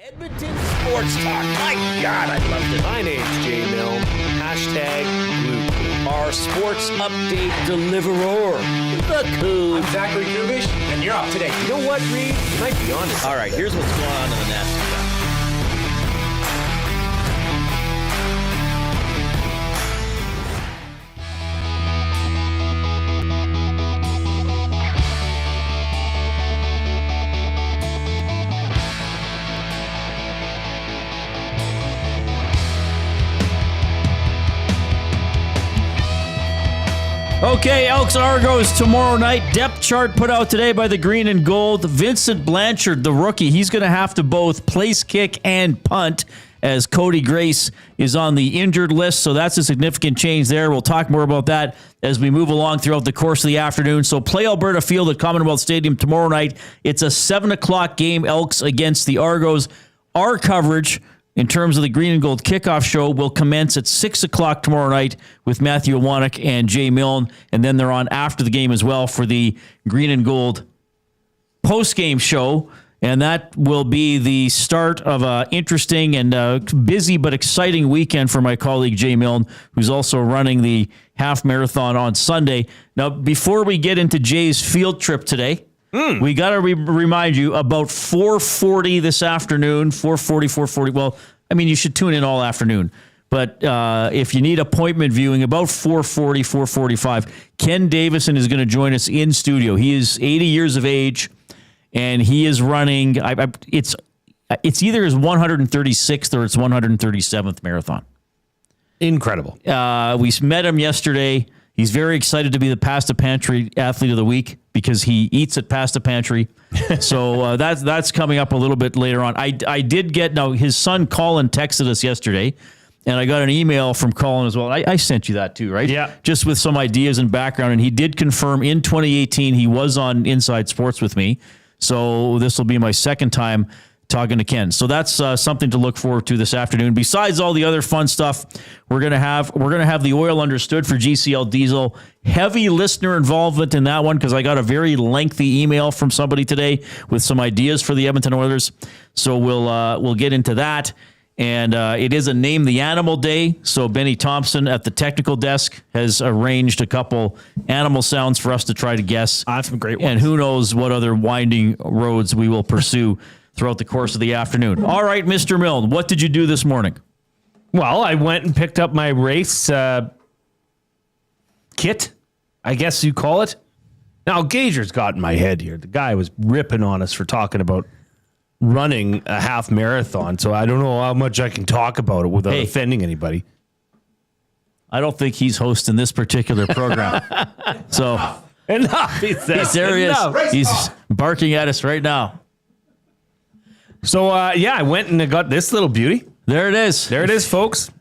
Edmonton Sports Talk. My God, I loved it. My name's Jay Milne. #Blue. Our sports update deliverer. The Coon. I'm Zachary Kubish, and you're up today. You know what, Reid? You might be honest. All right, here's what's going on in the nest. Okay, Elks Argos tomorrow night. Depth chart put out today by the Green and Gold. Vincent Blanchard, the rookie, he's going to have to both place kick and punt as Cody Grace is on the injured list. So that's a significant change there. We'll talk more about that as we move along throughout the course of the afternoon. So play Alberta Field at Commonwealth Stadium tomorrow night. It's a 7 o'clock game, Elks against the Argos. Our coverage in terms of the Green and Gold kickoff show will commence at 6 o'clock tomorrow night with Matthew Iwanek and Jay Milne. And then they're on after the game as well for the Green and Gold post-game show. And that will be the start of an interesting and busy but exciting weekend for my colleague Jay Milne, who's also running the half marathon on Sunday. Now, before we get into Jay's field trip today, we got to remind you about 4:40 this afternoon, 4:40. Well, I mean, you should tune in all afternoon. But if you need appointment viewing, about 4:40, 4:45, Ken Davison is going to join us in studio. He is 80 years of age, and he is running, it's either his 136th or its 137th marathon. Incredible. We met him yesterday. He's very excited to be the Pasta Pantry Athlete of the Week because he eats at Pasta Pantry. So that's coming up a little bit later on. I did get, now his son Colin texted us yesterday, and I got an email from Colin as well. I sent you that too, right? Yeah. Just with some ideas and background, and he did confirm in 2018 he was on Inside Sports with me. So this will be my second time talking to Ken. So that's something to look forward to this afternoon. Besides all the other fun stuff, we're gonna have the oil understood for GCL Diesel. Heavy listener involvement in that one because I got a very lengthy email from somebody today with some ideas for the Edmonton Oilers. So we'll get into that. And it is a Name the Animal Day. So Benny Thompson at the technical desk has arranged a couple animal sounds for us to try to guess. I have some great ones. And who knows what other winding roads we will pursue throughout the course of the afternoon. All right, Mr. Milne, what did you do this morning? Well, I went and picked up my race kit, I guess you call it. Now, Gager's got in my head here. The guy was ripping on us for talking about running a half marathon, so I don't know how much I can talk about it without offending anybody. I don't think he's hosting this particular program. So Enough. there he is. He's barking at us right now. So, I went and I got this little beauty. There it is. There it is, folks.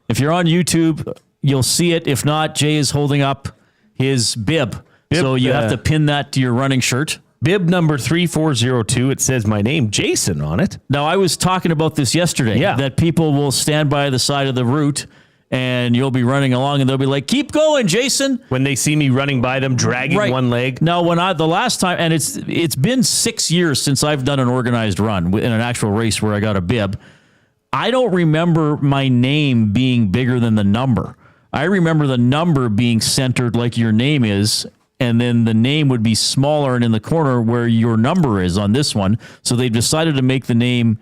If you're on YouTube, you'll see it. If not, Jay is holding up his bib. So you have to pin that to your running shirt. Bib number 3402. It says my name, Jason, on it. Now, I was talking about this yesterday, that people will stand by the side of the route and you'll be running along and they'll be like, keep going, Jason. When they see me running by them, dragging one leg. Now, the last time, and it's been 6 years since I've done an organized run in an actual race where I got a bib. I don't remember my name being bigger than the number. I remember the number being centered like your name is, and then the name would be smaller and in the corner where your number is on this one. So they've decided to make the name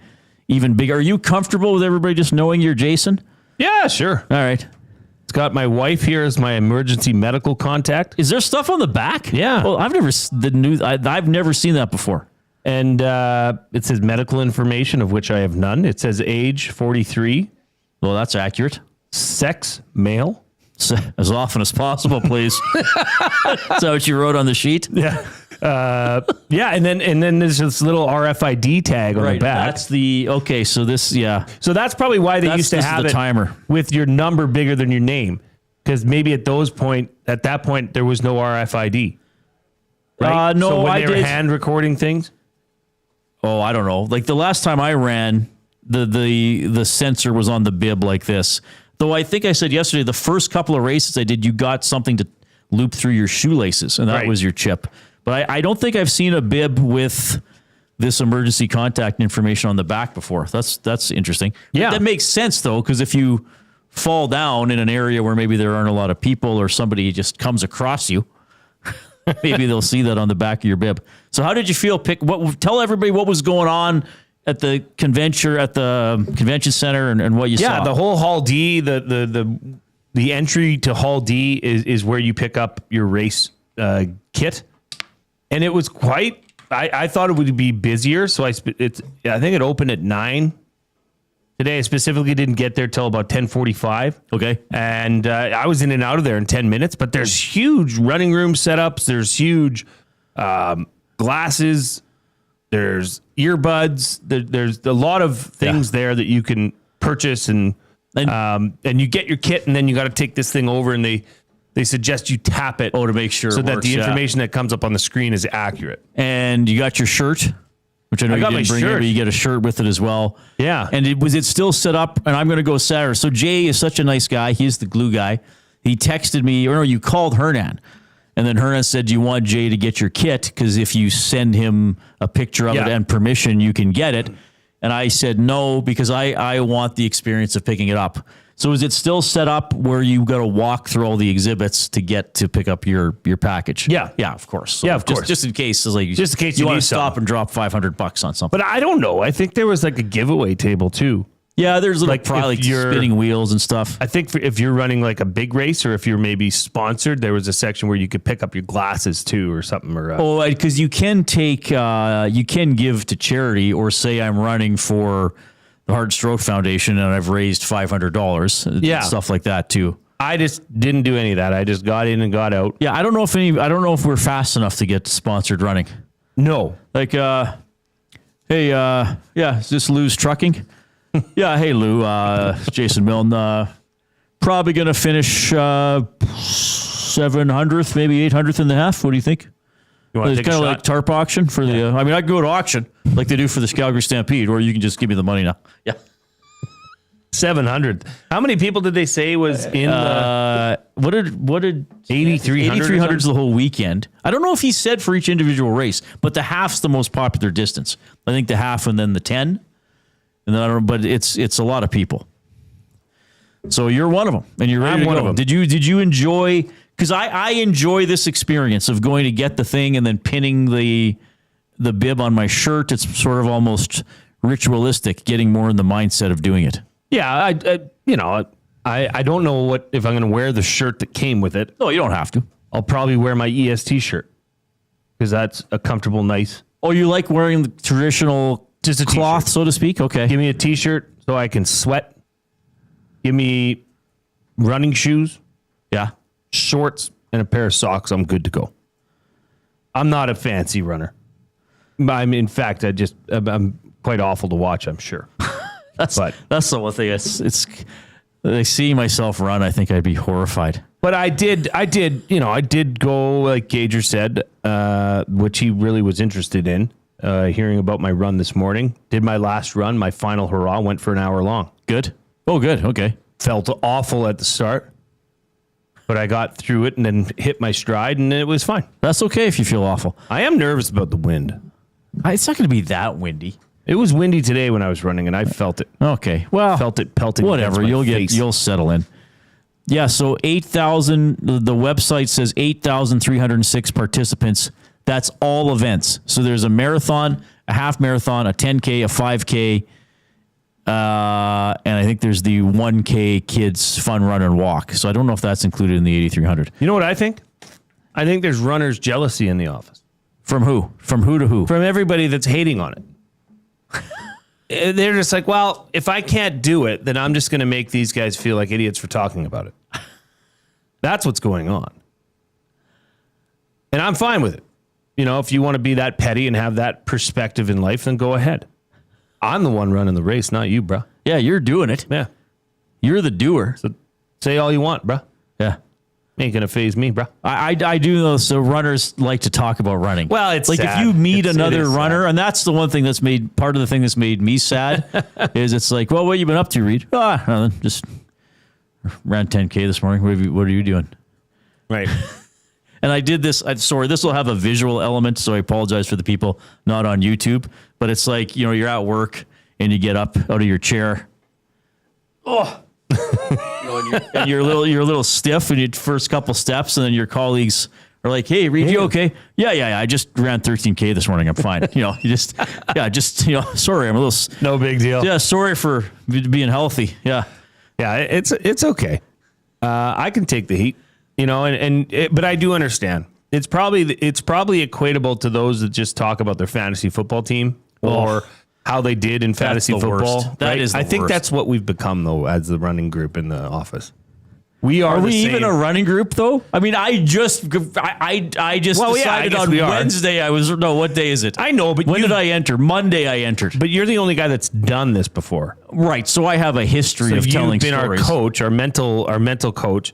even bigger. Are you comfortable with everybody just knowing you're Jason? Yeah, sure. All right. It's got my wife here as my emergency medical contact. Is there stuff on the back? Yeah. Well, I've never seen that before. And it says medical information, of which I have none. It says age 43. Well, that's accurate. Sex male. As often as possible, please. Is that what you wrote on the sheet? Yeah. And then there's this little RFID tag on the back. That's so this, So that's probably why they used to have the it timer with your number bigger than your name. Because maybe at that point, there was no RFID. Right? No, so when I they were did. hand recording things? Oh, I don't know. Like the last time I ran, the sensor was on the bib like this. Though I think I said yesterday, the first couple of races I did, you got something to loop through your shoelaces, and that was your chip. But I don't think I've seen a bib with this emergency contact information on the back before. That's interesting. Yeah. That makes sense though, because if you fall down in an area where maybe there aren't a lot of people or somebody just comes across you, maybe they'll see that on the back of your bib. So how did you feel? Tell everybody what was going on at the convention center and what you saw. Yeah, the whole Hall D, the entry to Hall D is where you pick up your race kit, and it was quite. I thought it would be busier, so I think it opened at 9 today. I specifically didn't get there till about 10:45. Okay, and I was in and out of there in 10 minutes. But there's huge running room setups. There's huge glasses. There's earbuds. There's a lot of things there that you can purchase, and you get your kit, and then you got to take this thing over, and they suggest you tap it to make sure so it that works, the information that comes up on the screen is accurate. And you got your shirt, which I know you didn't bring here, but you get a shirt with it as well. Yeah. And was it still set up? And I'm going to go Saturday. So Jay is such a nice guy. He's the glue guy. He texted me, or no, you called Hernan. And then Hernan said, do you want Jay to get your kit? Because if you send him a picture of it and permission, you can get it. And I said, no, because I want the experience of picking it up. So is it still set up where you got to walk through all the exhibits to get to pick up your package? Yeah. Yeah, of course. So of course. Just in case, just in case you want need to stop something. and drop $500 on something. But I don't know. I think there was like a giveaway table too. Yeah, there's probably spinning wheels and stuff. I think if you're running like a big race, or if you're maybe sponsored, there was a section where you could pick up your glasses too, or something. Or because you can take, you can give to charity, or say I'm running for the Heart Stroke Foundation and I've raised $500. Yeah, stuff like that too. I just didn't do any of that. I just got in and got out. Yeah, I don't know if we're fast enough to get sponsored running. No, like, hey, is this Lou's Trucking? Yeah, hey Lou, Jason Milne, probably going to finish 700th, maybe 800th in the half. What do you think? You want to take a shot? Kind of like tarp auction for the. I mean, I can go to auction like they do for the Calgary Stampede, or you can just give me the money now. Yeah, 700. How many people did they say was in? What did 8,300? 8,300 is the whole weekend. I don't know if he said for each individual race, but the half's the most popular distance. I think the half and then the 10. And then I don't know, but it's a lot of people. So you're one of them, and you're ready to go. Did you enjoy? Because I enjoy this experience of going to get the thing and then pinning the bib on my shirt. It's sort of almost ritualistic, getting more in the mindset of doing it. Yeah, I don't know if I'm going to wear the shirt that came with it. No, you don't have to. I'll probably wear my EST shirt because that's a comfortable, nice. Oh, you like wearing the traditional? Just a cloth, so to speak? Okay. Give me a t-shirt so I can sweat. Give me running shoes. Yeah. Shorts and a pair of socks. I'm good to go. I'm not a fancy runner. In fact, I'm quite awful to watch, I'm sure. That's the one thing. It's I see myself run, I think I'd be horrified. But I did go, like Gager said, which he really was interested in. Hearing about my run this morning. Did my last run, my final hurrah, went for an hour long. Good. Oh, good. Okay. Felt awful at the start, but I got through it and then hit my stride, and it was fine. That's okay if you feel awful. I am nervous about the wind. It's not going to be that windy. It was windy today when I was running, and I felt it. Okay. Well, felt it pelting. Whatever. You'll settle in. Yeah. So 8,000. The website says 8,306 participants. That's all events. So there's a marathon, a half marathon, a 10K, a 5K, and I think there's the 1K kids fun run and walk. So I don't know if that's included in the 8,300. You know what I think? I think there's runners' jealousy in the office. From who? From who to who? From everybody that's hating on it. They're just like, well, if I can't do it, then I'm just going to make these guys feel like idiots for talking about it. That's what's going on. And I'm fine with it. You know, if you want to be that petty and have that perspective in life, then go ahead. I'm the one running the race, not you, bro. Yeah, you're doing it. Yeah. You're the doer. So say all you want, bro. Yeah. Ain't going to phase me, bro. I do know, so runners like to talk about running. Well, it's like sad. If you meet another runner, and that's the one thing that's made, part of the thing that's made me sad, is it's like, well, what you been up to, Reid? Nothing. Just ran 10K this morning. What are you doing? Right. And I did this. Sorry, this will have a visual element, so I apologize for the people not on YouTube. But it's like, you're at work and you get up out of your chair. Oh, and you're a little stiff in your first couple steps, and then your colleagues are like, "Hey, Reid, you okay?" Yeah. I just ran 13K this morning. I'm fine. Sorry, I'm a little. No big deal. Yeah, sorry for being healthy. Yeah. Yeah, it's okay. I can take the heat, but I do understand. It's probably equatable to those that just talk about their fantasy football team or how they did in fantasy football. Worst. That is the I think worst. that's what we've become though as the running group in the office. Are we even a running group though? I mean, I just decided on Wednesday. What day is it? I know, but when did I enter? Monday I entered. But you're the only guy that's done this before. Right. So I have a history of telling stories. You've been our coach, our mental coach.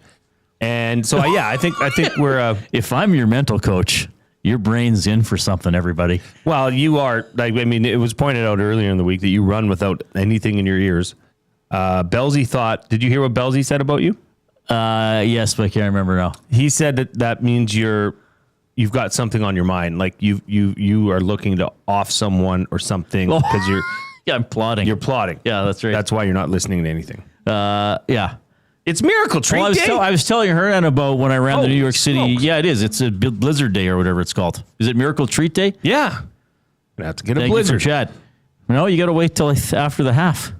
And so I think we're if I'm your mental coach, your brain's in for something, everybody. Well, you are. It was pointed out earlier in the week that you run without anything in your ears. Belzy thought, did you hear what Belzy said about you? Yes, but I can't remember now. He said that means you've got something on your mind, like you are looking to off someone or something because you're. Yeah, I'm plotting. You're plotting. Yeah, that's right. That's why you're not listening to anything. Yeah. It's Miracle Treat Day. I was telling her about when I ran the New York City. Smokes. Yeah, it is. It's a Blizzard Day or whatever it's called. Is it Miracle Treat Day? Yeah. I have to get a Thank blizzard. You for Chad. No, you got to wait till after the half.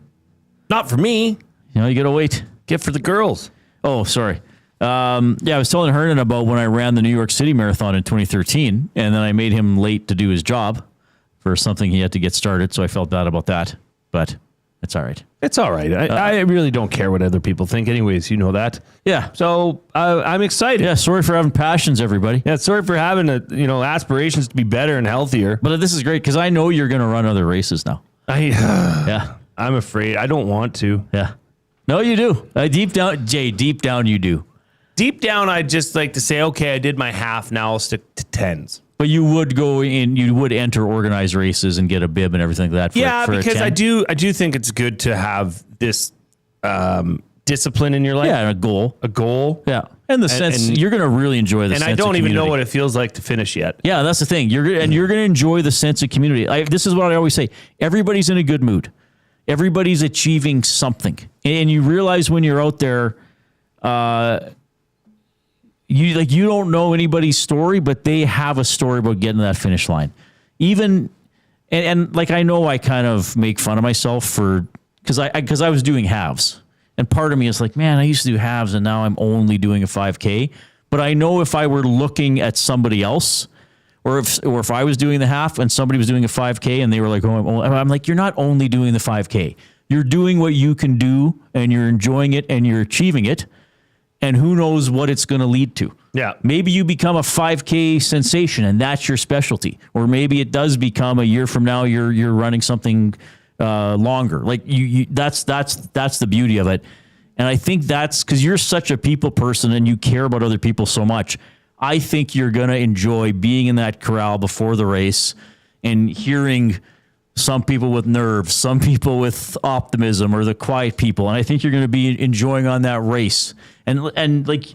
Not for me. You got to wait. Get for the girls. Oh, sorry. I was telling Hernan about when I ran the New York City Marathon in 2013, and then I made him late to do his job for something he had to get started, so I felt bad about that. But it's all right. It's all right. I really don't care what other people think anyways. You know that. Yeah. So I'm excited. Yeah. Sorry for having passions, everybody. Yeah. Sorry for having aspirations to be better and healthier. But this is great because I know you're going to run other races now. Yeah. I'm afraid. I don't want to. Yeah. No, you do. Deep down, you do. Deep down, I'd just like to say, okay, I did my half. Now I'll stick to 10s. But you would go in, you would enter organized races and get a bib and everything like that. For because I do think it's good to have this discipline in your life. Yeah, and a goal. Yeah, and the sense you're going to really enjoy the. And sense I don't of even know what it feels like to finish yet. Yeah, that's the thing. You're going to enjoy the sense of community. This is what I always say. Everybody's in a good mood. Everybody's achieving something, and you realize when you're out there. You don't know anybody's story, but they have a story about getting to that finish line. Even and I know I kind of make fun of myself for because I was doing halves, and part of me is like, man, I used to do halves, and now I'm only doing a 5K. But I know if I were looking at somebody else, or if I was doing the half and somebody was doing a 5K, and they were like, oh, I'm like, you're not only doing the 5K, you're doing what you can do, and you're enjoying it, and you're achieving it. And who knows what it's going to lead to. Yeah. Maybe you become a 5K sensation and that's your specialty. Or maybe it does become a year from now you're running something longer. Like that's the beauty of it. And I think that's because you're such a people person and you care about other people so much. I think you're going to enjoy being in that corral before the race and hearing some people with nerves, some people with optimism, or the quiet people. And I think you're going to be enjoying on that race. And like,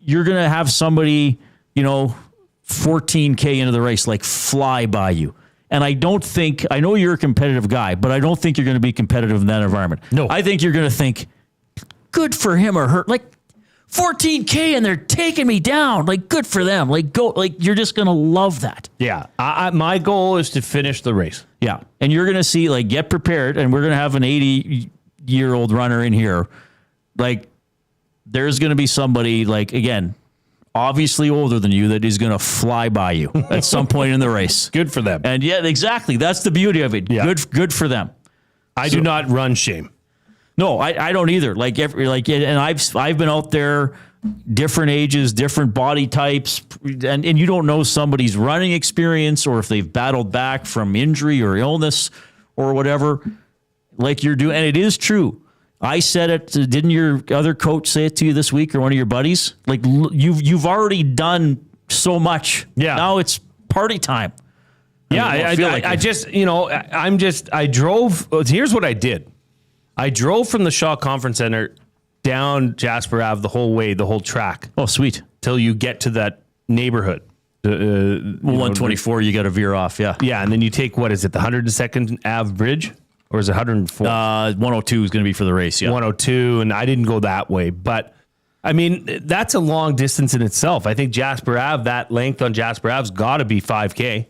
you're going to have somebody, 14K into the race, like fly by you. And I know you're a competitive guy, but I don't think you're going to be competitive in that environment. No. I think you're going to think, good for him or her. Like 14K and they're taking me down. Like, good for them. Like, go, like, you're just going to love that. Yeah. My goal is to finish the race. Yeah. And you're going to see, like, get prepared. And we're going to have an 80-year-old runner in here. Like, there's going to be somebody, like, again, obviously older than you that is going to fly by you at some point in the race. Good for them. And yeah, exactly. That's the beauty of it. Yeah. Good for them. I do not run shame. No, I don't either. And I've been out there, different ages, different body types, and you don't know somebody's running experience or if they've battled back from injury or illness or whatever, like you're doing. And it is true. I said it. Didn't your other coach say it to you this week or one of your buddies? Like you've already done so much. Yeah. Now it's party time. Yeah. I drove. Here's what I did. I drove from the Shaw Conference Center down Jasper Ave the whole way, the whole track. Oh, sweet. Till you get to that neighborhood. 124, you got to veer off. Yeah. Yeah. And then you take, what is it, the 102nd Ave Bridge? Or is it 104? 102 is going to be for the race. Yeah. 102. And I didn't go that way. But I mean, that's a long distance in itself. I think Jasper Ave, that length on Jasper Ave's got to be 5K.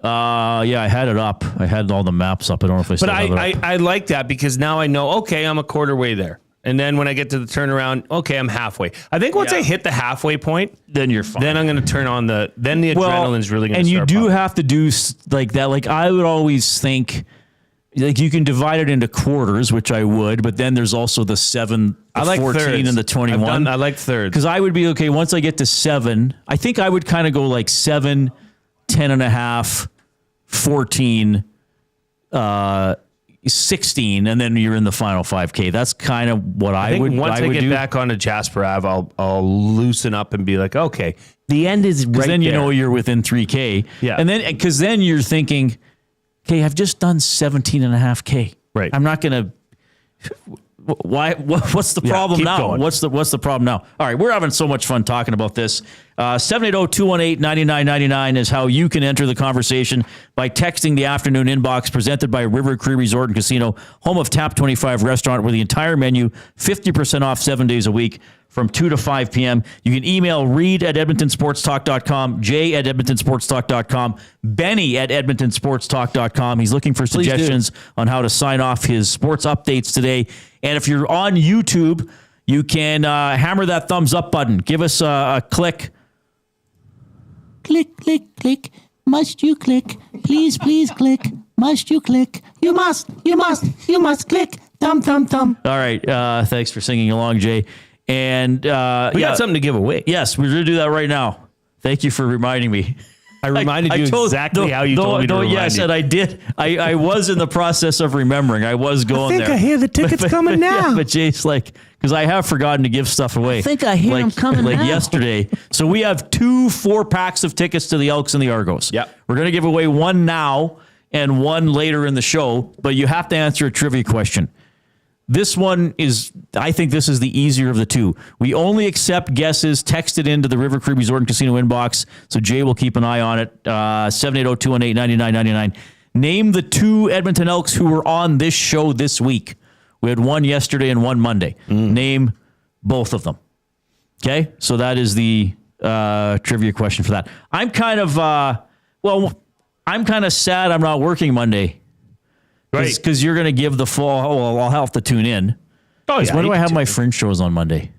Yeah, I had it up. I had all the maps up. I don't know if I still have it up. I like that because now I know, okay, I'm a quarter way there. And then when I get to the turnaround, okay, I'm halfway. I think once I hit the halfway point, then you're fine. Then I'm going to turn on then the adrenaline's really going to start. And you do have to do like that. Like I would always think, like you can divide it into quarters, which I would, but then there's also the 7, the 14, thirds. And the 21. I like thirds. Because I would be, okay, once I get to 7, I think I would kind of go like 7, 10 and a half, 14, 16, and then you're in the final 5K. That's kind of what I would do. Once I get back onto Jasper Ave, I'll loosen up and be like, okay, the end is right there. Then you know you're within 3K. Yeah. And then, because then you're thinking, okay, I've just done 17 and a half K. Right. I'm not going to, what's the problem now? Going. What's the problem now? All right, we're having so much fun talking about this. 780-218-9999 is how you can enter the conversation by texting the afternoon inbox presented by River Cree Resort and Casino, home of Tap 25 restaurant, where the entire menu, 50% off 7 days a week from 2 to 5 p.m. You can email Reid at edmontonsportstalk.com, Jay at edmontonsportstalk.com, Benny at edmontonsportstalk.com. He's looking for suggestions on how to sign off his sports updates today. And if you're on YouTube, you can hammer that thumbs up button. Give us a click. Click, click, click. Must you click? Please, please click. Must you click? You must click. Thumb, thumb, thumb. All right. Thanks for singing along, Jay. And we got something to give away. Yes, we're going to do that right now. Thank you for reminding me. I reminded you exactly how you told me to remind yes, you. And I did. I was in the process of remembering. I was going there. I hear the tickets coming now. Yeah, but Jay's like, because I have forgotten to give stuff away. I think I hear them coming like now. yesterday. So we have 2 4-packs of tickets to the Elks and the Argos. Yep. We're going to give away one now and one later in the show, but you have to answer a trivia question. This one is, I think this is the easier of the two. We only accept guesses texted into the River Cree Resort and Casino inbox, so Jay will keep an eye on it. 780-218-9999. Name the 2 Edmonton Elks who were on this show this week. We had one yesterday and one Monday. Name both of them. Okay? So that is the trivia question for that. I'm kind of sad I'm not working Monday. Right. Because you're going to give the full, I'll have to tune in. Oh, yeah. When do I have my Fringe shows on Monday?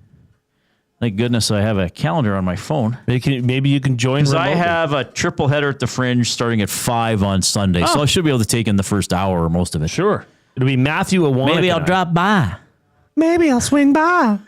Thank goodness I have a calendar on my phone. Maybe you can join Because remotely. I have a triple header at the Fringe starting at 5 on Sunday. So I should be able to take in the first hour or most of it. Sure. It'll be Matthew Awanek. Maybe I'll drop by. Maybe I'll swing by.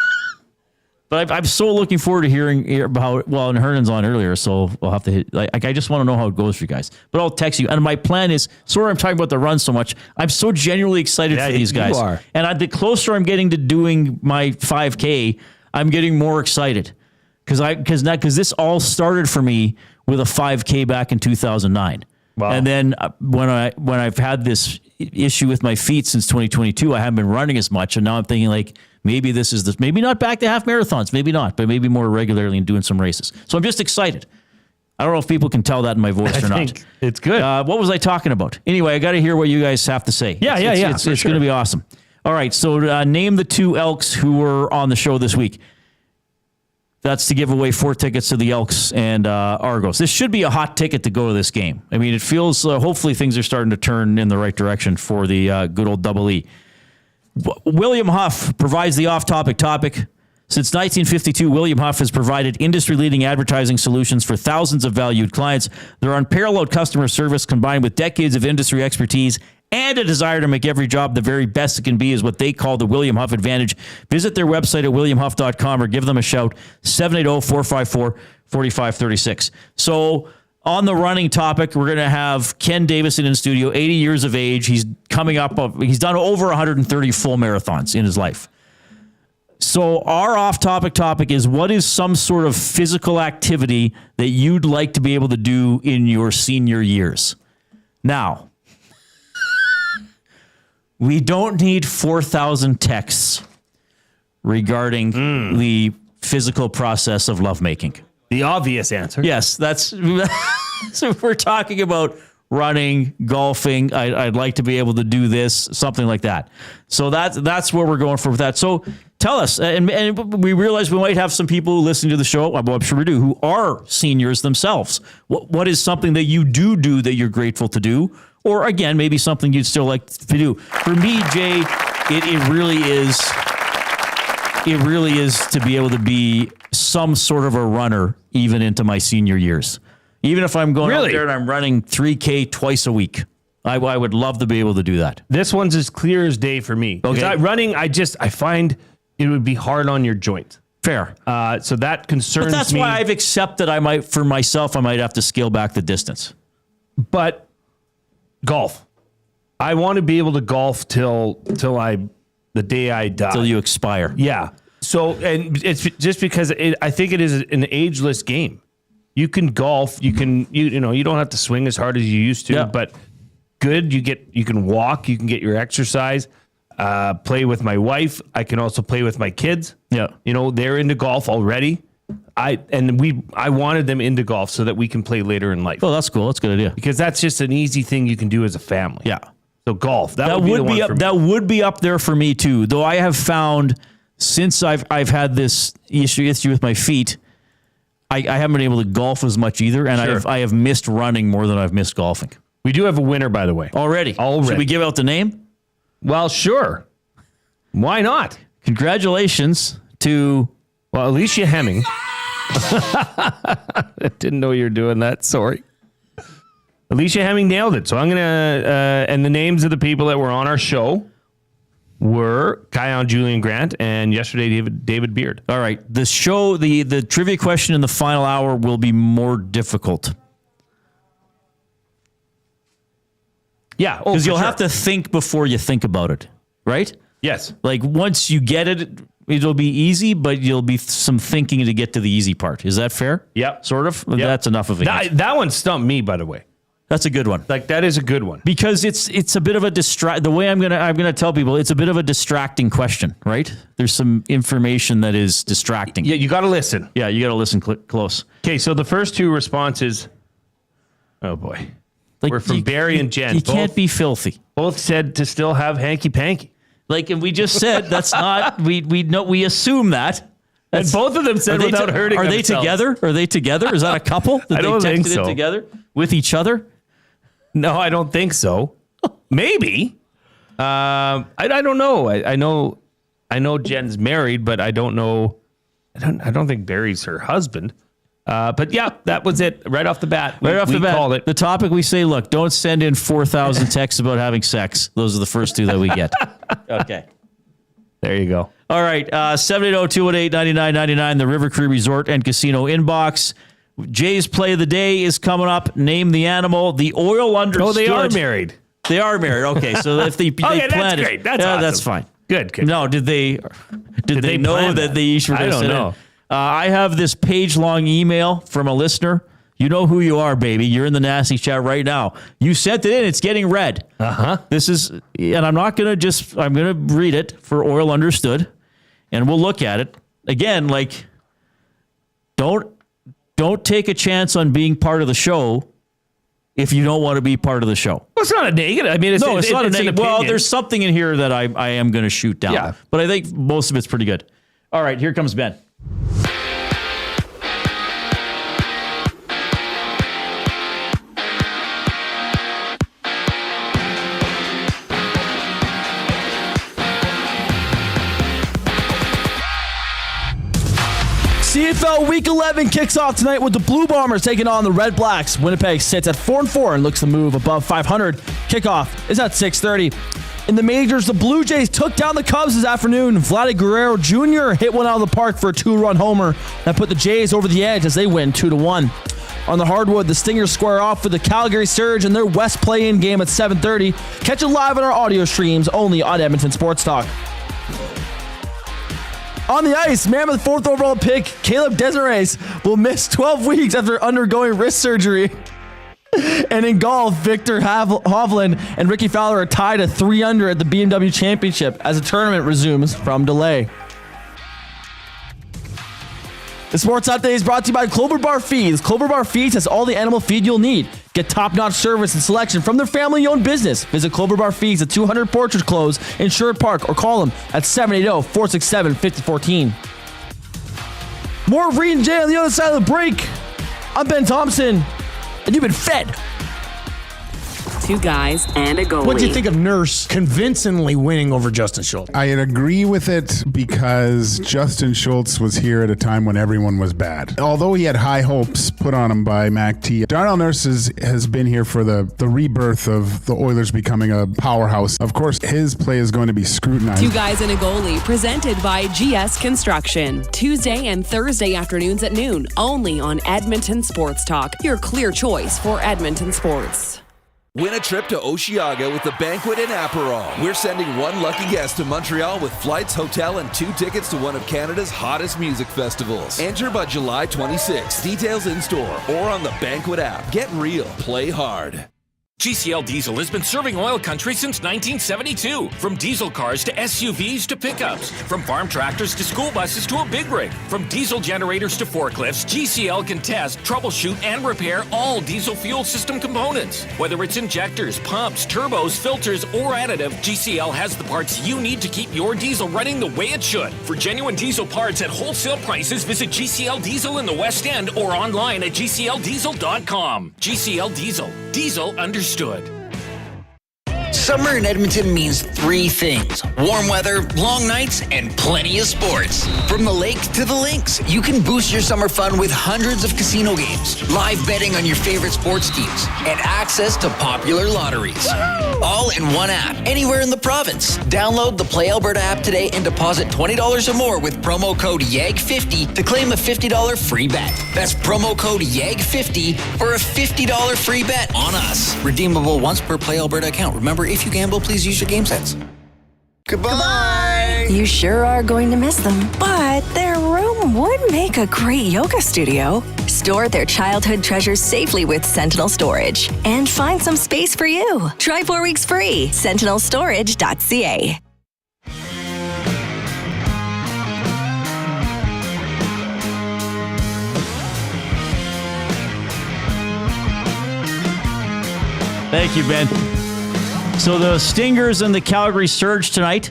But I'm so looking forward to hearing about, and Hernan's on earlier, so we'll have to hit, I just want to know how it goes for you guys. But I'll text you. And my plan is, sorry I'm talking about the run so much, I'm so genuinely excited for these guys. You are. And the closer I'm getting to doing my 5K, I'm getting more excited. Because this all started for me with a 5K back in 2009. Wow. And then when I've had this issue with my feet since 2022, I haven't been running as much, and now I'm thinking like maybe this is this. Maybe not back to half marathons, maybe not, but maybe more regularly and doing some races. So I'm just excited. I don't know if people can tell that in my voice or not. It's good. What was I talking about? Anyway, I got to hear what you guys have to say. It's going to be awesome. All right, so name the 2 Elks who were on the show this week. That's to give away 4 tickets to the Elks and Argos. This should be a hot ticket to go to this game. I mean, it feels, hopefully things are starting to turn in the right direction for the good old Double E. William Huff provides the off-topic topic. Since 1952, William Huff has provided industry-leading advertising solutions for thousands of valued clients. Their unparalleled customer service, combined with decades of industry expertise and a desire to make every job the very best it can be, is what they call the William Huff Advantage. Visit their website at williamhuff.com or give them a shout, 780-454-4536. So on the running topic, we're going to have Ken Davison in studio, 80 years of age. He's coming up. He's done over 130 full marathons in his life. So our off-topic topic is, what is some sort of physical activity that you'd like to be able to do in your senior years? Now, we don't need 4,000 texts regarding the physical process of lovemaking. The obvious answer. Yes, that's so if we're talking about running, golfing, I'd like to be able to do this, something like that. So that's where we're going for with that. So tell us, and we realize we might have some people who listen to the show, well, I'm sure we do, who are seniors themselves. What is something that you do that you're grateful to do? Or again, maybe something you'd still like to do. For me, Jay, it really is to be able to be some sort of a runner even into my senior years. Even if I'm going out there and I'm running 3K twice a week, I would love to be able to do that. This one's as clear as day for me. Okay. Running, I find it would be hard on your joints. Fair. So that concerns me. But that's why I've accepted I might have to scale back the distance. But golf. I want to be able to golf till the day I die. Till you expire. Yeah. So, and it's just because I think it is an ageless game. You can golf. You don't have to swing as hard as you used to, but good. You can walk. You can get your exercise. Play with my wife. I can also play with my kids. Yeah. They're into golf already. I wanted them into golf so that we can play later in life. Oh, that's cool. That's a good idea. Because that's just an easy thing you can do as a family. Yeah. So golf. That would be up there for me too. Though I have found since I've had this issue with my feet, I haven't been able to golf as much either, and I have missed running more than I've missed golfing. We do have a winner, by the way. Already. Should we give out the name? Well, sure. Why not? Congratulations to Alicia Hemming. I didn't know you were doing that. Sorry. Alicia Hemming nailed it. So I'm going to, and the names of the people that were on our show were Kion Julian Grant and yesterday David Beard. All right. The show, the trivia question in the final hour will be more difficult. Yeah. Because you'll have to think before you think about it, right? Yes. Like once you get it, it'll be easy, but you'll be some thinking to get to the easy part. Is that fair? Yep. Sort of? Yep. That's enough of it. That one stumped me, by the way. That's a good one. Like that is a good one. Because it's a bit of a the way I'm gonna tell people, it's a bit of a distracting question, right? There's some information that is distracting. Yeah, you got to listen. Yeah, you got to listen close. Okay, so the first two responses, oh boy, were from Barry and Jen. You can't be filthy. Both said to still have hanky panky. Like, and we just said that's not. We assume that. And both of them said without hurting themselves. Are they together? Are they together? Is that a couple? I don't think so. It together with each other? No, I don't think so. Maybe. I don't know. I know Jen's married, but I don't know. I don't think Barry's her husband. But yeah, that was it right off the bat. We called it. The topic we say, look, don't send in 4,000 texts about having sex. Those are the first two that we get. Okay. There you go. All right. 780-218-9999, the River Cree Resort and Casino inbox. Jay's play of the day is coming up. Name the animal. The oil understood. Oh, they are married. They are married. Okay, so if they okay, that's great. That's awesome. That's fine. Good. No, did they know that they each were going to send it? I have this page-long email from a listener. You know who you are, baby. You're in the nasty chat right now. You sent it in. It's getting read. This is, and I'm not going to I'm going to read it for oil understood, and we'll look at it. Again, like, don't take a chance on being part of the show if you don't want to be part of the show. Well, it's not a negative. I mean, it's not a negative. Well, there's something in here that I am going to shoot down. Yeah. But I think most of it's pretty good. All right, here comes Ben. CFL Week 11 kicks off tonight with the Blue Bombers taking on the Redblacks. Winnipeg sits at 4-4 and looks to move above 500. Kickoff is at 6:30. In the majors, the Blue Jays took down the Cubs this afternoon. Vladdy Guerrero Jr. hit one out of the park for a 2-run homer that put the Jays over the edge as they win 2-1. On the hardwood, the Stingers square off with the Calgary Surge in their West play-in game at 7:30. Catch it live on our audio streams only on Edmonton Sports Talk. On the ice, Mammoth 4th overall pick Caleb Desmarais will miss 12 weeks after undergoing wrist surgery. And in golf, Victor Hovland and Ricky Fowler are tied at 3 under at the BMW Championship as the tournament resumes from delay. The Sports Update is brought to you by Clover Bar Feeds. Clover Bar Feeds has all the animal feed you'll need. Get top-notch service and selection from their family-owned business. Visit Clover Bar Feeds at 200 Portrait Close in Sherwood Park or call them at 780-467-5014. More of Reid and Jay on the other side of the break. I'm Ben Thompson, and you've been fed. Two guys and a goalie. What do you think of Nurse convincingly winning over Justin Schultz? I agree with it because Justin Schultz was here at a time when everyone was bad. Although he had high hopes put on him by Mac T, Darnell Nurse has been here for the rebirth of the Oilers becoming a powerhouse. Of course, his play is going to be scrutinized. Two guys and a goalie, presented by GS Construction. Tuesday and Thursday afternoons at noon, only on Edmonton Sports Talk. Your clear choice for Edmonton sports. Win a trip to Osheaga with the Banquet in Aperol. We're sending one lucky guest to Montreal with flights, hotel, and 2 tickets to one of Canada's hottest music festivals. Enter by July 26. Details in store or on the Banquet app. Get real. Play hard. GCL Diesel has been serving oil country since 1972. From diesel cars to SUVs to pickups. From farm tractors to school buses to a big rig. From diesel generators to forklifts, GCL can test, troubleshoot, and repair all diesel fuel system components. Whether it's injectors, pumps, turbos, filters, or additive, GCL has the parts you need to keep your diesel running the way it should. For genuine diesel parts at wholesale prices, visit GCL Diesel in the West End or online at gcldiesel.com. GCL Diesel. Diesel understood. Summer in Edmonton means 3 things: warm weather, long nights, and plenty of sports. From the lake to the links, you can boost your summer fun with hundreds of casino games, live betting on your favorite sports teams, and access to popular lotteries. All in one app, anywhere in the province. Download the Play Alberta app today and deposit $20 or more with promo code YEG50 to claim a $50 free bet. That's promo code YEG50 for a $50 free bet on us. Redeemable once per Play Alberta account. Remember, if you gamble, please use your game sense. Goodbye. You sure are going to miss them, but their room would make a great yoga studio. Store their childhood treasures safely with Sentinel Storage and find some space for you. Try 4 weeks free. sentinelstorage.ca. Thank you, Ben. So the Stingers and the Calgary Surge tonight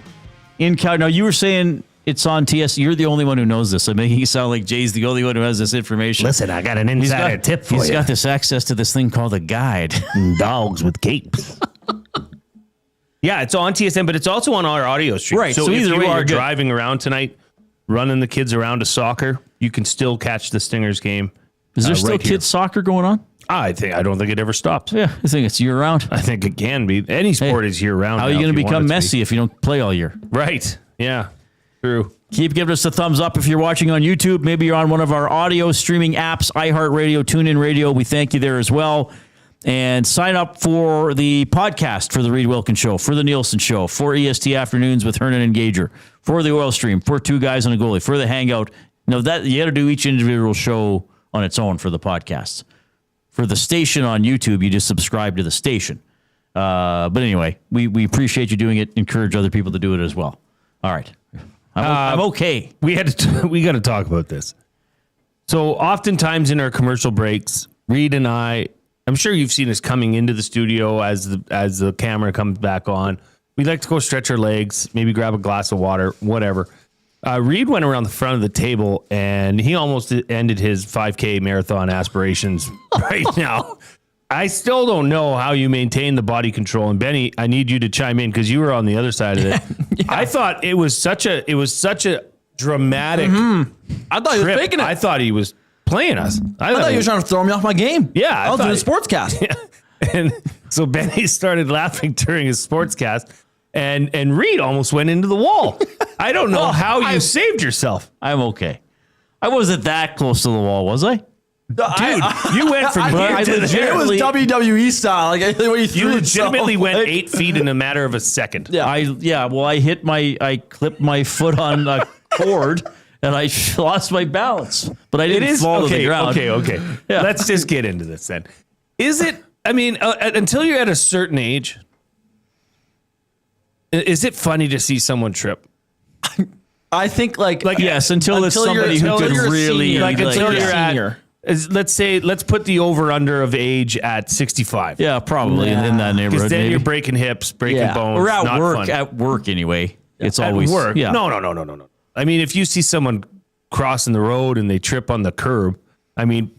in Calgary. Now, you were saying it's on TS. You're the only one who knows this. I'm making it sound like Jay's the only one who has this information. Listen, I got an insider tip for you. He's got this access to this thing called a guide. Dogs with capes. Yeah, it's on TSN, but it's also on our audio stream. Right. So So if either you way, are you're good. driving around tonight, running the kids around to soccer, you can still catch the Stingers game. Is there still right here. kids soccer going on? I don't think it ever stops. Yeah, I think it's year round. I think it can be. Any sport is year round. How are you going to become Messi if you don't play all year? Right. Yeah. True. Keep giving us a thumbs up if you're watching on YouTube. Maybe you're on one of our audio streaming apps, iHeartRadio, TuneIn Radio. We thank you there as well. And sign up for the podcast for the Reid Wilkins Show, for the Nielsen Show, for EST Afternoons with Hernan and Gager, for the Oil Stream, for Two Guys and a Goalie, for the Hangout. That you got to do each individual show on its own for the podcasts. For the station on YouTube, you just subscribe to the station. But anyway, we appreciate you doing it. Encourage other people to do it as well. All right. I'm okay. We got to talk about this. So oftentimes in our commercial breaks, Reid and I'm sure you've seen us coming into the studio as the camera comes back on. We like to go stretch our legs, maybe grab a glass of water, whatever. Reid went around the front of the table and he almost ended his 5K marathon aspirations right now. I still don't know how you maintain the body control. And Benny, I need you to chime in because you were on the other side of it. Yeah. I thought it was such a dramatic. I thought he was faking it. I thought he was playing us. I thought he was trying to throw me off my game. Yeah, I was doing a sportscast. Yeah. And so Benny started laughing during his sportscast. And Reid almost went into the wall. I don't know how you saved yourself. I'm okay. I wasn't that close to the wall, was I? Dude, you went from here to there. It was WWE style. Like when You legitimately went 8 feet in a matter of a second. Yeah. I clipped my foot on a cord and I lost my balance, but I didn't fall to the ground. Okay. Yeah. Let's just get into this then. Is it, until you're at a certain age, is it funny to see someone trip? I think like yes, until it's somebody who could really until you're at. Let's put the over under of age at 65. Yeah, probably in that neighborhood. Because then maybe. you're breaking hips, breaking bones. Or at not work. fun. At work anyway. It's At always work. Yeah. No. I mean, if you see someone crossing the road and they trip on the curb, I mean,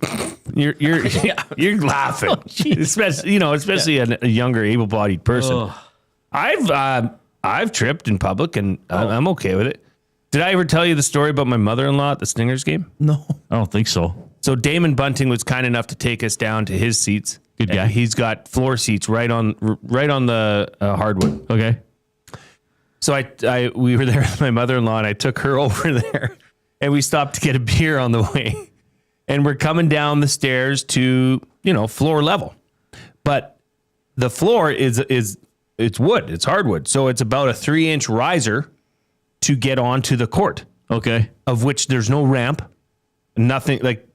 you're laughing. Especially a younger, able-bodied person. I've tripped in public and I'm okay with it. Did I ever tell you the story about my mother-in-law at the Stingers game? No, I don't think so. So Damon Bunting was kind enough to take us down to his seats. Good guy. And he's got floor seats right on the hardwood. Okay. So we were there with my mother-in-law and I took her over there and we stopped to get a beer on the way. And we're coming down the stairs to, floor level. But the floor it's wood, it's hardwood. So it's about a 3-inch riser to get onto the court. Okay. Of which there's no ramp. Nothing, like,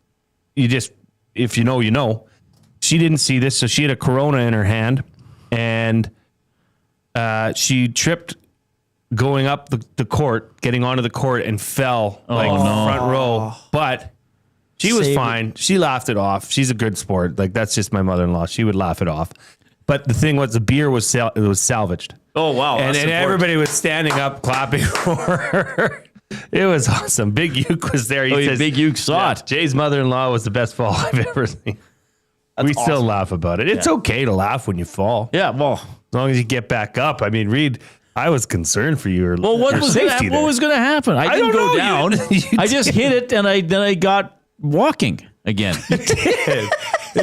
you just, if you know, you know. She didn't see this, so she had a Corona in her hand, and she tripped going up the court, getting onto the court, and fell front row. But she was fine. She laughed it off. She's a good sport. Like, that's just my mother-in-law. She would laugh it off. But the thing was, the beer was salvaged. Oh, wow. And everybody was standing up, clapping for her. It was awesome. Big Uke was there. He says, Big Uke saw it. Jay's mother-in-law was the best fall I've ever seen. We still laugh about it. It's okay to laugh when you fall. Yeah, well. As long as you get back up. I mean, Reid, I was concerned for you. Well, what was going to happen? I didn't go down. I just hit it, and then I got walking again. You did.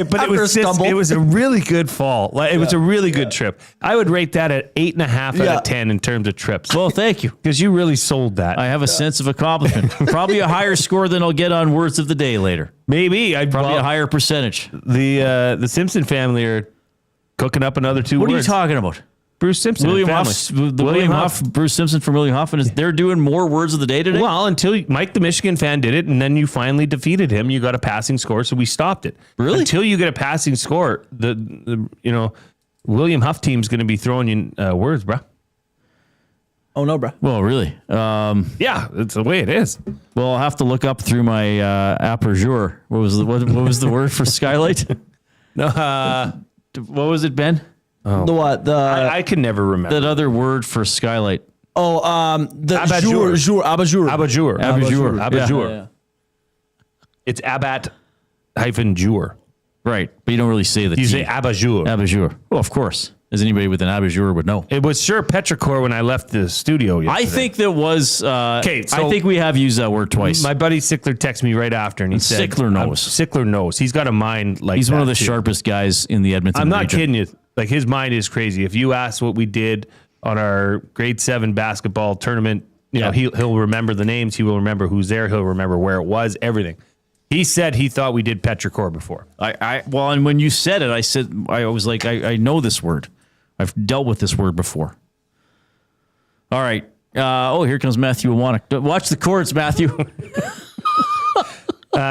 But it was a really good fall. Like, it was a really good trip. I would rate that at 8.5 out of 10 in terms of trips. Well, thank you. Because you really sold that. I have a sense of accomplishment. Probably a higher score than I'll get on Words of the Day later. Maybe. Probably a higher percentage. The Simpson family are cooking up another 2 words. What are you talking about? Bruce Simpson. William Huff, Bruce Simpson from William Huff, and they're doing more Words of the Day today? Well, until Mike the Michigan fan did it, and then you finally defeated him. You got a passing score, so we stopped it. Really? Until you get a passing score, the William Huff team's going to be throwing you words, bro. Oh, no, bro. Well, really? Yeah, that's the way it is. Well, I'll have to look up through my aperture. What was the word for skylight? No, what was it, Ben? The what? I can never remember. That other word for skylight. Oh, the Abat-jour. Abat-jour. Yeah. It's abat-jour. Right, but you don't really say the You T. say abat-jour. Abat-jour. Well, of course. As anybody with an abat-jour would know. It was sure petrichor when I left the studio yesterday. I think that was... Okay, so I think we have used that word twice. My buddy Sickler texted me right after, and he said... Sickler knows. Sickler knows. He's got a mind like He's that, one of the too. sharpest guys in the Edmonton I'm not region. kidding you. Like, his mind is crazy. If you ask what we did on our grade 7 basketball tournament, you know, he'll remember the names. He will remember who's there. He'll remember where it was, everything. He said he thought we did petrichor before. Well, and when you said it, I was like, I know this word. I've dealt with this word before. All right. Here comes Matthew Awanek. Watch the chords, Matthew.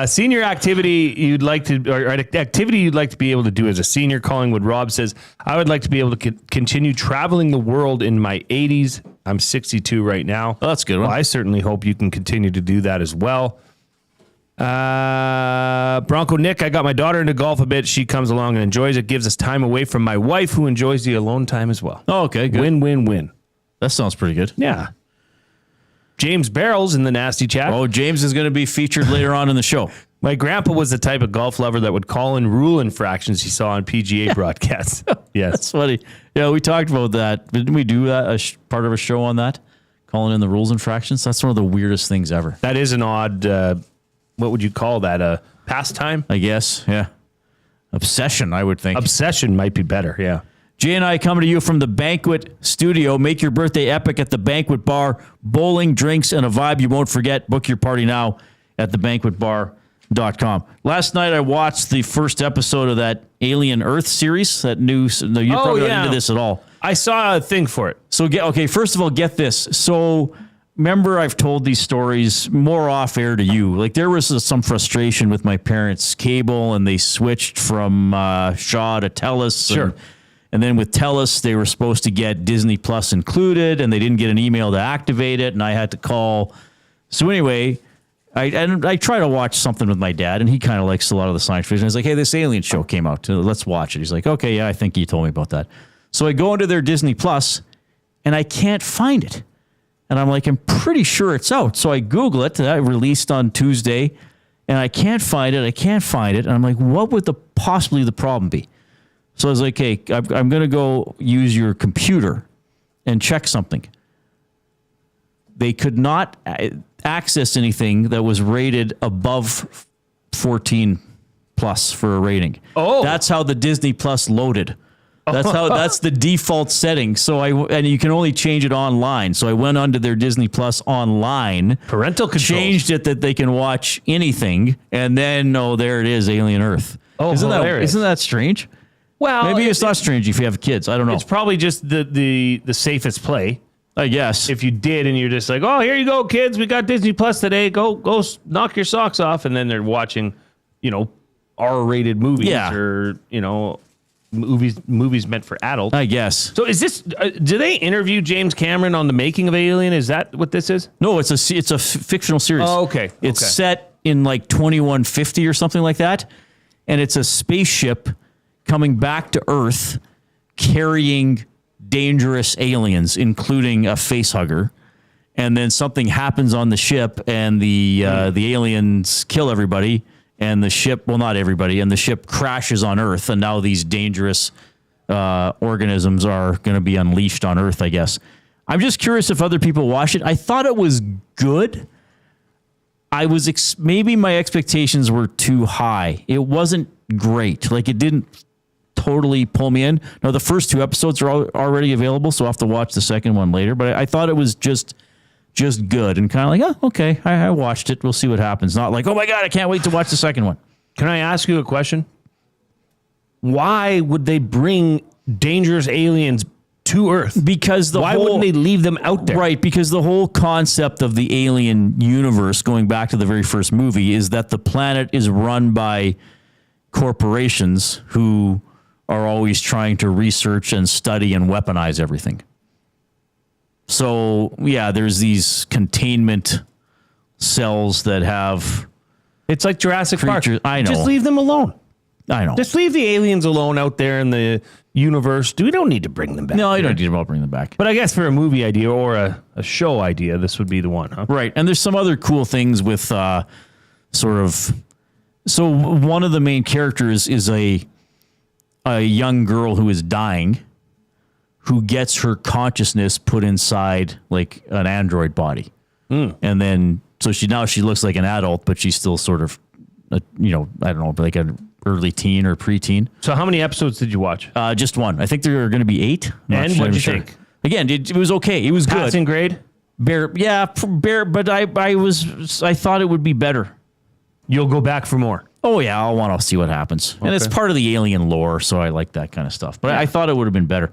Senior activity you'd like to, or activity you'd like to be able to do as a senior. Collingwood Rob says, I would like to be able to continue traveling the world in my 80s. I'm 62 right now. Oh, that's a good one. Well, I certainly hope you can continue to do that as well. Bronco Nick, I got my daughter into golf a bit. She comes along and enjoys it. Gives us time away from my wife, who enjoys the alone time as well. Oh, okay, good. Win, win, win. That sounds pretty good. Yeah. James Barrels in the nasty chat. Oh, James is going to be featured later on in the show. My grandpa was the type of golf lover that would call in rule infractions he saw on PGA broadcasts. Yes. That's funny. Yeah, we talked about that. Didn't we do that, part of a show on that? Calling in the rules infractions? That's one of the weirdest things ever. That is an odd, what would you call that? A pastime? I guess, yeah. Obsession, I would think. Obsession might be better, yeah. Jay and I coming to you from the Banquet Studio. Make your birthday epic at the Banquet Bar. Bowling, drinks, and a vibe you won't forget. Book your party now at thebanquetbar.com. Last night I watched the first episode of that Alien Earth series. That new. No, you're probably not into this at all. I saw a thing for it. So first of all, get this. So remember, I've told these stories more off air to you. Like, there was some frustration with my parents' cable, and they switched from Shaw to TELUS. Sure. And then with TELUS, they were supposed to get Disney Plus included, and they didn't get an email to activate it. And I had to call So anyway, I try to watch something with my dad, and he kind of likes a lot of the science fiction. He's like, hey, this alien show came out. Let's watch it. He's like, okay, yeah, I think you told me about that. So I go into their Disney Plus, and I can't find it. And I'm like, I'm pretty sure it's out. So I Google it. I released on Tuesday, and I can't find it. And I'm like, what would possibly the problem be? So I was like, hey, I'm going to go use your computer and check something. They could not access anything that was rated above 14 plus for a rating. Oh, that's how the Disney Plus loaded. That's the default setting. So and you can only change it online. So I went onto their Disney Plus online, parental controls, changed it that they can watch anything, and then there it is, Alien Earth. Oh, isn't that strange? Well, maybe it's not strange if you have kids. I don't know. It's probably just the safest play. I guess. If you did and you're just like, oh, here you go, kids. We got Disney Plus today. Go knock your socks off. And then they're watching, R-rated movies or, movies meant for adults. I guess. So is this, do they interview James Cameron on the making of Alien? Is that what this is? No, it's a fictional series. Oh, okay. It's set in like 2150 or something like that. And it's a spaceship coming back to Earth carrying dangerous aliens, including a facehugger, and then something happens on the ship, and the aliens kill everybody, and the ship, well, not everybody, and the ship crashes on Earth, and now these dangerous organisms are going to be unleashed on Earth, I guess. I'm just curious if other people watch it. I thought it was good. I was maybe my expectations were too high. It wasn't great. Like, it didn't totally pull me in. No, the first 2 episodes are already available, so I'll have to watch the second one later. But I thought it was just good and kind of like, oh, okay, I watched it. We'll see what happens. Not like, oh my God, I can't wait to watch the second one. Can I ask you a question? Why would they bring dangerous aliens to Earth? Because why wouldn't they leave them out there? Right, because the whole concept of the alien universe, going back to the very first movie, is that the planet is run by corporations who are always trying to research and study and weaponize everything. So, yeah, there's these containment cells that have... It's like Jurassic Park. I know. Just leave them alone. I know. Just leave the aliens alone out there in the universe. We don't need to bring them back. No, you don't need to bring them back. But I guess for a movie idea or a show idea, this would be the one, huh? Right. And there's some other cool things with sort of... So one of the main characters is a young girl who is dying, who gets her consciousness put inside like an android body. And then, so she looks like an adult, but she's still sort of, I don't know, like an early teen or preteen. So how many episodes did you watch? Just one. I think there are going to be 8. And what did you think? Again, it was okay. It was good. Passing grade? Bare, but I thought it would be better. You'll go back for more. Oh, yeah, I'll want to see what happens. Okay. And it's part of the alien lore, so I like that kind of stuff. But I thought it would have been better.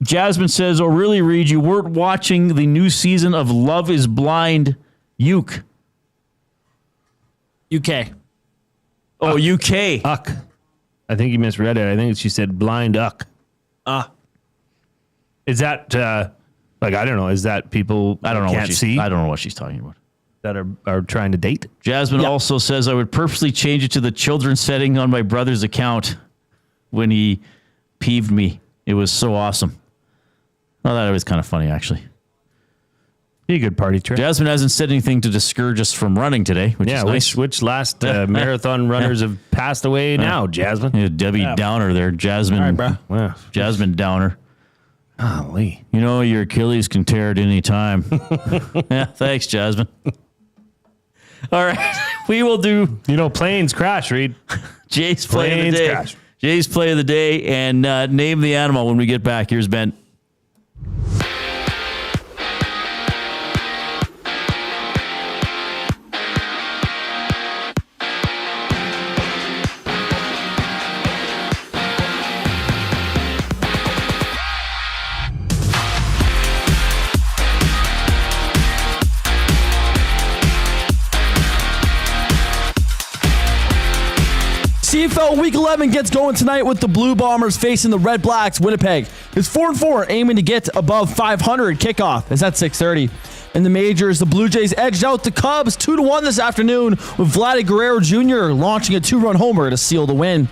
Jasmine says, oh, really, Reid, you weren't watching the new season of Love is Blind UK. Oh, UK. Uck. I think you misread it. I think she said blind uck. Is that, I don't know, is that people I don't know can't see? I don't know what she's talking about. That are trying to date? Jasmine also says, I would purposely change it to the children's setting on my brother's account when he peeved me. It was so awesome. I thought it was kind of funny, actually. Be a good party trick. Jasmine hasn't said anything to discourge us from running today, which is nice. Which last marathon runners have passed away now, Jasmine? Yeah, Debbie Downer there. Jasmine. All right, bro. Wow. Jasmine Downer. Golly. Your Achilles can tear at any time. Yeah, thanks, Jasmine. All right, we will do... planes crash, Reid. Jay's play of the day. Crash. Jay's play of the day, and name the animal when we get back. Here's Ben. CFL Week 11 gets going tonight with the Blue Bombers facing the Redblacks. Winnipeg is 4-4, aiming to get above 500. Kickoff is at 6:30. In the majors, the Blue Jays edged out the Cubs 2-1 this afternoon with Vladdy Guerrero Jr. launching a 2-run homer to seal the win.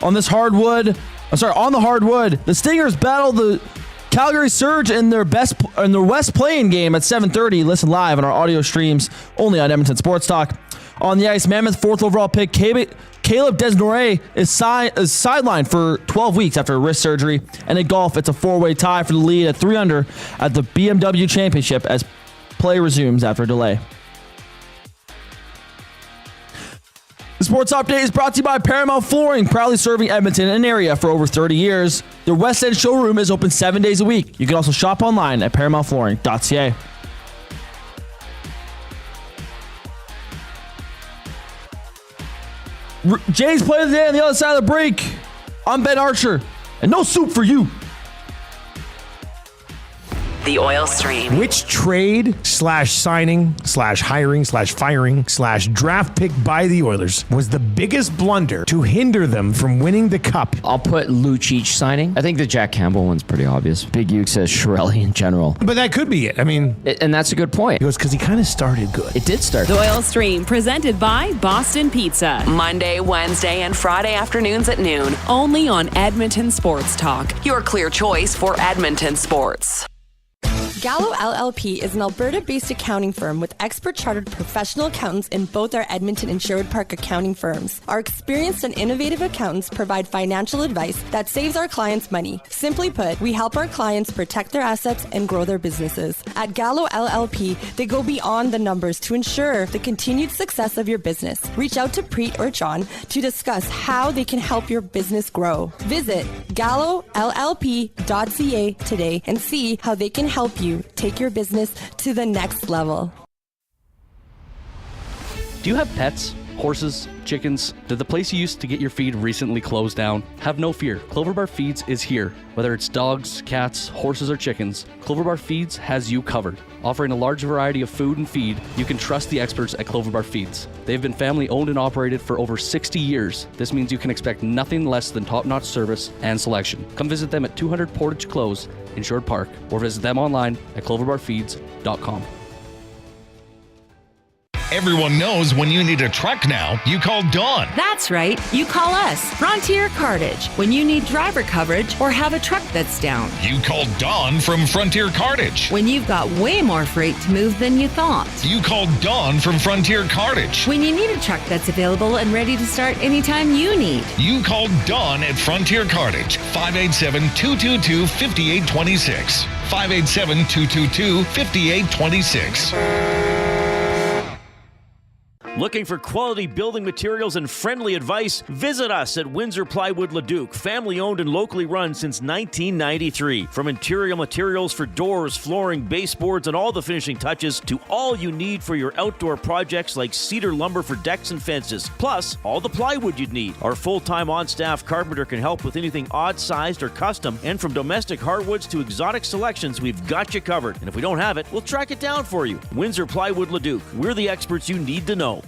On the hardwood, the Stingers battle the Calgary Surge in their West playing game at 7:30. Listen live on our audio streams only on Edmonton Sports Talk. On the ice, Mammoth 4th overall pick Caleb Desnoyers is sidelined for 12 weeks after a wrist surgery. And in golf, it's a 4-way tie for the lead at 3-under at the BMW Championship as play resumes after a delay. The sports update is brought to you by Paramount Flooring, proudly serving Edmonton and area for over 30 years. Their West End showroom is open 7 days a week. You can also shop online at paramountflooring.ca. Jay's play of the day on the other side of the break. I'm Ben Archer, and no soup for you. The Oil Stream. Which trade /signing/hiring/firing/draft pick by the Oilers was the biggest blunder to hinder them from winning the cup? I'll put Lucic signing. I think the Jack Campbell one's pretty obvious. Big Uke says Shirelli in general. But that could be it. I mean... And that's a good point. It goes because he kind of started good. It did start. The Oil Stream, presented by Boston Pizza. Monday, Wednesday, and Friday afternoons at noon. Only on Edmonton Sports Talk. Your clear choice for Edmonton sports. Gallo LLP is an Alberta-based accounting firm with expert chartered professional accountants in both our Edmonton and Sherwood Park accounting firms. Our experienced and innovative accountants provide financial advice that saves our clients money. Simply put, we help our clients protect their assets and grow their businesses. At Gallo LLP, they go beyond the numbers to ensure the continued success of your business. Reach out to Preet or John to discuss how they can help your business grow. Visit gallollp.ca today and see how they can help you take your business to the next level. Do you have pets? Horses? Chickens? Did the place you used to get your feed recently close down? Have no fear. Clover Bar Feeds is here. Whether it's dogs, cats, horses, or chickens, Clover Bar Feeds has you covered. Offering a large variety of food and feed, you can trust the experts at Clover Bar Feeds. They've been family owned and operated for over 60 years. This means you can expect nothing less than top-notch service and selection. Come visit them at 200 Portage Close in Sherwood Park or visit them online at cloverbarfeeds.com. Everyone knows when you need a truck now, you call Dawn. That's right. You call us, Frontier Cartage, when you need driver coverage or have a truck that's down. You call Dawn from Frontier Cartage. When you've got way more freight to move than you thought. You call Dawn from Frontier Cartage. When you need a truck that's available and ready to start anytime you need. You call Dawn at Frontier Cartage, 587-222-5826. 587-222-5826. Looking for quality building materials and friendly advice? Visit us at Windsor Plywood Leduc, family owned and locally run since 1993. From interior materials for doors, flooring, baseboards, and all the finishing touches to all you need for your outdoor projects like cedar lumber for decks and fences, plus all the plywood you'd need. Our full-time on-staff carpenter can help with anything odd-sized or custom, and from domestic hardwoods to exotic selections, we've got you covered. And if we don't have it, we'll track it down for you. Windsor Plywood Leduc. We're the experts you need to know.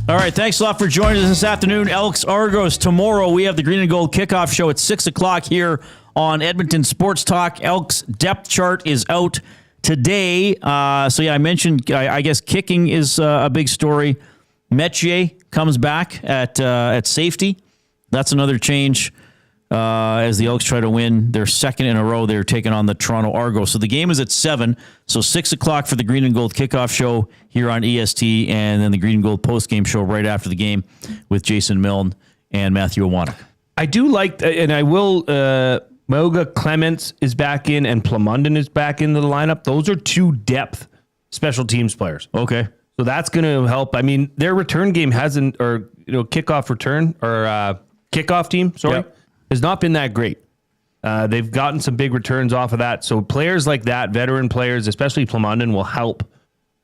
All right, thanks a lot for joining us this afternoon. Elks Argos tomorrow. We have the Green and Gold kickoff show at 6 o'clock here on Edmonton Sports Talk. Elks depth chart is out today. I mentioned, I guess kicking is a big story. Metier comes back at safety. That's another change as the Elks try to win their second in a row. They're taking on the Toronto Argo. So the game is at 7. So 6 o'clock for the Green and Gold kickoff show here on EST, and then the Green and Gold postgame show right after the game with Jason Milne and Matthew Iwanek. I do like, and I will, Moga Clements is back in and Plamondon is back into the lineup. Those are two depth special teams players. Okay. So that's going to help. I mean, their return game hasn't, or, kickoff return or kickoff team, has not been that great. They've gotten some big returns off of that. So players like that, veteran players, especially Plamondon, will help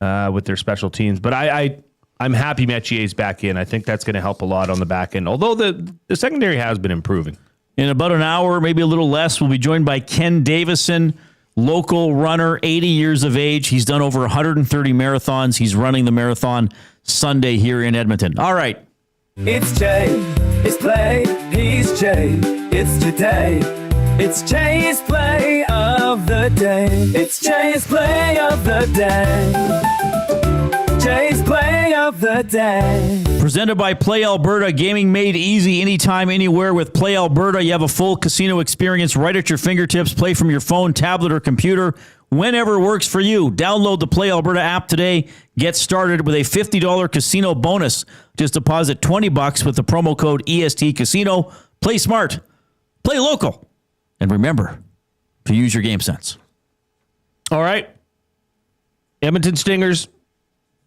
with their special teams. But I'm happy Metier's back in. I think that's going to help a lot on the back end. Although the secondary has been improving. In about an hour, maybe a little less, we'll be joined by Ken Davison, local runner, 80 years of age. He's done over 130 marathons. He's running the marathon Sunday here in Edmonton. All right. It's Jay, it's play, he's Jay, it's today. It's Jay's play of the day. It's Jay's play of the day. Jay's play of the day. Presented by Play Alberta, gaming made easy anytime, anywhere. With Play Alberta, you have a full casino experience right at your fingertips. Play from your phone, tablet, or computer whenever works for you. Download the Play Alberta app today. Get started with a $50 casino bonus. Just deposit $20 with the promo code EST Casino. Play smart. Play local. And remember to use your game sense. All right. Edmonton Stingers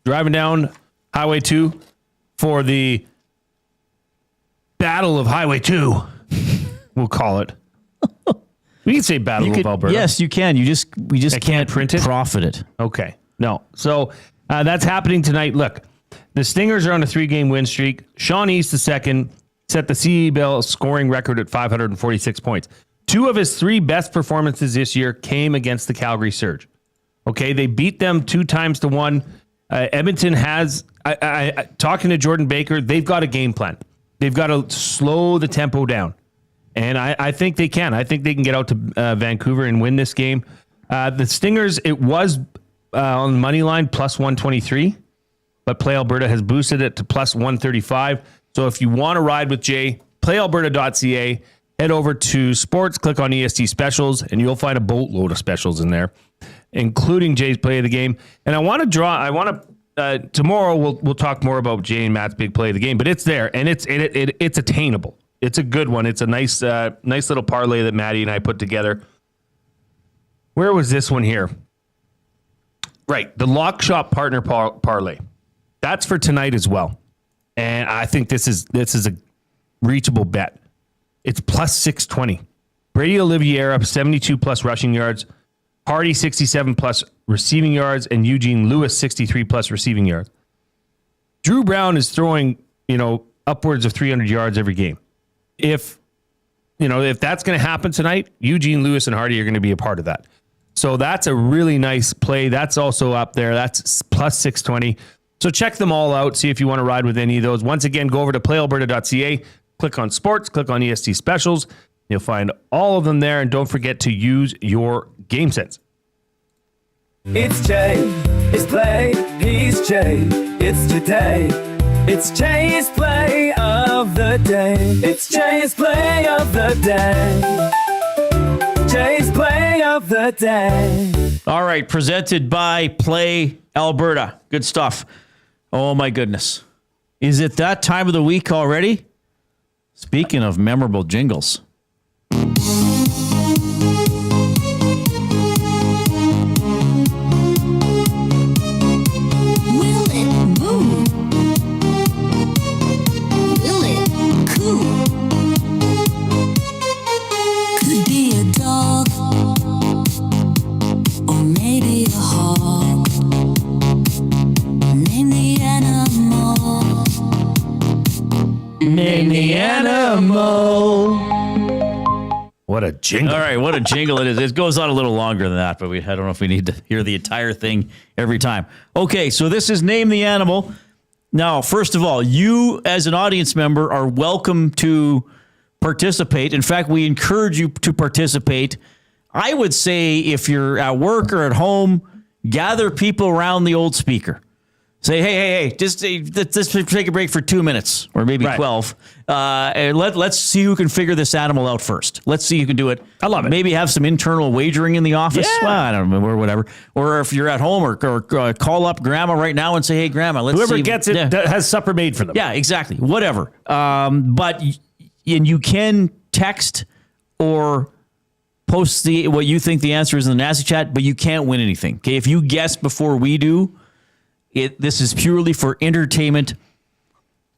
driving down Highway 2 for the Battle of Highway 2. We'll call it. We can say Battle of Alberta. Yes, you can. We just can't print it. Profit it. Okay. No. So that's happening tonight. Look, the Stingers are on a 3-game win streak. Sean East, the second, set the CEBL scoring record at 546 points. 2 of his 3 best performances this year came against the Calgary Surge. Okay, they beat them 2-1. Edmonton has, talking to Jordan Baker, they've got a game plan. They've got to slow the tempo down. And I think they can. I think they can get out to Vancouver and win this game. The Stingers, it was on the money line plus 123, but Play Alberta has boosted it to plus 135. So if you want to ride with Jay, playalberta.ca. Head over to sports, click on EST specials, and you'll find a boatload of specials in there, including Jay's play of the game. And tomorrow we'll talk more about Jay and Matt's big play of the game, but it's there and it's attainable. It's a good one. It's a nice little parlay that Maddie and I put together. Where was this one here? Right, the Lock Shop Partner parlay. That's for tonight as well, and I think this is a reachable bet. It's plus 620. Brady Oliveira, 72 plus rushing yards. Hardy, 67 plus receiving yards. And Eugene Lewis, 63 plus receiving yards. Drew Brown is throwing, upwards of 300 yards every game. If that's going to happen tonight, Eugene Lewis and Hardy are going to be a part of that. So that's a really nice play. That's also up there. That's plus 620. So check them all out. See if you want to ride with any of those. Once again, go over to playalberta.ca. Click on sports, click on EST specials. You'll find all of them there. And don't forget to use your game sense. It's Jay, it's play, he's Jay, it's today. It's Jay's play of the day. It's Jay's play of the day. Jay's play of the day. All right, presented by Play Alberta. Good stuff. Oh my goodness. Is it that time of the week already? Speaking of memorable jingles. Name the animal. What a jingle. All right, what a jingle it is. It goes on a little longer than that, but I don't know if we need to hear the entire thing every time. Okay, so this is Name the Animal. Now, first of all, you as an audience member are welcome to participate. In fact, we encourage you to participate. I would say if you're at work or at home, gather people around the old speaker. Say, hey, just take a break for 2 minutes or maybe 12. And let's see who can figure this animal out first. Let's see who can do it. I love it. Maybe have some internal wagering in the office. Yeah. Well, I don't know, or whatever. Or if you're at home or call up grandma right now and say, hey, grandma, let's see. Whoever gets it has supper made for them. Yeah, exactly. Whatever. But you can text or post what you think the answer is in the Nasty Chat, but you can't win anything. Okay, if you guess before we do, this is purely for entertainment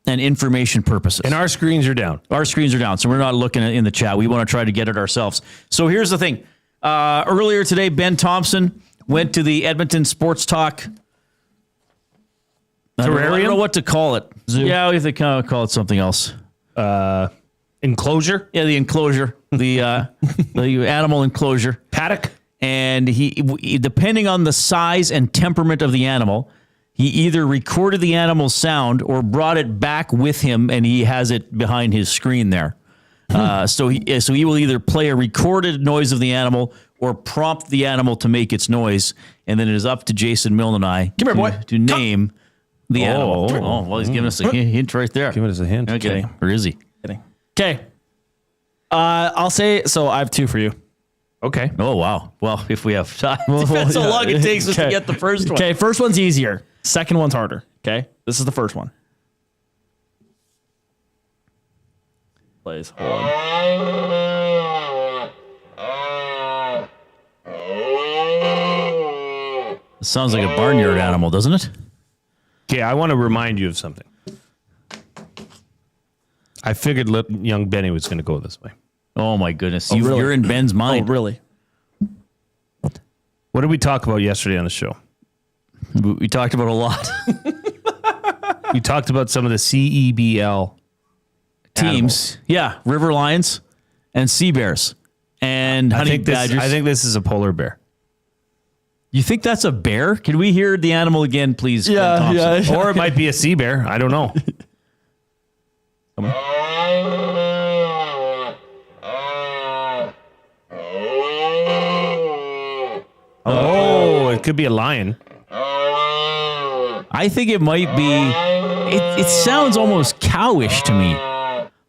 and information purposes. And our screens are down. Our screens are down, so we're not looking in the chat. We want to try to get it ourselves. So here's the thing. Earlier today, Ben Thompson went to the Edmonton Sports Talk. I don't know what to call it. Zoo. Yeah, we have to call it something else. Enclosure? Yeah, the enclosure. The animal enclosure. Paddock? And he, depending on the size and temperament of the animal, he either recorded the animal's sound or brought it back with him, and he has it behind his screen there. So he will either play a recorded noise of the animal or prompt the animal to make its noise, and then it is up to Jason Milne and I to name the animal. Oh, well, he's giving us a hint right there. Giving us a hint. Okay. Or is he? Okay. I'll say, so I have 2 for you. Okay. Oh, wow. Well, if we have time. Depends how long it takes us to get the first one. Okay, first one's easier. Second one's harder. Okay? This is the first one. Plays. Hold on. It sounds like a barnyard animal, doesn't it? Okay, I want to remind you of something. I figured young Benny was going to go this way. Oh, my goodness. Really? You're in Ben's mind. Oh, really? What did we talk about yesterday on the show? We talked about a lot. We talked about some of the CEBL teams. Animals. Yeah, river lions and sea bears and honey badgers. I think this is a polar bear. You think that's a bear? Can we hear the animal again, please? Yeah. Or it might be a sea bear. I don't know. Come on. Oh, it could be a lion. I think it might be. It sounds almost cowish to me,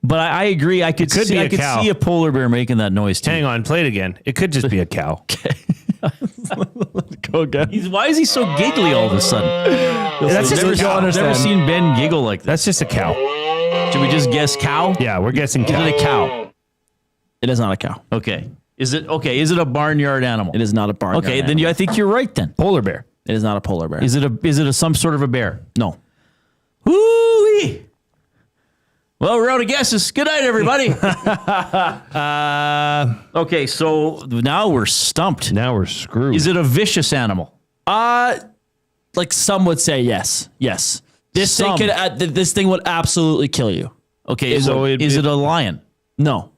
but I agree. I could see a polar bear making that noise too. Hang on, play it again. It could just be a cow. Go again. Why is he so giggly all of a sudden? That's just a cow. I've never seen Ben giggle like that. That's just a cow. Should we just guess cow? Yeah, we're guessing cow. Is it a cow? It is not a cow. Okay. Is it a barnyard animal? It is not a barnyard Okay, animal. then I think you're right then. Polar bear. It is not a polar bear. Is it a some sort of a bear? No. Woo-wee. Well, we're out of guesses. Good night, everybody. Okay, so now we're stumped. Now we're screwed. Is it a vicious animal? Like some would say yes. Yes. This thing would absolutely kill you. Okay, so is it a lion? No.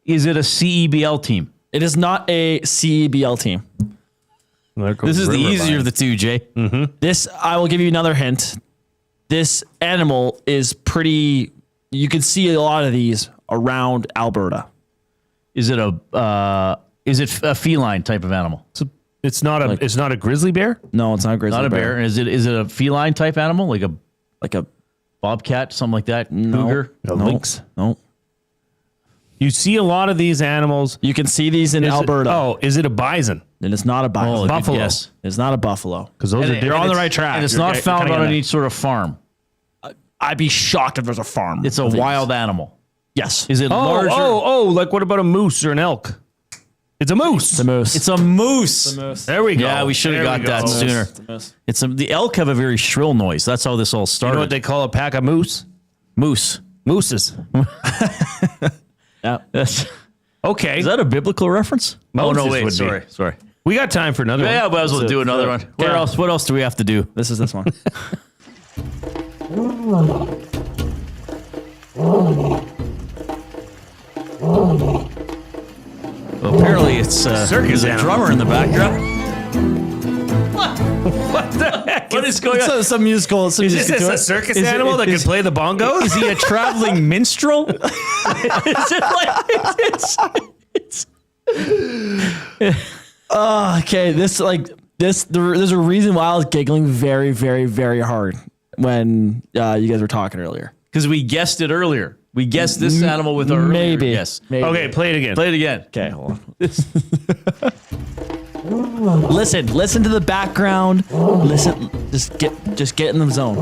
Is it a CEBL team? It is not a CEBL team. This is the easier of the two, Jay. Mm-hmm. This, I will give you another hint. This animal is pretty, you can see a lot of these around Alberta. Is it a feline type of animal? It's not a grizzly bear? No, it's not a grizzly bear. Not a bear. Is it a feline type animal? Like a bobcat, something like that? Cougar? Lynx? No. You see a lot of these animals. You can see these in Alberta. Is it a bison? And it's not a bison. Buffalo. Yes. It's not a buffalo. Because they're on the right track. And it's not found on any sort of farm. I'd be shocked if there's a farm. It's a wild animal. Yes. Is it larger? Like what about a moose or an elk? It's a moose. It's a moose. It's a moose. There we go. Yeah, we should have got that sooner. The elk have a very shrill noise. That's how this all started. You know what they call a pack of moose? Mooses. Yeah. That's okay. Is that a biblical reference? Moses no, wait. would be. Sorry. We got time for another one. Yeah, but I was going to do another one. What else do we have to do? This is this one. Well, apparently it's circus a animal. drummer in the background. What the heck? What is going on? Some musical. Is this a circus animal that can play the bongos? Is he a traveling minstrel? Is it like it's okay, there's a reason why I was giggling very, very, very hard when you guys were talking earlier. Because we guessed it earlier. We guessed this animal with our earlier guess. Maybe. Okay, play it again. Play it again. Okay, hold on. Listen to the background. Listen, just get in the zone.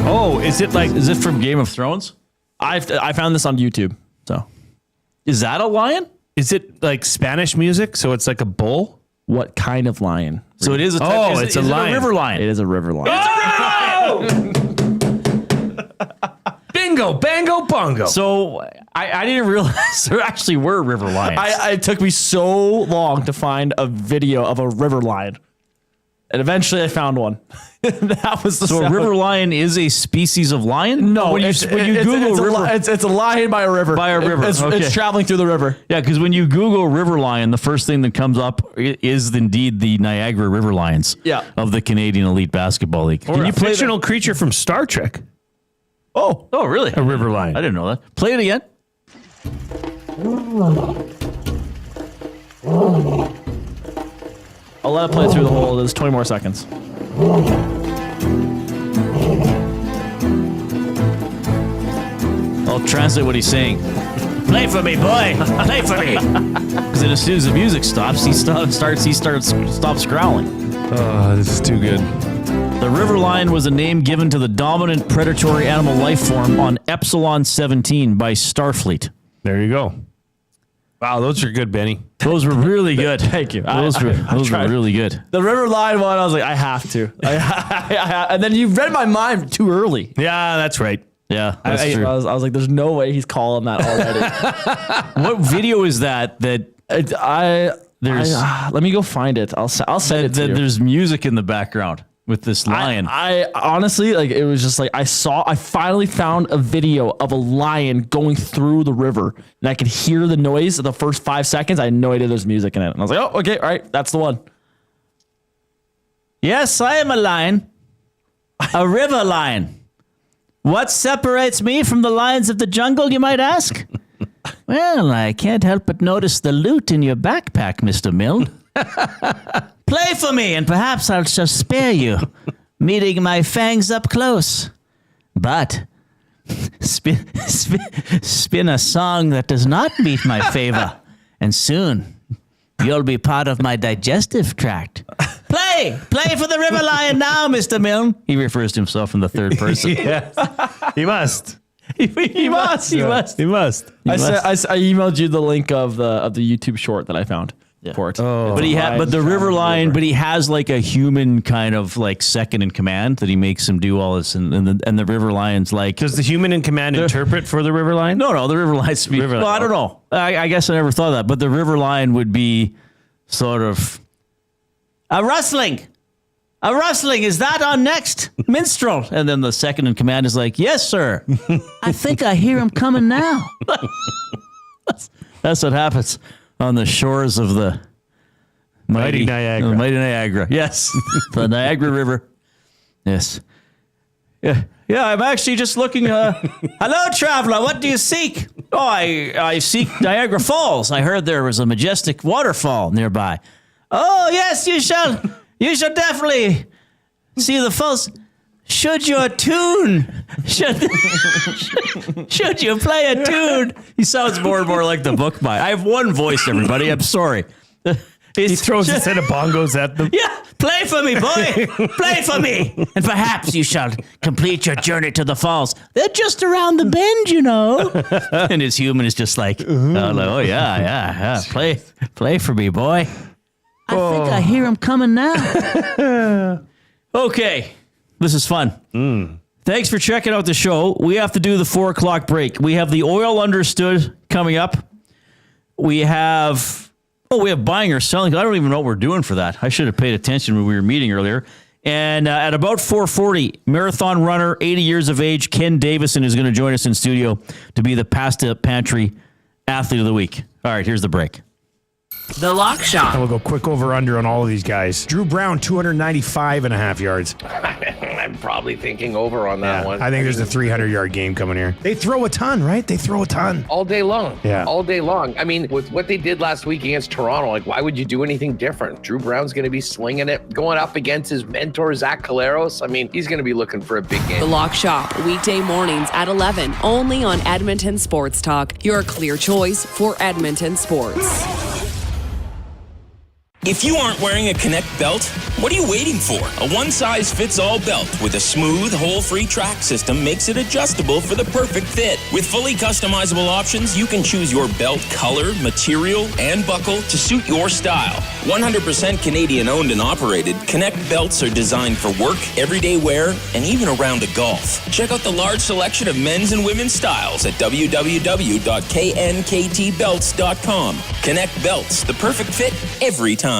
Oh, is it from Game of Thrones? I found this on YouTube. So, is that a lion? Is it like Spanish music? So it's like a bull? What kind of lion? So it is a type, it's a lion. A river lion. It is a river lion. Oh! Bingo, bango, bongo. So I didn't realize there actually were river lions. It took me so long to find a video of a river lion. And eventually I found one. That was the So a river lion is a species of lion? No, when you Google river, it's a lion by a river. By a river, It's, okay. it's traveling through the river. Yeah, because when you Google river lion, the first thing that comes up is indeed the Niagara River Lions of the Canadian Elite Basketball League. Or a fictional creature from Star Trek. Oh, really? A river lion. I didn't know that. Play it again. I'll let it play through the whole. There's 20 more seconds. I'll translate what he's saying. Play for me, boy. Play for me. Because then as soon as the music stops, he stops growling. Oh, this is too good. The river lion was a name given to the dominant predatory animal life form on Epsilon 17 by Starfleet. There you go. Wow, those are good, Benny. Those were really good. Thank you. Those were really good. The river lion one, I was like, I have to. And then you read my mind too early. Yeah, that's right. Yeah, that's true. I was like, there's no way he's calling that already. What video is that? Let me go find it. I'll send it to you. There's music in the background with this lion. I honestly, like, it was just like, I finally found a video of a lion going through the river, and I could hear the noise of the first 5 seconds. I had no idea there's music in it. And I was like, oh, okay, all right, that's the one. Yes, I am a lion. A river lion. What separates me from the lions of the jungle, you might ask? Well, I can't help but notice the loot in your backpack, Mr. Milne. Play for me, and perhaps I'll just spare you, meeting my fangs up close. But spin a song that does not meet my favor, and soon you'll be part of my digestive tract. Play for the river lion now, Mr. Milne. He refers to himself in the third person. Yes. He must. He must. I emailed you the link of the YouTube short that I found for it. Oh, but the river lion, but he has like a human kind of like second in command that he makes him do all this, and the river lion's like. Does the human in command interpret for the river lion? No, the river lion speaks. Well, I don't know. I guess I never thought of that, but the river lion would be sort of a rustling. A rustling, is that our next minstrel? And then the second in command is like, yes, sir. I think I hear him coming now. That's what happens on the shores of the mighty Niagara. Mighty Niagara, yes. The Niagara River. Yes. Yeah, I'm actually just looking. Hello, traveler, what do you seek? Oh, I seek Niagara Falls. I heard there was a majestic waterfall nearby. Oh, yes, you shall definitely see the falls. Should your tune, should you play a tune? He sounds more and more like the book guy. I have one voice, everybody. I'm sorry. He throws a set of bongos at them. Yeah, play for me, boy. Play for me. And perhaps you shall complete your journey to the falls. They're just around the bend, you know. And his human is just like, oh, yeah. Play for me, boy. I think I hear him coming now. Okay, this is fun. Thanks for checking out the show. We have to do the 4 o'clock break. We have the oil understood coming up. We have buying or selling. I don't even know what we're doing for that. I should have paid attention when we were meeting earlier. And at about 4:40, marathon runner, 80 years of age, Ken Davison is going to join us in studio to be the Pasta Pantry Athlete of the Week. All right, here's the break. The Lock Shop. And we'll go quick over under on all of these guys. Drew Brown, 295.5 yards. I'm probably thinking over on that one. I think there's a 300-yard game coming here. They throw a ton, right? They throw a ton. All day long. Yeah. All day long. I mean, with what they did last week against Toronto, like, why would you do anything different? Drew Brown's going to be slinging it, going up against his mentor, Zach Caleros. I mean, he's going to be looking for a big game. The Lock Shop, weekday mornings at 11, only on Edmonton Sports Talk, your clear choice for Edmonton sports. If you aren't wearing a Connect belt, what are you waiting for? A one-size-fits-all belt with a smooth, hole-free track system makes it adjustable for the perfect fit. With fully customizable options, you can choose your belt color, material, and buckle to suit your style. 100% Canadian-owned and operated, Connect belts are designed for work, everyday wear, and even a round of golf. Check out the large selection of men's and women's styles at www.knktbelts.com. Connect belts, the perfect fit every time.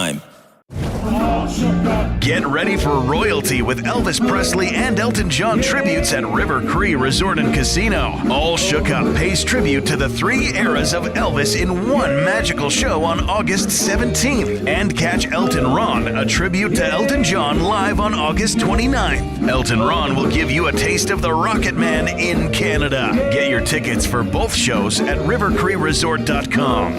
Get ready for royalty with Elvis Presley and Elton John tributes at River Cree Resort and Casino. All Shook Up pays tribute to the 3 eras of Elvis in one magical show on August 17th. And catch Elton Ron, a tribute to Elton John, live on August 29th. Elton Ron will give you a taste of the Rocket Man in Canada. Get your tickets for both shows at rivercreeresort.com.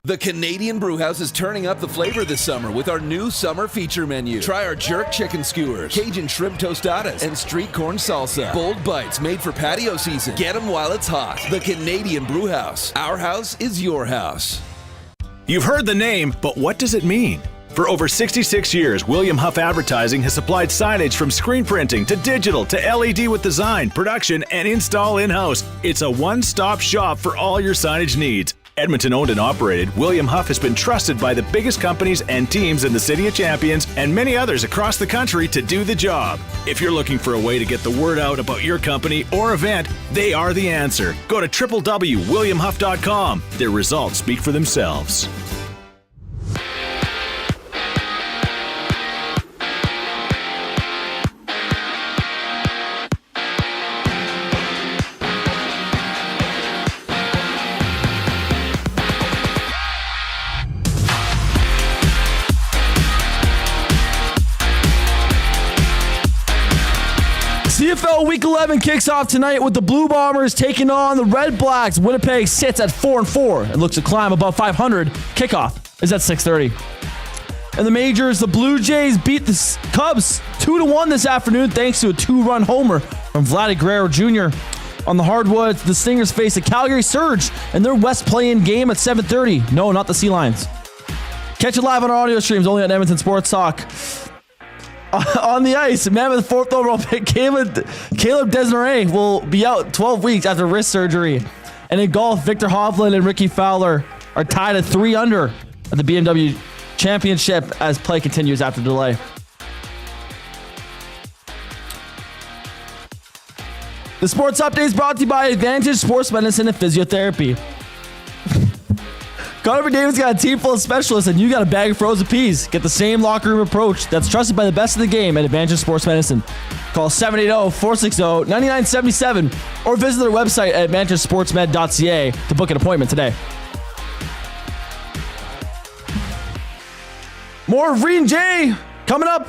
The Canadian Brewhouse is turning up the flavor this summer with our new summer feature menu. Try our jerk chicken skewers, Cajun shrimp tostadas, and street corn salsa. Bold bites made for patio season. Get them while it's hot. The Canadian Brewhouse. Our house is your house. You've heard the name, but what does it mean? For over 66 years, William Huff Advertising has supplied signage from screen printing to digital to LED with design, production, and install in-house. It's a one-stop shop for all your signage needs. Edmonton owned and operated, William Huff has been trusted by the biggest companies and teams in the City of Champions and many others across the country to do the job. If you're looking for a way to get the word out about your company or event, they are the answer. Go to www.williamhuff.com. Their results speak for themselves. CFL Week 11 kicks off tonight with the Blue Bombers taking on the Redblacks. Winnipeg sits at 4-4 and looks to climb above 500. Kickoff is at 6:30. In the majors, the Blue Jays beat the Cubs 2-1 this afternoon thanks to a 2-run homer from Vladdy Guerrero Jr. On the hardwoods, the Stingers face the Calgary Surge in their West play-in game at 7:30. No, not the Sea Lions. Catch it live on our audio streams only on Edmonton Sports Talk. On the ice, man with the 4th overall pick, Caleb Desmarais will be out 12 weeks after wrist surgery. And in golf, Victor Hovland and Ricky Fowler are tied at 3 under at the BMW Championship as play continues after delay. The sports update is brought to you by Advantage Sports Medicine and Physiotherapy. Connor McDavid's got a team full of specialists, and you got a bag of frozen peas. Get the same locker room approach that's trusted by the best in the game at Advantage Sports Medicine. Call 780-460-9977 or visit their website at advantagesportsmed.ca to book an appointment today. More of Reid and Jay coming up.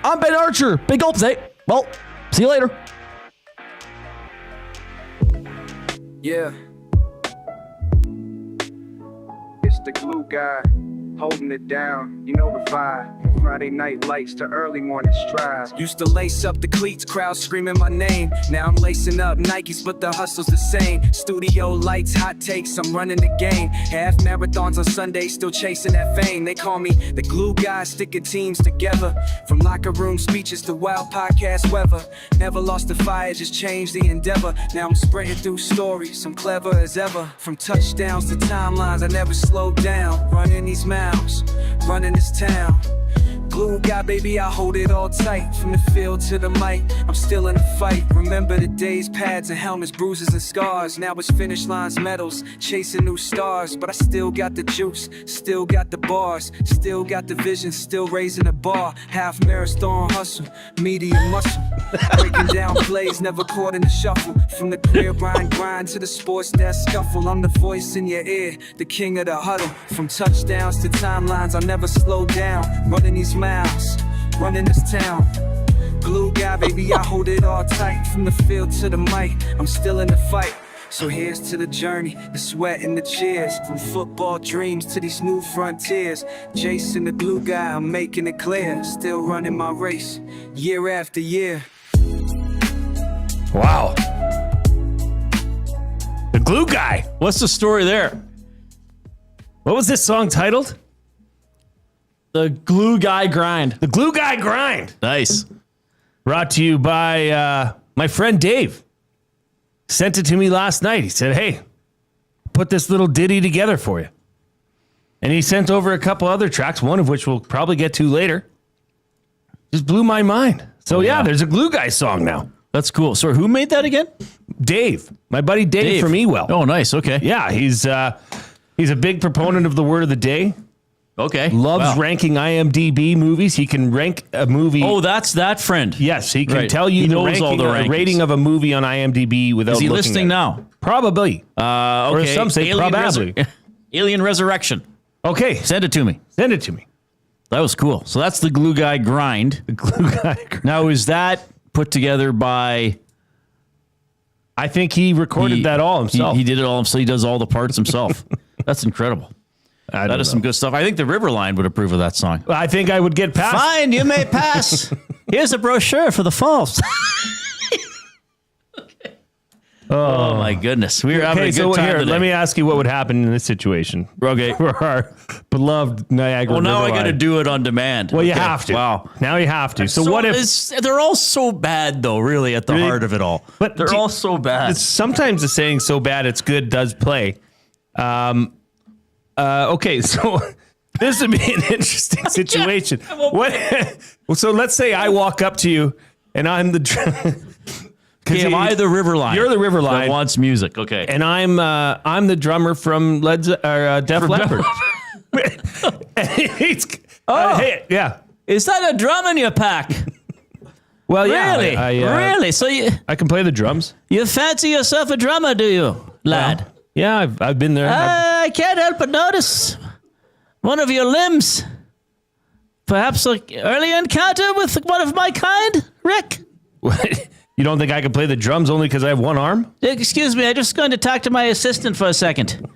I'm Ben Archer. Big gulps, eh? Well, see you later. Yeah. It's the glue guy, holding it down, you know the vibe. Friday night lights to early morning strides. Used to lace up the cleats, crowd screaming my name. Now I'm lacing up Nikes, but the hustle's the same. Studio lights, hot takes, I'm running the game. Half marathons on Sunday, still chasing that fame. They call me the glue guy, sticking teams together. From locker room speeches to wild podcast weather. Never lost the fire, just changed the endeavor. Now I'm sprinting through stories, I'm clever as ever. From touchdowns to timelines, I never slowed down. Running these miles, running this town. Glue guy, baby, I hold it all tight. From the field to the mic, I'm still in the fight. Remember the days, pads and helmets, bruises and scars. Now it's finish lines, medals, chasing new stars. But I still got the juice, still got the bars, still got the vision, still raising the bar. Half marathon hustle, medium muscle. Breaking down plays, never caught in the shuffle. From the career grind to the sports desk scuffle. I'm the voice in your ear, the king of the huddle. From touchdowns to timelines, I'll never slow down. Running these miles, running this town. Glue guy, baby, I hold it all tight. From the field to the mic, I'm still in the fight. So here's to the journey, the sweat and the cheers. From football dreams to these new frontiers. Jason the glue guy, I'm making it clear. Still running my race, year after year. Wow. The glue guy. What's the story there? What was this song titled? The Glue Guy Grind. The Glue Guy Grind. Nice. Brought to you by my friend Dave. Sent it to me last night. He said, hey, put this little ditty together for you. And he sent over a couple other tracks, one of which we'll probably get to later. Just blew my mind. So yeah, there's a Glue Guy song now. That's cool. So who made that again? Dave. My buddy Dave from Ewell. Oh, nice. Okay. Yeah, he's He's a big proponent of the word of the day. Okay. Loves ranking IMDb movies. He can rank a movie. Oh, that's that friend. Yes, he can Right. tell you He the knows ranking, all the rankings. rating of a movie on IMDb without Is he looking listening at it. now? Probably. Okay. Or as some say, probably. Alien Resurrection. Okay. Send it to me. Send it to me. That was cool. So that's the Glue Guy Grind. The Glue Guy Grind. Now, is that put together by... I think he recorded that all himself. He did it all himself. He does all the parts himself. That's incredible. That is some good stuff. I think the Riverline would approve of that song. I think I would get past. Fine, you may pass. Here's a brochure for the falls. Oh my goodness. We were having a good time today. Let me ask you what would happen in this situation. Okay. For our beloved Niagara Well, now I Riverline. got to do it on demand. Well, you Okay. have to. Wow. Now you have to. So what if... They're all so bad, though, really, at the heart of it all. But they're all so bad. Sometimes the saying "so bad it's good" does play. Okay, so this would be an interesting situation. So let's say I walk up to you and I'm the... Okay, am I the Riverline? You're the Riverline that wants music. Okay, and I'm the drummer from Def Leppard. Yeah. Is that a drum in your pack? Well, yeah. Really? Really? So I can play the drums. You fancy yourself a drummer, do you, lad? Well, yeah, I've been there. I can't help but notice one of your limbs. Perhaps an early encounter with one of my kind, Rick? What? You don't think I can play the drums only because I have one arm? Excuse me, I'm just going to talk to my assistant for a second.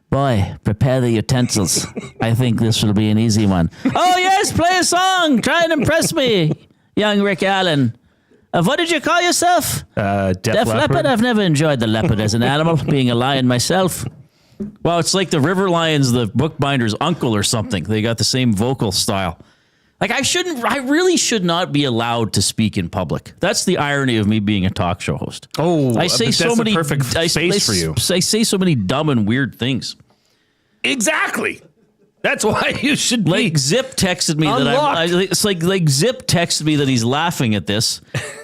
Boy, prepare the utensils. I think this will be an easy one. Oh, yes, play a song. Try and impress me, young Rick Allen. What did you call yourself? Def Leppard? I've never enjoyed the leopard as an animal, being a lion myself. Well, it's like the River Lion's the bookbinder's uncle or something. They got the same vocal style. Like I really should not be allowed to speak in public. That's the irony of me being a talk show host. Oh, I say but so that's many the perfect space for you. I say so many dumb and weird things. Exactly. That's why you should be. Like Zip texted me it's like Zip texted me that he's laughing at this.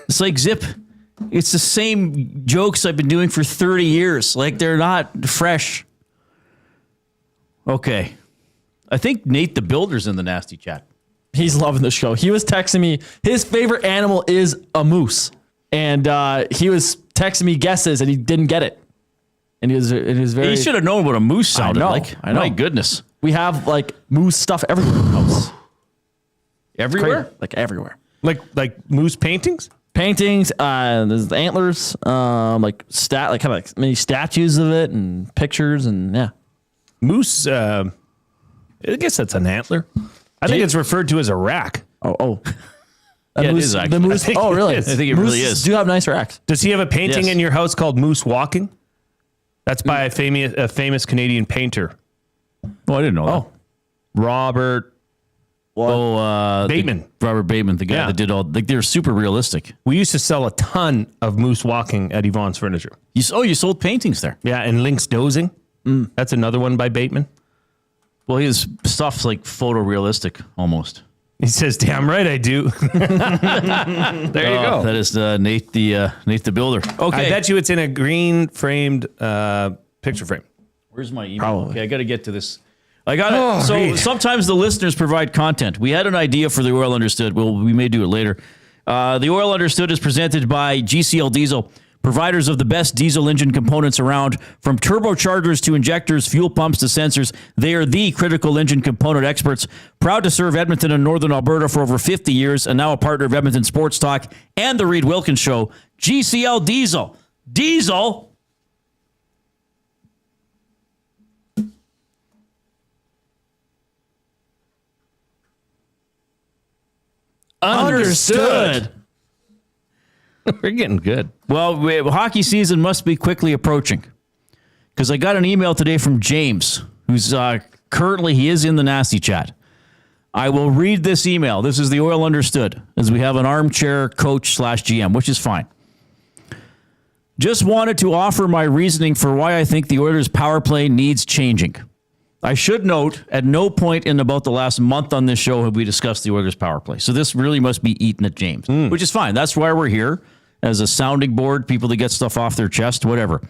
It's like Zip. It's the same jokes I've been doing for 30 years. Like they're not fresh. Okay. I think Nate the Builder's in the nasty chat. He's loving the show. He was texting me. His favorite animal is a moose, and he was texting me guesses, and he didn't get it. And he was very. He should have known what a moose sounded like. I know. My goodness. We have like moose stuff everywhere in the house. Everywhere? Crazy. Like everywhere. Like moose paintings? Paintings. There's the antlers. Like many statues of it and pictures and yeah. Moose. I guess that's an antler. I think it's referred to as a rack. Oh. Yeah, moose, it is actually. the moose. Oh, really? I think it really is. Do have nice racks. Does he have a painting Yes. in your house called Moose Walking? That's by a famous Canadian painter. Oh, I didn't know that. Robert Bateman. Robert Bateman, the guy that did all. Like they're super realistic. We used to sell a ton of Moose Walking at Yvonne's Furniture. You sold paintings there. Yeah, and Lynx Dozing. That's another one by Bateman. Well, his stuff's like photorealistic almost. He says, "Damn right I do." There you go. That is Nate the Builder. Okay, I bet you it's in a green framed picture frame. Where's my email? Probably. Okay, I got to get to this. I got it. So Reid. sometimes the listeners provide content. We had an idea for the Oil Understood. Well, we may do it later. The Oil Understood is presented by GCL Diesel, providers of the best diesel engine components around. From turbochargers to injectors, fuel pumps to sensors, they are the critical engine component experts. Proud to serve Edmonton and Northern Alberta for over 50 years, and now a partner of Edmonton Sports Talk and the Reid Wilkins Show. GCL Diesel. Diesel. Understood. We're getting good. Well, hockey season must be quickly approaching because I got an email today from James, who's currently he is in the nasty chat. I will read this email. This is the Oil Understood, as we have an armchair coach / GM, which is fine. Just wanted to offer my reasoning for why I think the Oilers' power play needs changing. I should note, at no point in about the last month on this show have we discussed the Oilers' power play. So this really must be eaten at James, which is fine. That's why we're here, as a sounding board, people to get stuff off their chest, whatever.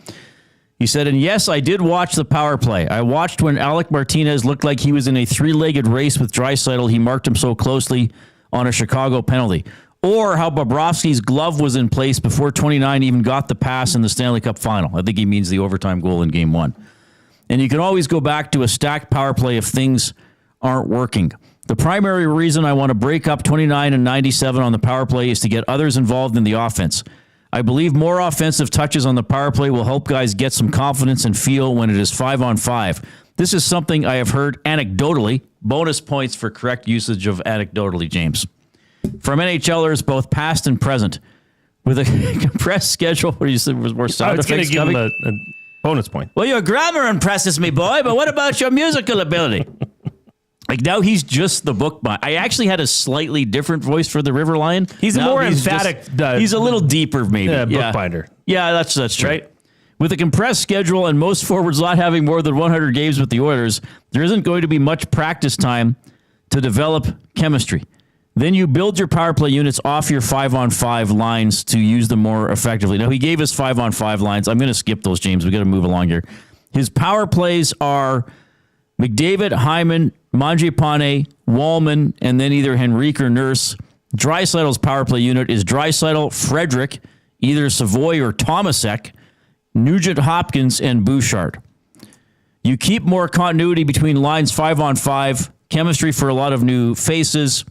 He said, and yes, I did watch the power play. I watched when Alec Martinez looked like he was in a three-legged race with Draisaitl. He marked him so closely on a Chicago penalty. Or how Bobrovsky's glove was in place before 29 even got the pass in the Stanley Cup final. I think he means the overtime goal in Game 1. And you can always go back to a stacked power play if things aren't working. The primary reason I want to break up 29 and 97 on the power play is to get others involved in the offense. I believe more offensive touches on the power play will help guys get some confidence and feel when it is 5-on-5. This is something I have heard anecdotally. Bonus points for correct usage of anecdotally, James. From NHLers, both past and present. With a compressed schedule, where you said was more sound effects going to give coming. him a bonus point. Well, your grammar impresses me, boy, but what about your musical ability? Like now he's just the bookbinder. I actually had a slightly different voice for the River Lion. He's Now more emphatic. He's a little deeper, maybe. Bookbinder. Yeah, that's true. Right? With a compressed schedule and most forwards not having more than 100 games with the Oilers, there isn't going to be much practice time to develop chemistry. Then you build your power play units off your 5-on-5 lines to use them more effectively. Now, he gave us 5-on-5 lines. I'm going to skip those, James. We got to move along here. His power plays are McDavid, Hyman, Mangiapane, Wallman, and then either Henrique or Nurse. Draisaitl's power play unit is Draisaitl, Frederick, either Savoy or Tomasek, Nugent Hopkins, and Bouchard. You keep more continuity between lines 5-on-5, chemistry for a lot of new faces.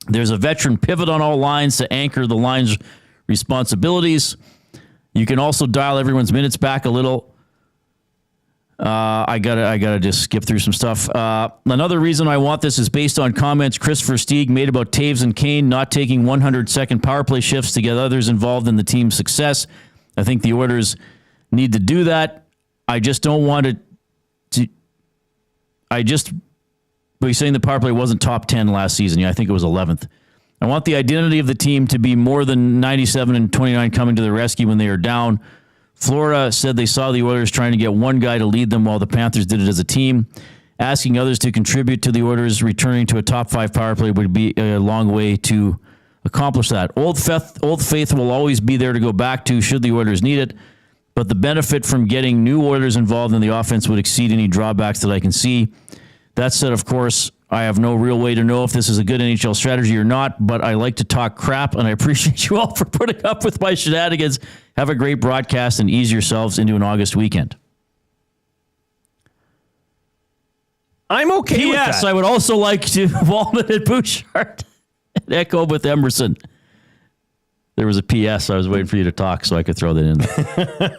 There's a veteran pivot on all lines to anchor the line's responsibilities. You can also dial everyone's minutes back a little. I gotta just skip through some stuff. Another reason I want this is based on comments Chris Versteeg made about Taves and Kane not taking 100-second power play shifts to get others involved in the team's success. I think the Oilers need to do that. I just don't want it to. But he's saying the power play wasn't top 10 last season. Yeah, I think it was 11th. I want the identity of the team to be more than 97 and 29 coming to the rescue when they are down. Florida said they saw the Oilers trying to get one guy to lead them while the Panthers did it as a team. Asking others to contribute to the Oilers returning to a top 5 power play would be a long way to accomplish that. Old Faith will always be there to go back to should the Oilers need it, but the benefit from getting new Oilers involved in the offense would exceed any drawbacks that I can see. That said, of course, I have no real way to know if this is a good NHL strategy or not, but I like to talk crap, and I appreciate you all for putting up with my shenanigans. Have a great broadcast and ease yourselves into an August weekend. I'm okay with that. Yes, I would also like to Wallman and Bouchard and echo with Emerson. There was a PS. I was waiting for you to talk so I could throw that in there.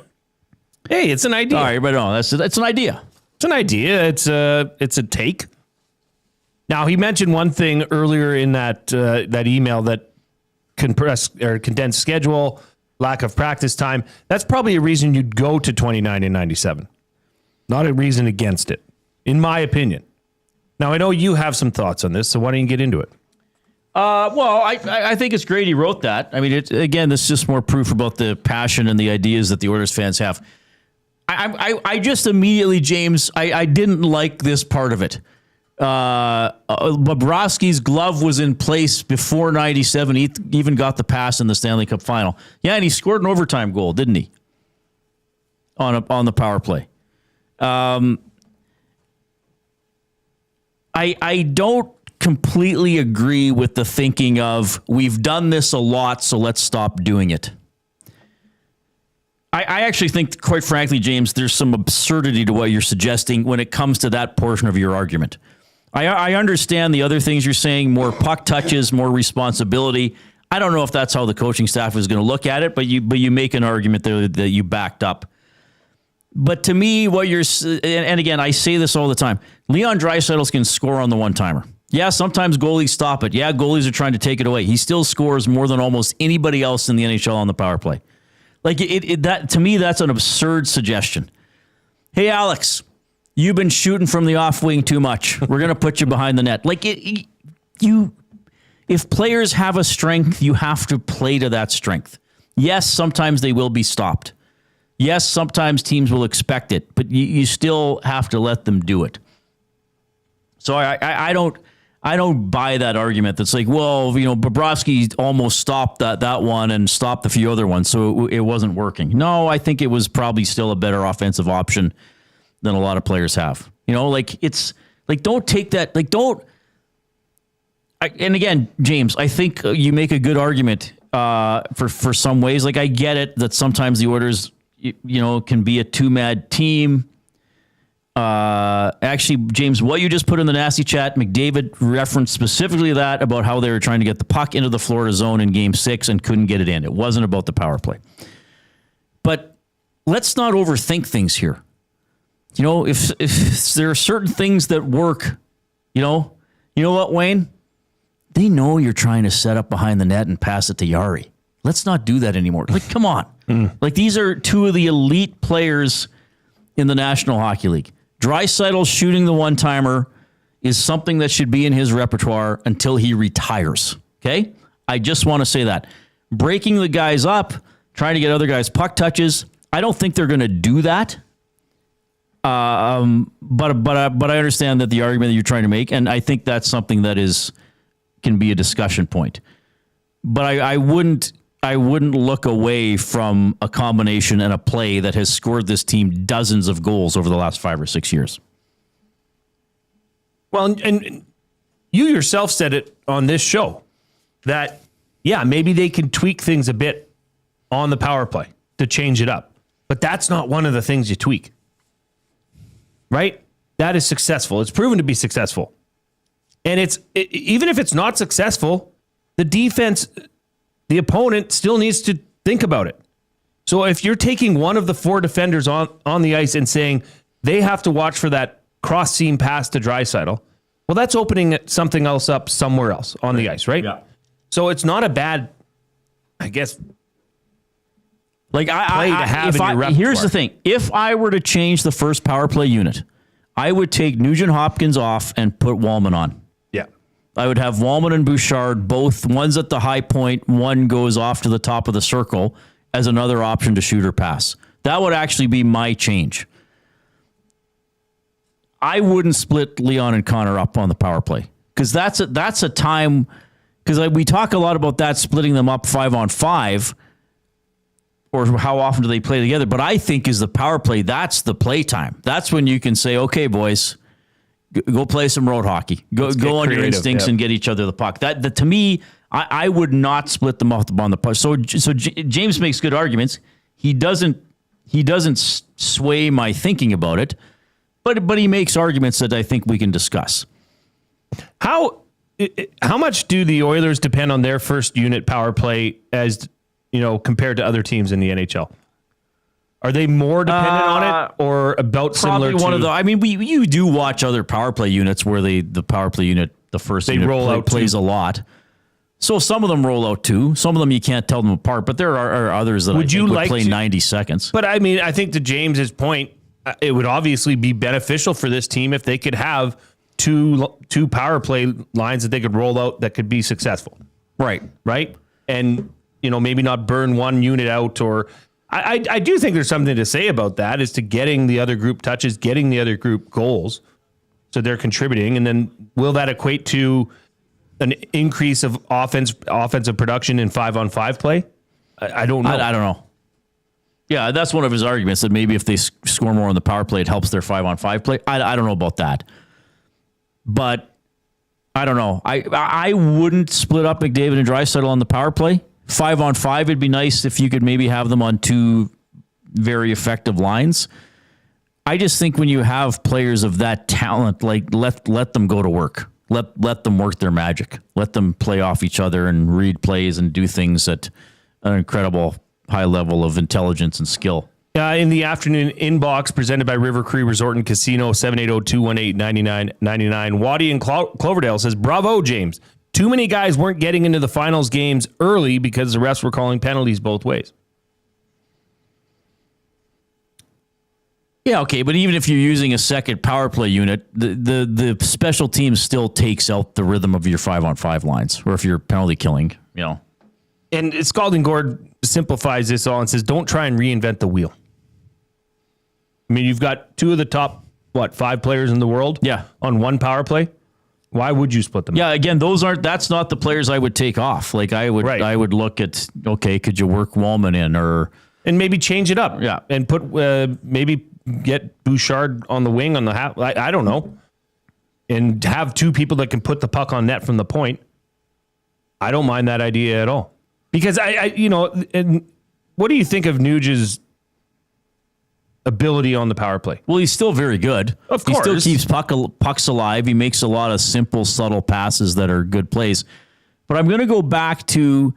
Hey, it's an idea. All right, but no, that's an idea. It's an idea. It's a take. Now, he mentioned one thing earlier in that email that condensed schedule, lack of practice time. That's probably a reason you'd go to 29 and 97. Not a reason against it, in my opinion. Now, I know you have some thoughts on this, so why don't you get into it? Well, I think it's great he wrote that. I mean, again, this is just more proof about the passion and the ideas that the Oilers fans have. I just immediately, James, I didn't like this part of it. Bobrovsky's glove was in place before 97. He even got the pass in the Stanley Cup final. Yeah, and he scored an overtime goal, didn't he? On the power play. I don't completely agree with the thinking of we've done this a lot, so let's stop doing it. I actually think, quite frankly, James, there's some absurdity to what you're suggesting when it comes to that portion of your argument. I understand the other things you're saying, more puck touches, more responsibility. I don't know if that's how the coaching staff is going to look at it, but you make an argument there that you backed up. But to me, what you're, and again, I say this all the time, Leon Draisaitl can score on the one-timer. Yeah, sometimes goalies stop it. Yeah, goalies are trying to take it away. He still scores more than almost anybody else in the NHL on the power play. Like that to me, that's an absurd suggestion. Hey, Alex, you've been shooting from the off wing too much. We're going to put you behind the net. Like if players have a strength, you have to play to that strength. Yes, sometimes they will be stopped. Yes, sometimes teams will expect it, but you still have to let them do it. So I buy that argument. That's like, well, Bobrovsky almost stopped that one and stopped a few other ones, so it wasn't working. No, I think it was probably still a better offensive option than a lot of players have. It's like, don't take that, like, don't. And again, James, I think you make a good argument for some ways. Like, I get it that sometimes the Oilers, can be a two-mad team. Actually, James, what you just put in the nasty chat, McDavid referenced specifically that about how they were trying to get the puck into the Florida zone in Game 6 and couldn't get it in. It wasn't about the power play. But let's not overthink things here. If there are certain things that work, you know what, Wayne? They know you're trying to set up behind the net and pass it to Yari. Let's not do that anymore. Like, come on. Like, these are two of the elite players in the National Hockey League. Draisaitl shooting the one-timer is something that should be in his repertoire until he retires. Okay? I just want to say that. Breaking the guys up, trying to get other guys puck touches, I don't think they're going to do that. But I understand that the argument that you're trying to make, and I think that's something that can be a discussion point. But I wouldn't look away from a combination and a play that has scored this team dozens of goals over the last 5 or 6 years. Well, and you yourself said it on this show that, yeah, maybe they can tweak things a bit on the power play to change it up. But that's not one of the things you tweak. Right? That is successful. It's proven to be successful. And even if it's not successful, the defense, the opponent still needs to think about it. So if you're taking one of the 4 defenders on the ice and saying they have to watch for that cross-seam pass to Draisaitl, well, that's opening something else up somewhere else on the ice, right? Yeah. So it's not a bad, I guess, like play to have in your repertoire. Here's the thing. If I were to change the first power play unit, I would take Nugent-Hopkins off and put Wallman on. Yeah. I would have Wallman and Bouchard, both, one's at the high point, one goes off to the top of the circle as another option to shoot or pass. That would actually be my change. I wouldn't split Leon and Connor up on the power play because that's a time, because we talk a lot about that, splitting them up 5-on-5, or how often do they play together? But I think is the power play, that's the play time. That's when you can say, okay, boys, go play some road hockey. Go on your instincts and get each other the puck. That to me, I would not split them up on the puck. So James makes good arguments. He doesn't sway my thinking about it, but he makes arguments that I think we can discuss. How much do the Oilers depend on their first unit power play as compared to other teams in the NHL? Are they more dependent on it, or about similar to? One of the. I mean, you do watch other power play units where the power play unit, the first unit plays a lot. So some of them roll out too. Some of them you can't tell them apart, but there are others that would play 90 seconds. But I mean, I think to James's point, it would obviously be beneficial for this team if they could have two power play lines that they could roll out that could be successful. Right. And maybe not burn one unit out, or I do think there's something to say about that, is to getting the other group touches, getting the other group goals, so they're contributing. And then will that equate to an increase of offensive production in 5-on-5 play? I don't know. I don't know. Yeah, that's one of his arguments, that maybe if they score more on the power play, it helps their 5-on-5 play. I don't know about that. But I don't know. I wouldn't split up McDavid and Draisaitl on the power play. 5-on-5, it'd be nice if you could maybe have them on 2 very effective lines. I just think when you have players of that talent, like let them go to work. Let them work their magic. Let them play off each other and read plays and do things at an incredible high level of intelligence and skill. In the afternoon inbox presented by River Cree Resort and Casino, 780-218-9999. Waddy in Cloverdale says, bravo, James. Too many guys weren't getting into the finals games early because the refs were calling penalties both ways. Yeah, okay, but even if you're using a second power play unit, the special team still takes out the rhythm of your 5-on-5 lines, or if you're penalty killing, And Scalding Gord simplifies this all and says, don't try and reinvent the wheel. I mean, you've got 2 of the top, 5 players in the world on one power play. Why would you split them? Yeah, again, that's not the players I would take off. Like I would look at, okay, could you work Wallman in and maybe change it up? Yeah. And put, maybe get Bouchard on the wing on the half. I don't know. And have two people that can put the puck on net from the point. I don't mind that idea at all. Because and what do you think of Nuge's ability on the power play? Well, he's still very good. Of course. He still keeps pucks alive. He makes a lot of simple, subtle passes that are good plays. But I'm going to go back to,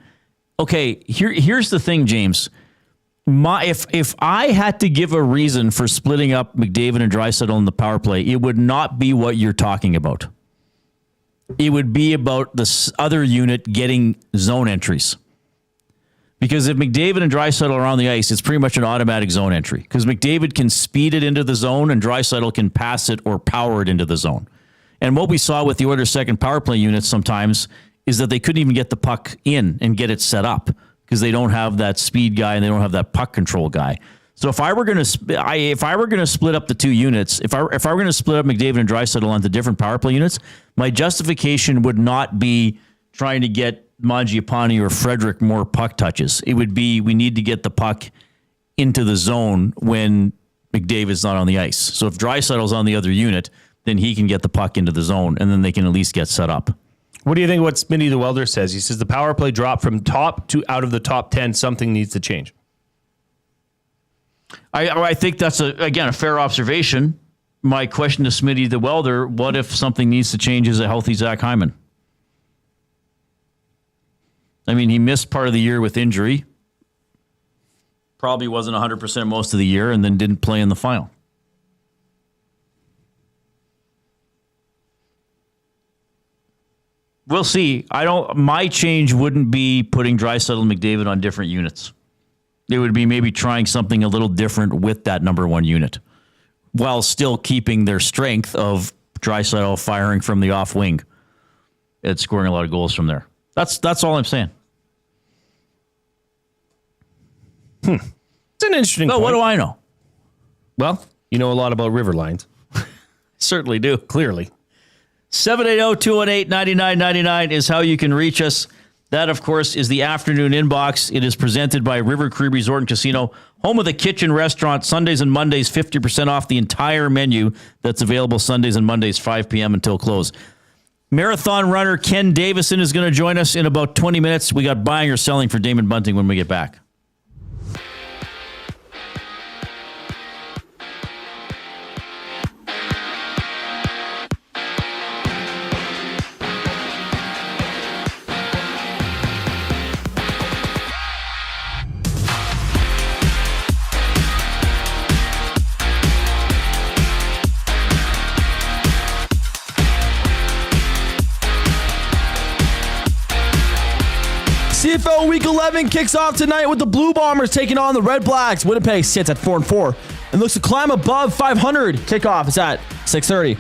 okay, here's the thing, James. If I had to give a reason for splitting up McDavid and Draisaitl in the power play, it would not be what you're talking about. It would be about the other unit getting zone entries. Because if McDavid and Draisaitl are on the ice, it's pretty much an automatic zone entry. Because McDavid can speed it into the zone and Draisaitl can pass it or power it into the zone. And what we saw with the Oilers' second power play units sometimes is that they couldn't even get the puck in and get it set up because they don't have that speed guy and they don't have that puck control guy. So if I were going to split up the two units, if I were going to split up McDavid and Draisaitl onto different power play units, my justification would not be trying to get Mangiapane or Frederick more puck touches. It would be, we need to get the puck into the zone when McDavid's not on the ice. So if Draisaitl's on the other unit, then he can get the puck into the zone and then they can at least get set up. What do you think what Smitty the Welder says? He says the power play dropped from top to out of the top 10. Something needs to change. I think that's, a fair observation. My question to Smitty the Welder, what if something needs to change as a healthy Zach Hyman? I mean, he missed part of the year with injury. Probably wasn't 100% most of the year and then didn't play in the final. We'll see. My change wouldn't be putting Draisaitl and McDavid on different units. It would be maybe trying something a little different with that number one unit while still keeping their strength of Draisaitl firing from the off wing and scoring a lot of goals from there. That's all I'm saying. It's an interesting point. What do I know? Well, you know a lot about river lines. Certainly do. Clearly. 780-218-9999 is how you can reach us. That, of course, is the afternoon inbox. It is presented by River Cree Resort and Casino, home of the kitchen restaurant. Sundays and Mondays, 50% off the entire menu that's available Sundays and Mondays, 5 p.m. until close. Marathon runner Ken Davison is going to join us in about 20 minutes. We got buying or selling for Damon Bunting when we get back. CFL Week 11 kicks off tonight with the Blue Bombers taking on the Redblacks. Winnipeg sits at 4-4 and looks to climb above 500. Kickoff is at 6:30.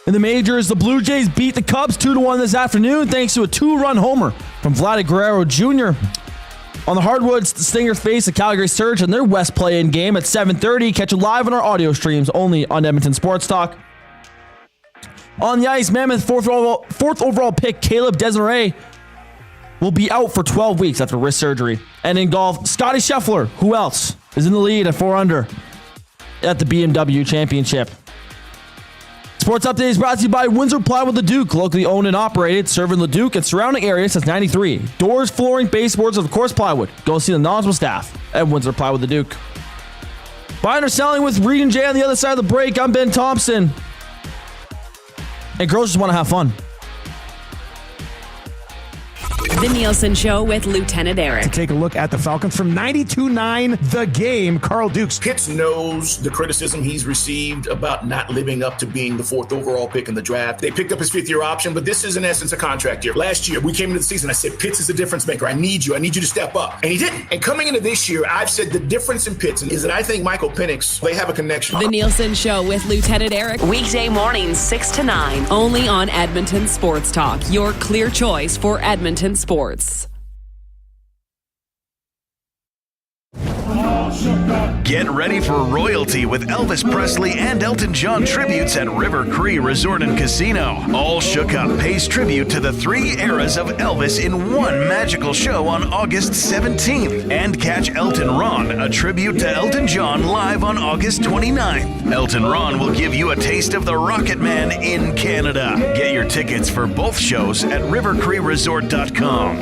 In the majors, the Blue Jays beat the Cubs 2-1 this afternoon thanks to a 2-run homer from Vladdy Guerrero Jr. On the hardwoods, the Stingers face the Calgary Surge in their West play-in game at 7:30. Catch it live on our audio streams only on Edmonton Sports Talk. On the ice, Mammoth fourth overall pick Caleb Desmarais will be out for 12 weeks after wrist surgery. And in golf, Scotty Scheffler, who else, is in the lead at 4 under at the BMW Championship. Sports Update is brought to you by Windsor Plywood Leduc, locally owned and operated, serving Leduc and surrounding areas since '93. Doors, flooring, baseboards, and of course plywood. Go see the knowledgeable staff at Windsor Plywood Leduc. Buying or selling with Reid and Jay on the other side of the break. I'm Ben Thompson. And girls just want to have fun. The Nielsen Show with Lieutenant Eric. To take a look at the Falcons from 92-9, the game. Carl Dukes. Pitts knows the criticism he's received about not living up to being the 4th overall pick in the draft. They picked up his 5th-year option, but this is in essence a contract year. Last year, we came into the season, I said, Pitts is the difference maker. I need you to step up. And he didn't. And coming into this year, I've said the difference in Pitts is that I think Michael Penix, they have a connection. The Nielsen Show with Lieutenant Eric. Weekday mornings, 6 to 9. Only on Edmonton Sports Talk. Your clear choice for Edmonton sports. Get ready for royalty with Elvis Presley and Elton John tributes at River Cree Resort and Casino. All Shook Up pays tribute to the 3 eras of Elvis in one magical show on August 17th. And catch Elton Ron, a tribute to Elton John, live on August 29th. Elton Ron will give you a taste of the Rocket Man in Canada. Get your tickets for both shows at rivercreeresort.com.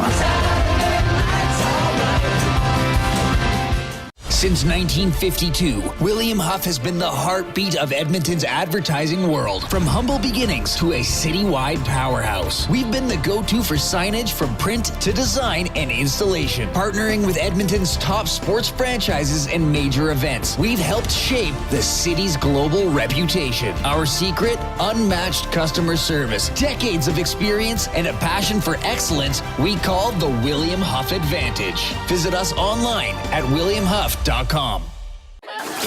Since 1952, William Huff has been the heartbeat of Edmonton's advertising world. From humble beginnings to a citywide powerhouse, we've been the go-to for signage from print to design and installation. Partnering with Edmonton's top sports franchises and major events, we've helped shape the city's global reputation. Our secret? Unmatched customer service, decades of experience, and a passion for excellence we call the William Huff Advantage. Visit us online at williamhuff.com.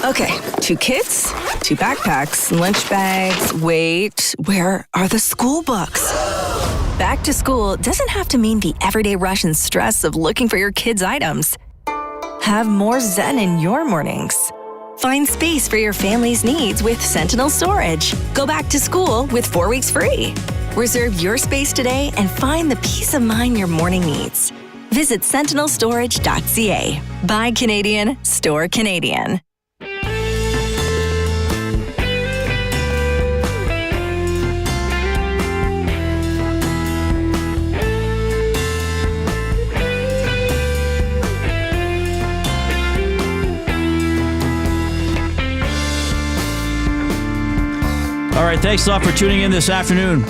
Okay, 2 kids, 2 backpacks, lunch bags. Wait, where are the school books? Back to school doesn't have to mean the everyday rush and stress of looking for your kids' items. Have more zen in your mornings. Find space for your family's needs with Sentinel Storage. Go back to school with 4 weeks free. Reserve your space today and find the peace of mind your morning needs. Visit sentinelstorage.ca. Buy Canadian, store Canadian. All right, thanks a lot for tuning in this afternoon.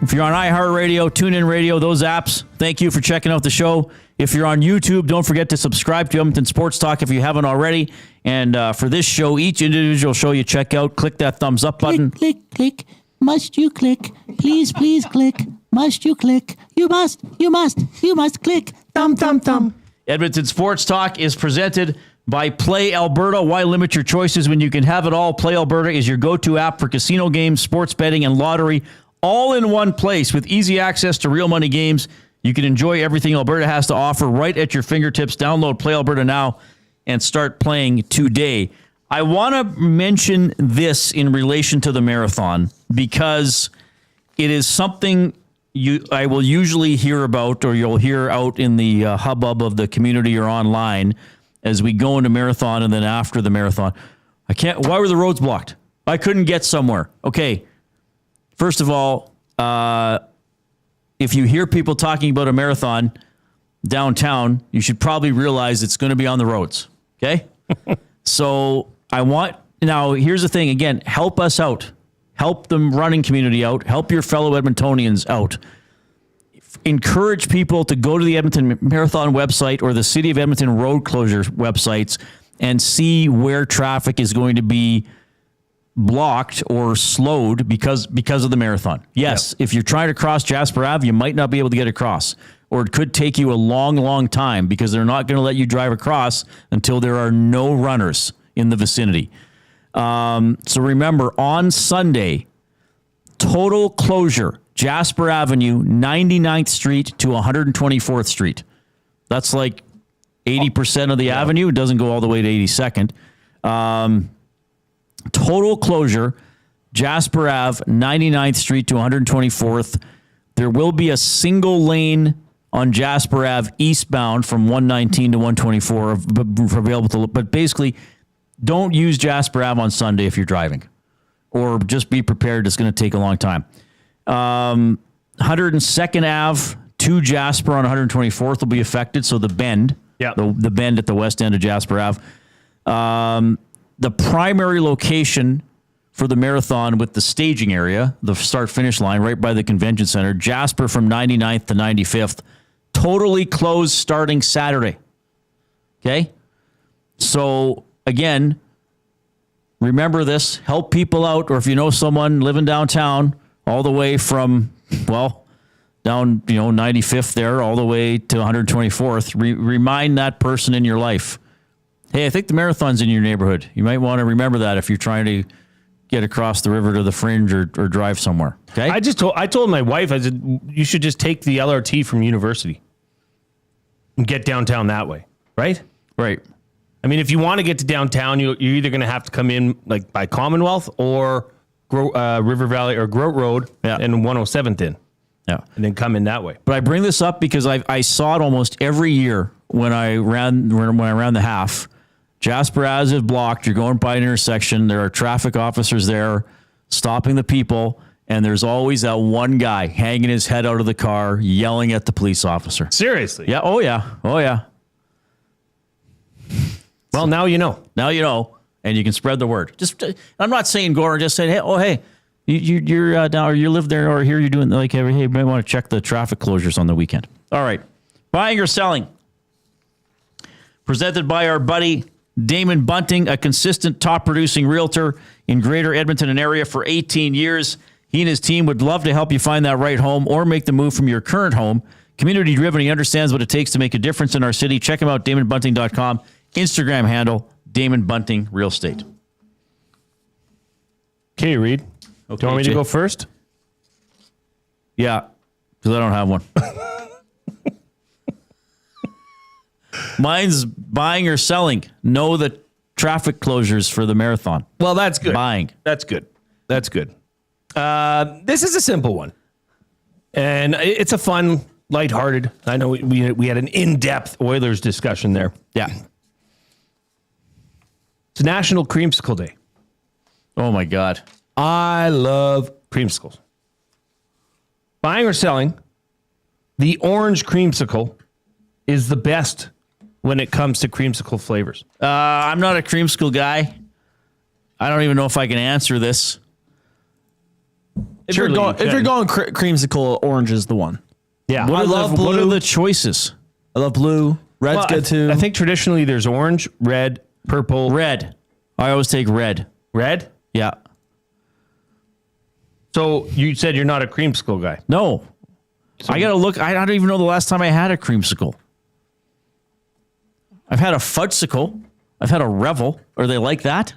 If you're on iHeartRadio, TuneIn Radio, those apps, thank you for checking out the show. If you're on YouTube, don't forget to subscribe to Edmonton Sports Talk if you haven't already. And for this show, each individual show you check out, click that thumbs up button. Click, click. Must you click? Please, please click. Must you click? You must click. Thumb, thumb, thumb. Edmonton Sports Talk is presented by Play Alberta. Why limit your choices when you can have it all? Play Alberta is your go-to app for casino games, sports betting, and lottery, all in one place with easy access to real money games. You can enjoy everything Alberta has to offer right at your fingertips. Download Play Alberta now and start playing today. I want to mention this in relation to the marathon because it is something I will usually hear about, or you'll hear out in the hubbub of the community or online as we go into marathon and then after the marathon. Why were the roads blocked? I couldn't get somewhere. Okay. First of all, if you hear people talking about a marathon downtown, you should probably realize it's going to be on the roads. Okay? So now here's the thing. Again, help us out. Help the running community out. Help your fellow Edmontonians out. Encourage people to go to the Edmonton Marathon website or the City of Edmonton road closure websites and see where traffic is going to be blocked or slowed because of the marathon. Yes, If you're trying to cross Jasper Ave, you might not be able to get across, or it could take you a long, long time because they're not going to let you drive across until there are no runners in the vicinity. So remember, on Sunday, total closure, Jasper Avenue, 99th Street to 124th Street. That's like 80% of the avenue. It doesn't go all the way to 82nd. Total closure, Jasper Ave, 99th Street to 124th. There will be a single lane on Jasper Ave eastbound from 119 to 124 available to, but basically don't use Jasper Ave on Sunday if you're driving, or just be prepared. It's going to take a long time. 102nd Ave to Jasper on 124th will be affected. So the bend, the bend at the west end of Jasper Ave. The primary location for the marathon with the staging area, the start-finish line right by the convention center, Jasper from 99th to 95th, totally closed starting Saturday. Okay? So, again, remember this. Help people out, or if you know someone living downtown, all the way from, down, 95th there, all the way to 124th, remind that person in your life. Hey, I think the marathon's in your neighborhood. You might want to remember that if you're trying to get across the river to the fringe or drive somewhere. Okay. I told my wife, I said, you should just take the LRT from University and get downtown that way. Right? Right. I mean, if you want to get to downtown, you're either going to have to come in like by Commonwealth or River Valley or Groat Road and 107th in. Yeah. And then come in that way. But I bring this up because I saw it almost every year when I ran the half. Jasper Ave is blocked. You're going by an intersection. There are traffic officers there stopping the people. And there's always that one guy hanging his head out of the car, yelling at the police officer. Seriously? Yeah. Oh, yeah. Oh, yeah. Well, now you know. Now you know, and you can spread the word. I'm not saying go and just say, hey, you're down, or you live there, or here you're doing like, hey, you might want to check the traffic closures on the weekend. All right. Buying or selling. Presented by our buddy Damon Bunting, a consistent top-producing realtor in Greater Edmonton and area for 18 years. He and his team would love to help you find that right home or make the move from your current home. Community-driven, he understands what it takes to make a difference in our city. Check him out, DamonBunting.com. Instagram handle, Damon Bunting Real Estate. Okay, Reid. Okay, do you want me Jay. to go first? Yeah, because I don't have one. Mine's buying or selling. Know the traffic closures for the marathon. Well, that's good. Buying. That's good. That's good. This is a simple one. And it's a fun, lighthearted. I know we had an in-depth Oilers discussion there. Yeah. It's National Creamsicle Day. Oh, my God. I love creamsicles. Buying or selling, the orange creamsicle is the best when it comes to creamsicle flavors. I'm not a creamsicle guy. I don't even know if I can answer this. If you're going creamsicle, orange is the one. Yeah. What are the choices? I love blue. Red's good too. I think traditionally there's orange, red, purple. Red. I always take red. Red? Yeah. So you said you're not a creamsicle guy. No. I got to look. I don't even know the last time I had a creamsicle. I've had a fudgesicle. I've had a Revel. Are they like that?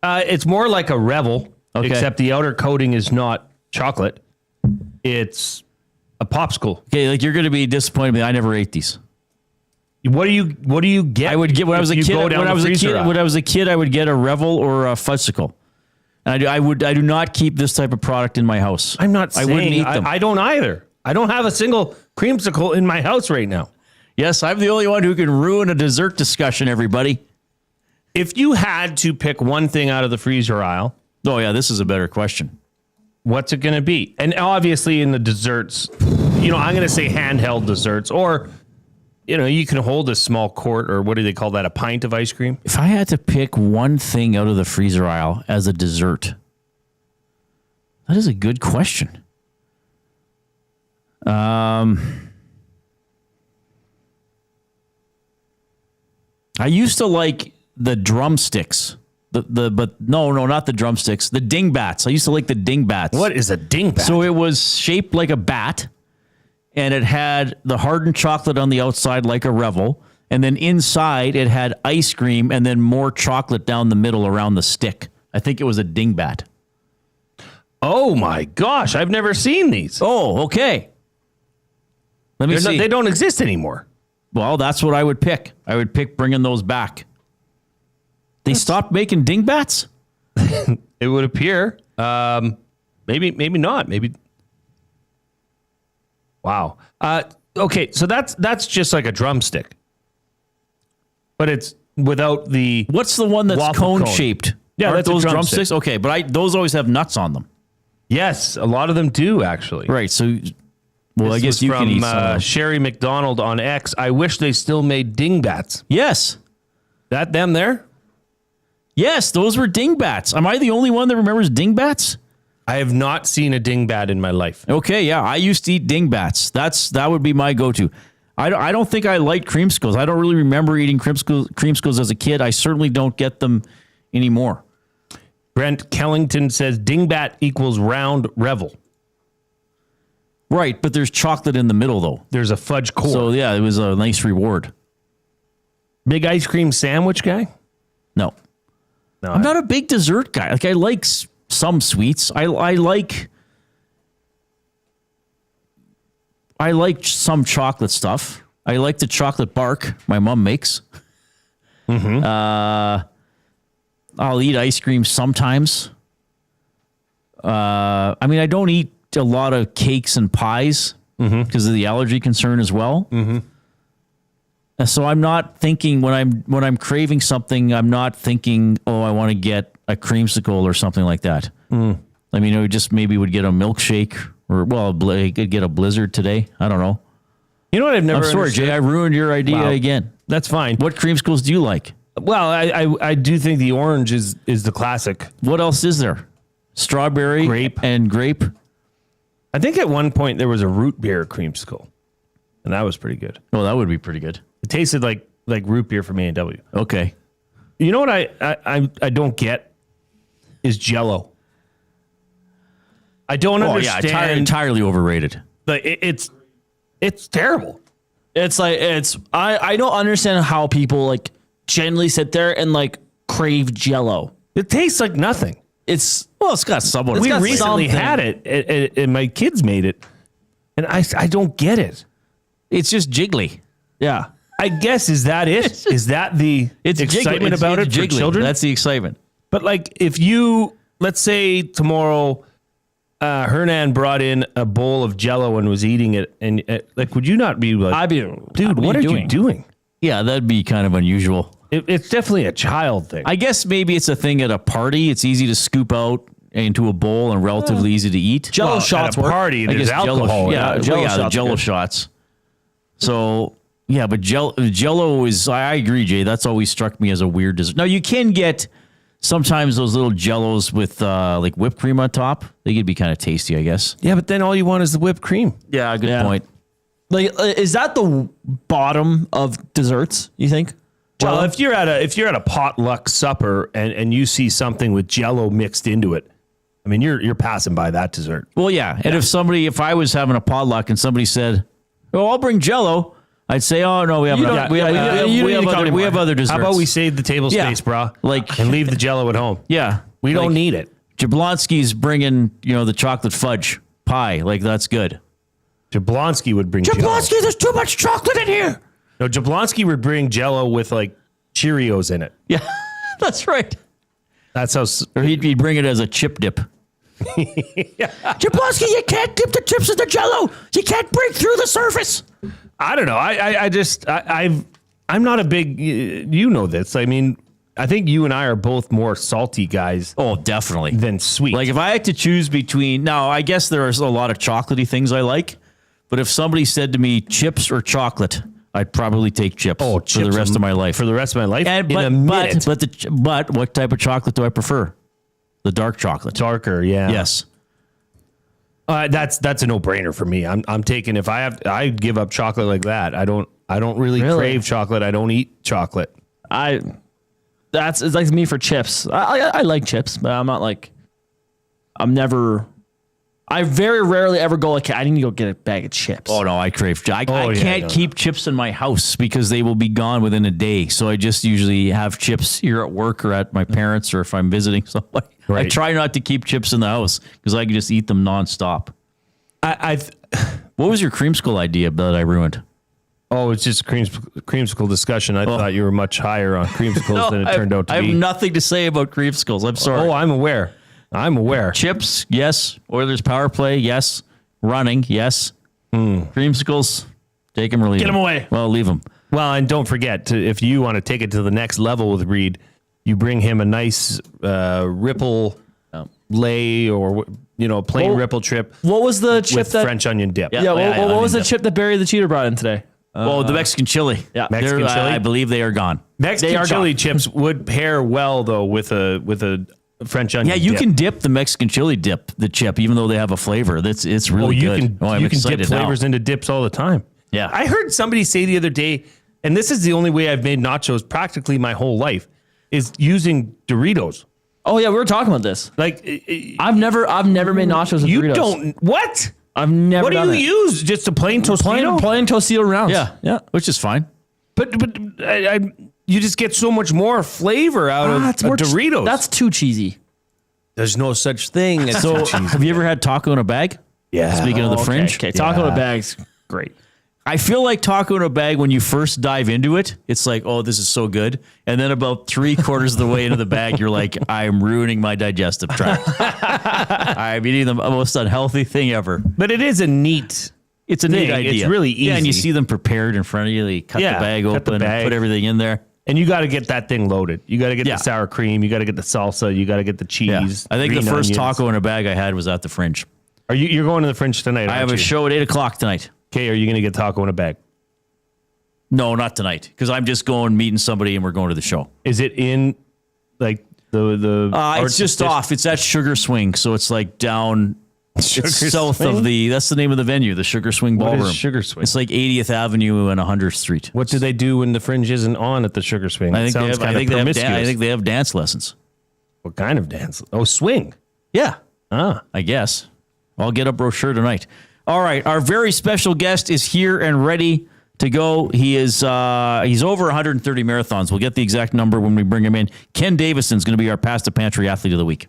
It's more like a Revel, Okay. except the outer coating is not chocolate. It's a popsicle. Okay, like you're going to be disappointed with me. I never ate these. What do you get? I would get when I was a if you kid. go down When the I was a freezer kid, aisle? when I was a kid, I would get a Revel or a fudgesicle. And I do not keep this type of product in my house. I'm not saying I wouldn't eat them. I don't either. I don't have a single creamsicle in my house right now. Yes, I'm the only one who can ruin a dessert discussion, everybody. If you had to pick one thing out of the freezer aisle, oh yeah, this is a better question. What's it going to be? And obviously in the desserts, I'm going to say handheld desserts, or you can hold a small quart, or what do they call that? A pint of ice cream. If I had to pick one thing out of the freezer aisle as a dessert, that is a good question. I used to like the drumsticks. But not the drumsticks. The dingbats. I used to like the dingbats. What is a dingbat? So it was shaped like a bat, and it had the hardened chocolate on the outside like a Revel, and then inside it had ice cream and then more chocolate down the middle around the stick. I think it was a dingbat. Oh my gosh, I've never seen these. Oh, okay. Let me see. They don't exist anymore. Well, that's what I would pick. I would pick bringing those back. They stopped making dingbats? It would appear. Maybe not. Maybe. Wow. Okay, so that's just like a drumstick, but it's without the. What's the one that's cone shaped? Yeah, Aren't that's those a drumstick. drumsticks. Okay, but those always have nuts on them. Yes, a lot of them do actually. Right. So, well, I guess you can eat some of them. Sherry McDonald on X. I wish they still made dingbats. Yes. That them there? Yes, those were dingbats. Am I the only one that remembers dingbats? I have not seen a dingbat in my life. Okay, yeah, I used to eat dingbats. That would be my go-to. I don't think I liked creamsicles. I don't really remember eating creamsicles as a kid. I certainly don't get them anymore. Brent Kellington says dingbat equals round Revel. Right, but there's chocolate in the middle, though. There's a fudge core. So, yeah, it was a nice reward. Big ice cream sandwich guy? No. I'm not a big dessert guy. Like, I like some sweets. I like some chocolate stuff. I like the chocolate bark my mom makes. I'll eat ice cream sometimes. I mean, I don't eat a lot of cakes and pies because of the allergy concern as well. And so I'm not thinking when I'm craving something, I'm not thinking, oh, I want to get a creamsicle or something like that. I mean, I just maybe would get a milkshake or, well, I could get a Blizzard today. I don't know. You know what I've never I'm sorry, understood? Jay, I ruined your idea again. That's fine. What creamsicles do you like? Well, I do think the orange is the classic. What else is there? Strawberry, grape. I think at one point there was a root beer creamsicle, and that was pretty good. Oh, that would be pretty good. It tasted like root beer from A&W. Okay. You know what I don't get is Jell-O. I don't understand. Yeah, entirely overrated. Like it's terrible. It's like I don't understand how people like generally sit there and like crave Jell-O. It tastes like nothing. It's got somewhat. We recently had it, and my kids made it, and I don't get it. It's just jiggly. Yeah. I guess is that it? Is that the excitement about it for children? That's the excitement. But like, if you, let's say tomorrow, Hernan brought in a bowl of Jell-O and was eating it, and like, would you not be like, dude, what are you doing? Yeah, that'd be kind of unusual. It's definitely a child thing. I guess maybe it's a thing at a party. It's easy to scoop out into a bowl and relatively easy to eat. Jell-O shots at a work. party. There's alcohol. The Jell-O shots. So. Yeah, but Jell-O is, I agree, Jay. That's always struck me as a weird dessert. Now, you can get sometimes those little Jell-Os with like whipped cream on top. They could be kind of tasty, I guess. Yeah, but then all you want is the whipped cream. Yeah, good point. Like, is that the bottom of desserts, you think? Well, if you're at a potluck supper and you see something with Jell-O mixed into it, I mean, you're passing by that dessert. Well, yeah. And if I was having a potluck and somebody said, "Oh, I'll bring Jell-O," I'd say, "Oh no, we have other desserts." How about we save the table space, brah? And leave the Jell-O at home. Yeah, we don't need it. Jablonski's bringing the chocolate fudge pie. Like that's good. Jablonski would bring Jablonski. There's too much chocolate in here. No, Jablonski would bring Jell-O with like Cheerios in it. Yeah, that's right. That's how. Or he'd bring it as a chip dip. Jablonski, you can't dip the chips in the Jell-O. You can't break through the surface. I don't know. I'm not a big, you know this. I mean, I think you and I are both more salty guys. Oh, definitely. Than sweet. Like if I had to choose between, now I guess there's a lot of chocolatey things I like, but if somebody said to me chips or chocolate, I'd probably take chips for the rest of my life. For the rest of my life? But what type of chocolate do I prefer? The dark chocolate. Darker, yeah. Yes. That's a no-brainer for me. I'm taking I give up chocolate like that. I don't really crave chocolate. I don't eat chocolate. It's like me for chips. I like chips, but I'm not like I very rarely ever go like I need to go get a bag of chips. Oh no, I crave. I can't keep chips in my house because they will be gone within a day. So I just usually have chips here at work or at my parents or if I'm visiting somebody. Right. I try not to keep chips in the house because I can just eat them nonstop. What was your creamsicle idea that I ruined? Oh, it's just a creamsicle discussion. I thought you were much higher on creamsicles than it turned out to be. I have nothing to say about creamsicles. I'm sorry. Oh, I'm aware. Chips, yes. Oilers power play, yes. Running, yes. Creamsicles, take them or leave them. Get them away. Well, leave them. Well, and don't forget, if you want to take it to the next level with Reid, you bring him a nice ripple lay or plain ripple trip. What was the chip with French onion dip? What was the chip that Barry the Cheater brought in today? The Mexican chili. Yeah, Mexican chili. I believe they are gone. Mexican chili chips would pair well though with a French onion. Yeah, you can dip the Mexican chili the chip, even though they have a flavor. It's really good. You can dip flavors into dips all the time. Yeah, I heard somebody say the other day, and this is the only way I've made nachos practically my whole life, is using Doritos. Oh yeah, we were talking about this. Like, I've never made nachos with Doritos. You don't what? I've never. What do you use? Just a plain Tostito? Plain Tostito rounds. Yeah, which is fine. But you just get so much more flavor out of Doritos. That's too cheesy. There's no such thing as too cheesy. Have you ever had taco in a bag? Yeah. Speaking of the fringe. Okay, taco in a bag's great. I feel like taco in a bag when you first dive into it, it's like, oh, this is so good. And then about 3/4 of the way into the bag, you're like, I'm ruining my digestive tract. I'm eating the most unhealthy thing ever. But it is a neat It's a neat idea. It's really easy. Yeah, and you see them prepared in front of you. They cut the bag open and put everything in there. And you got to get that thing loaded. You got to get the sour cream. You got to get the salsa. You got to get the cheese. Yeah. I think the first onions. taco in a bag I had was at the Fringe. You're going to the Fringe tonight? I have a show at 8:00 tonight. Okay, are you going to get taco in a bag? No, not tonight. Because I'm just going meeting somebody and we're going to the show. Is it in like the? It's just off. It's at Sugar Swing, so it's like down. It's south of the. That's the name of the venue, the Sugar Swing Ballroom. What is Sugar Swing? It's like 80th Avenue and 100th Street. What do they do when the Fringe isn't on at the Sugar Swing? I think they have dance lessons. What kind of dance? Oh, swing. Yeah. I guess. I'll get a brochure tonight. All right, our very special guest is here and ready to go. He is he's over 130 marathons. We'll get the exact number when we bring him in. Ken Davison is going to be our Past the Pantry Athlete of the Week.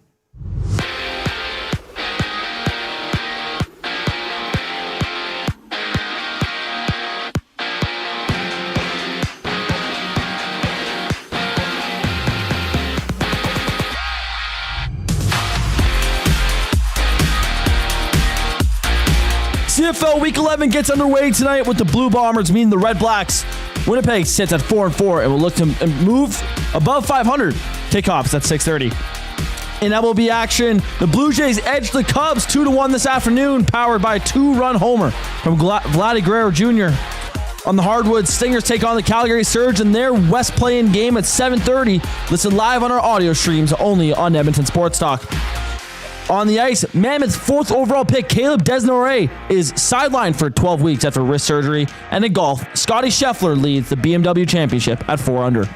CFL Week 11 gets underway tonight with the Blue Bombers meeting the Redblacks. Winnipeg sits at 4-4 and will look to move above 500. Kickoffs at 6:30. In MLB action, the Blue Jays edged the Cubs 2-1 this afternoon, powered by a 2-run homer from Vladdy Guerrero Jr. On the hardwood, Stingers take on the Calgary Surge in their West play-in game at 7:30. Listen live on our audio streams only on Edmonton Sports Talk. On the ice, Mammoth's 4th overall pick, Caleb Desnoyers, is sidelined for 12 weeks after wrist surgery. And in golf, Scotty Scheffler leads the BMW Championship at 4 under.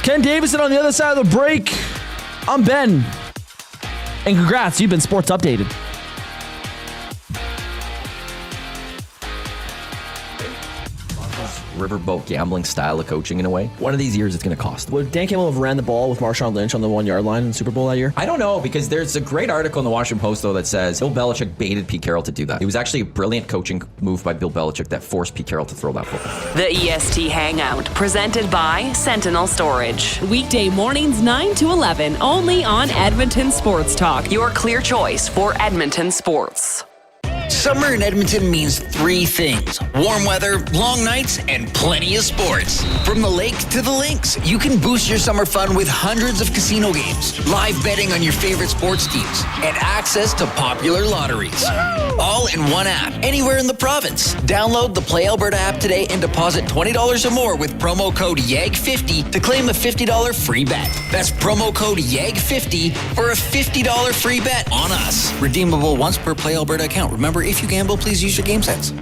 Ken Davison on the other side of the break. I'm Ben. And congrats, you've been sports updated. Riverboat gambling style of coaching in a way. One of these years it's going to cost. Would Dan Campbell have ran the ball with Marshawn Lynch on the 1-yard line in the Super Bowl that year? I don't know, because there's a great article in the Washington Post, though, that says Bill Belichick baited Pete Carroll to do that. It was actually a brilliant coaching move by Bill Belichick that forced Pete Carroll to throw that football. The EST Hangout, presented by Sentinel Storage. Weekday mornings 9 to 11, only on Edmonton Sports Talk. Your clear choice for Edmonton sports. Summer in Edmonton means 3 things: warm weather, long nights, and plenty of sports. From the lake to the links, you can boost your summer fun with hundreds of casino games, live betting on your favorite sports teams, and access to popular lotteries. All in one app, anywhere in the province. Download the Play Alberta app today and deposit $20 or more with promo code YEG50 to claim a $50 free bet. That's promo code YEG50 for a $50 free bet on us. Redeemable once per Play Alberta account. Remember, if you gamble, please use your game sense.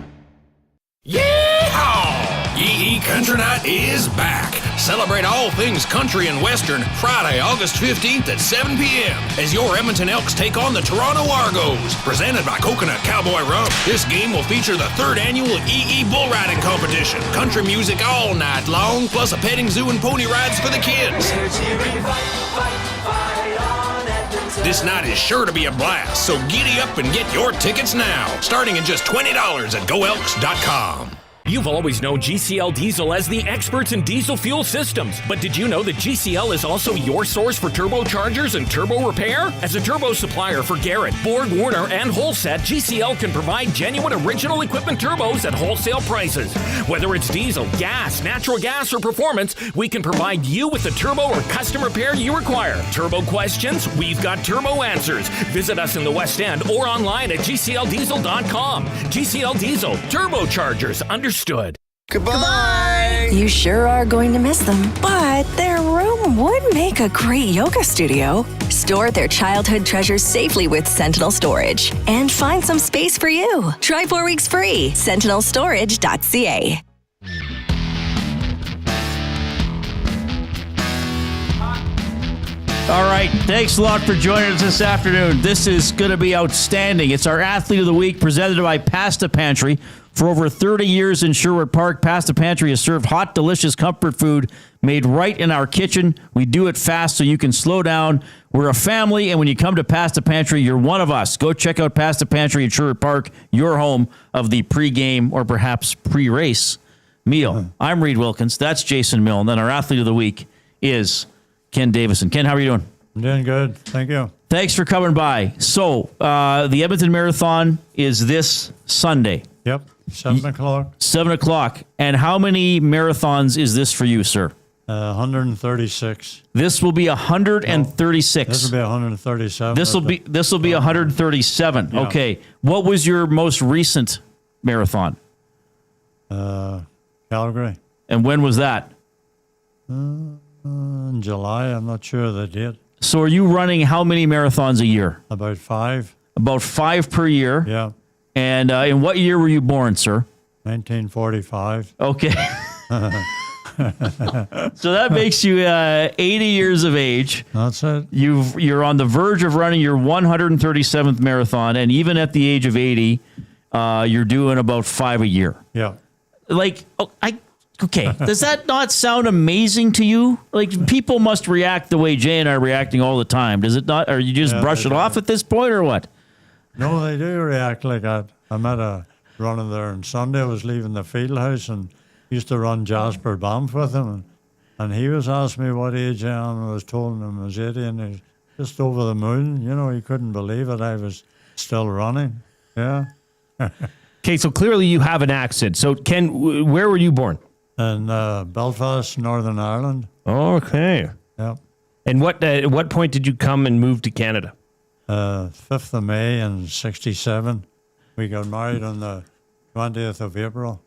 Yeehaw! Yee Country Night is back. Celebrate all things country and western Friday, August 15th at 7 p.m. as your Edmonton Elks take on the Toronto Argos. Presented by Coconut Cowboy Rum, this game will feature the 3rd annual EE Bull Riding Competition. Country music all night long, plus a petting zoo and pony rides for the kids. This night is sure to be a blast, so giddy up and get your tickets now, starting at just $20 at goelks.com. You've always known GCL Diesel as the experts in diesel fuel systems, but did you know that GCL is also your source for turbochargers and turbo repair? As a turbo supplier for Garrett, Borg Warner, and Holset, GCL can provide genuine original equipment turbos at wholesale prices. Whether it's diesel, gas, natural gas, or performance, we can provide you with the turbo or custom repair you require. Turbo questions? We've got turbo answers. Visit us in the West End or online at gcldiesel.com. GCL Diesel, turbochargers, understood. Goodbye. You sure are going to miss them, but their room would make a great yoga studio. Store their childhood treasures safely with Sentinel Storage and find some space for you. Try 4 weeks free. SentinelStorage.ca. All right. Thanks a lot for joining us this afternoon. This is going to be outstanding. It's our Athlete of the Week presented by Pasta Pantry. For over 30 years in Sherwood Park, Pasta Pantry has served hot, delicious comfort food made right in our kitchen. We do it fast so you can slow down. We're a family, and when you come to Pasta Pantry, you're one of us. Go check out Pasta Pantry in Sherwood Park, your home of the pregame or perhaps pre-race meal. I'm Reid Wilkins. That's Jason Milne. And then our athlete of the week is Ken Davison. Ken, how are you doing? I'm doing good. Thank you. Thanks for coming by. So, the Edmonton Marathon is this Sunday. Yep. 7 o'clock. 7 o'clock. And how many marathons is this for you, sir? 136. This will be 136. This will be 137. This will be 137. Yeah. Okay. What was your most recent marathon? Calgary. And when was that? In July. I'm not sure the date. So are you running how many marathons a year? About 5. About 5 per year? Yeah. And in what year were you born, sir? 1945. Okay. So that makes you 80 years of age. That's it. You're on the verge of running your 137th marathon, and even at the age of 80, you're doing about 5 a year. Yeah. Okay. Does that not sound amazing to you? Like, people must react the way Jay and I are reacting all the time. Does it not? Or you just brush it off at this point, or what? No, they do react like that. I met a runner there on Sunday. I was leaving the field house and used to run Jasper Banff with him. And he was asking me what age I am, and I was told him I was 80, and he was just over the moon. You know, he couldn't believe it. I was still running. Yeah. Okay, so clearly you have an accent. So, Ken, where were you born? In Belfast, Northern Ireland. Okay. Yeah. And at what point did you come and move to Canada? 5th of May in 67. We got married on the 20th of April,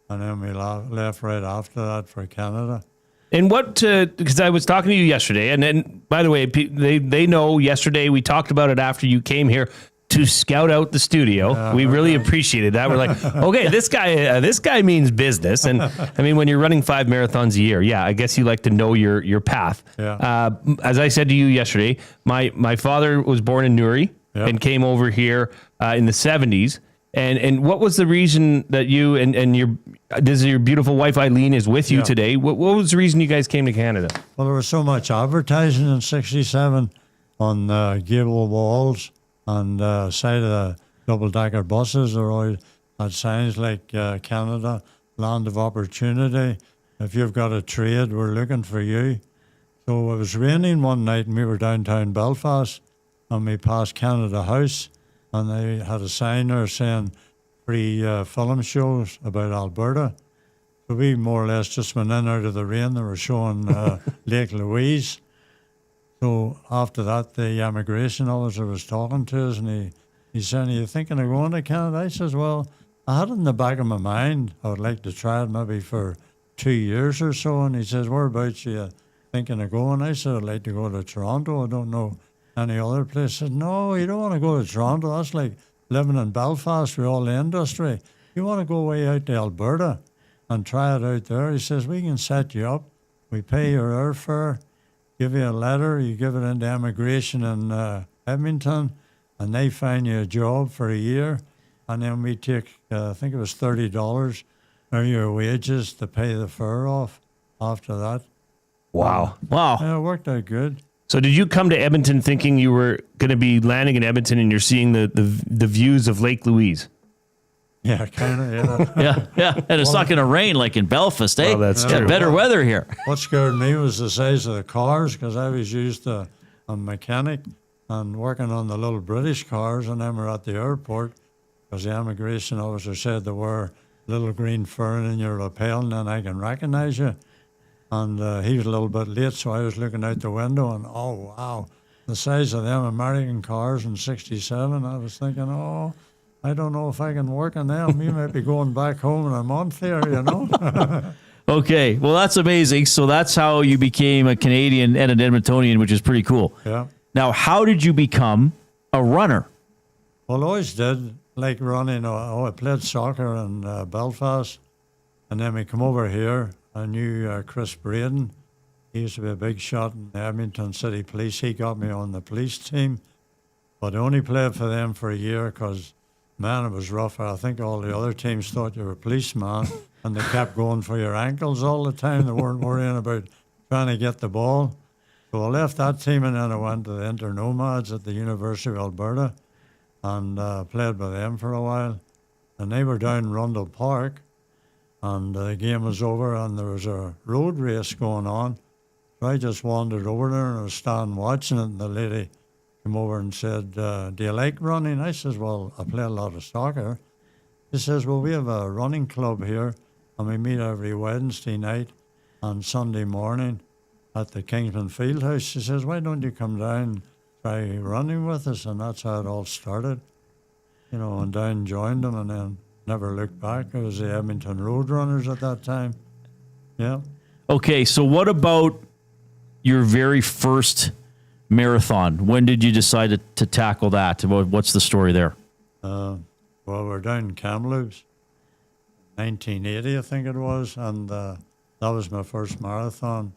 and then we left right after that for Canada. And because I was talking to you yesterday, and then, by the way, they know yesterday we talked about it after you came here to scout out the studio. We really appreciated that. We're like, okay, this guy means business. And I mean, when you're running 5 marathons a year, I guess you like to know your path. Yeah. As I said to you yesterday, my father was born in Newry and came over here in the 70s. And what was the reason that you and your beautiful wife Eileen is with you today? What was the reason you guys came to Canada? Well, there was so much advertising in 67 on gable walls and side of the double-decker buses. There always had signs like Canada, land of opportunity. If you've got a trade, we're looking for you. So it was raining one night and we were downtown Belfast and we passed Canada House and they had a sign there saying free film shows about Alberta. So we more or less just went in out of the rain. They were showing Lake Louise. So after that, the immigration officer was talking to us, and he said, "Are you thinking of going to Canada?" I says, "Well, I had it in the back of my mind. I would like to try it maybe for 2 years or so." And he says, "Whereabouts you thinking of going?" I said, "I'd like to go to Toronto. I don't know any other place." He said, "No, you don't want to go to Toronto. That's like living in Belfast with all the industry. You want to go way out to Alberta and try it out there." He says, "We can set you up. We pay your airfare. Give you a letter, you give it into immigration in Edmonton, and they find you a job for a year, and then we take, I think it was $30 of your wages to pay the fare off after that." Wow. Yeah, it worked out good. So did you come to Edmonton thinking you were going to be landing in Edmonton and you're seeing the views of Lake Louise? Yeah, kind of, yeah. Yeah. And it's not going to rain like in Belfast, eh? Well, that's It's got true. better weather here. What scared me was the size of the cars, because I was used to a mechanic and working on the little British cars, and then we're at the airport because the immigration officer said there were little green fern in your lapel and then I can recognize you. And he was a little bit late, so I was looking out the window and, oh, wow, the size of them American cars in 67. I was thinking, oh, I don't know if I can work on them. You might be going back home in a month here, you know. Okay, well, that's amazing. So that's how you became a Canadian and an Edmontonian, which is pretty cool. Yeah. Now, how did you become a runner? Well, I always did like running. I played soccer in Belfast, and then we come over here. I knew Chris Braden. He used to be a big shot in the Edmonton City Police. He got me on the police team, but I only played for them for a year because Man, it was rough. I think all the other teams thought you were a policeman, and they kept going for your ankles all the time. They weren't worrying about trying to get the ball. So I left that team, and then I went to the Inter-Nomads at the University of Alberta and played with them for a while. And they were down in Rundle Park, and the game was over, and there was a road race going on. So I just wandered over there, and I was standing watching it, and the lady came over and said, do you like running? I says, well, I play a lot of soccer. She says, well, we have a running club here, and we meet every Wednesday night and Sunday morning at the Kingsman Fieldhouse. She says, why don't you come down and try running with us? And that's how it all started. You know, and down joined them, and then never looked back. It was the Edmonton Roadrunners at that time. Yeah. Okay, so what about your very first marathon? When did you decide to tackle that? What's the story there? Well, we're down in Kamloops, 1980, I think it was, and that was my first marathon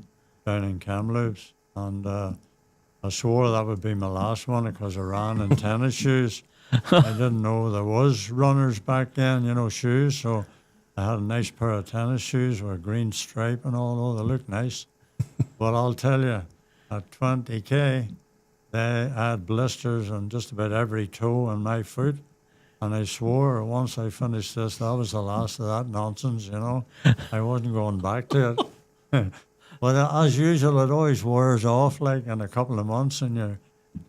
down in Kamloops. And I swore that would be my last one because I ran in tennis shoes. I didn't know there was runners back then, you know, shoes. So I had a nice pair of tennis shoes with a green stripe and all. Oh, they looked nice. But I'll tell you, at 20K, they had blisters on just about every toe on my foot. And I swore once I finished this, that was the last of that nonsense, you know. I wasn't going back to it. But as usual, it always wears off like in a couple of months, and you're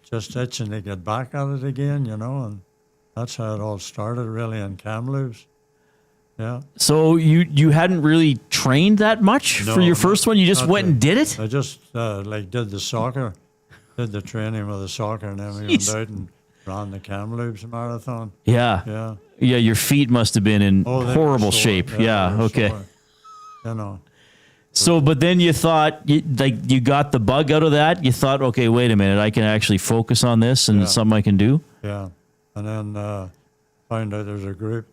just itching to get back at it again, you know. And that's how it all started, really, in Kamloops. Yeah. So you hadn't really trained that much for your first one? You just went and did it? I just did the soccer, did the training with the soccer, and then we went out and ran the Kamloops Marathon. Yeah. Yeah. Yeah, your feet must have been in horrible shape. Yeah, okay. Sore, you know. So, but then you thought, you got the bug out of that? You thought, okay, wait a minute, I can actually focus on this and it's something I can do? Yeah. And then found out there's a group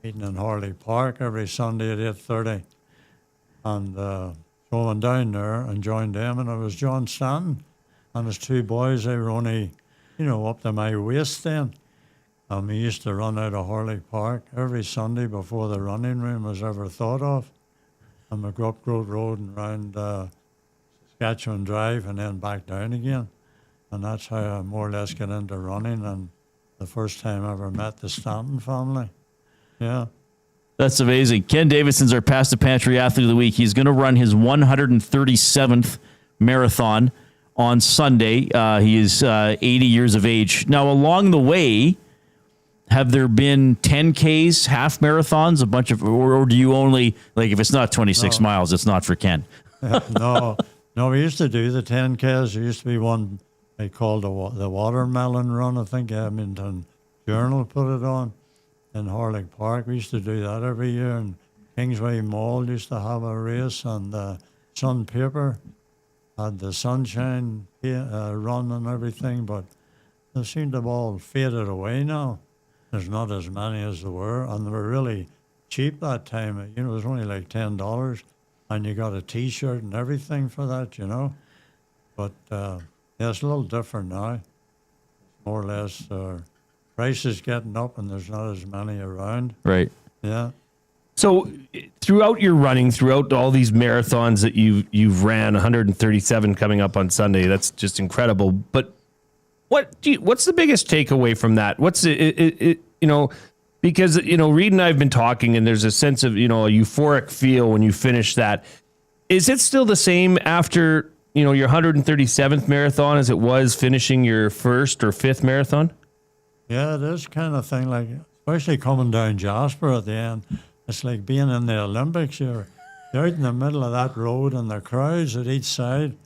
meeting in Harley Park every Sunday at 8:30. And so I went down there and joined them, and it was John Stanton and his two boys. They were only, you know, up to my waist then. And we used to run out of Harley Park every Sunday before the running room was ever thought of. And we go up Grove Road and round Saskatchewan Drive and then back down again. And that's how I more or less got into running, and the first time I ever met the Stanton family. Yeah. That's amazing. Ken Davison's our Past the Pantry Athlete of the Week. He's going to run his 137th marathon on Sunday. He is 80 years of age. Now, along the way, have there been 10Ks, half marathons, a bunch of, or do you only, like, if it's not 26 miles, it's not for Ken? No, we used to do the 10Ks. There used to be one they called the Watermelon Run. I think Edmonton Journal put it on in Harley Park. We used to do that every year. And Kingsway Mall used to have a race, and Sun Paper had the Sunshine Run and everything, but they seem to have all faded away now. There's not as many as there were, and they were really cheap that time. You know, it was only like $10, and you got a T-shirt and everything for that, you know. But yeah, it's a little different now. More or less, prices getting up, and there's not as many around. Right. Yeah. So throughout your running, throughout all these marathons that you've ran, 137 coming up on Sunday, that's just incredible. But what's the biggest takeaway from that? What's it, you know, because, you know, Reid and I have been talking, and there's a sense of, you know, a euphoric feel when you finish that. Is it still the same after, you know, your 137th marathon as it was finishing your first or fifth marathon? Yeah, it is kind of thing, like, especially coming down Jasper at the end. It's like being in the Olympics. You're out in the middle of that road, and the crowds at each side.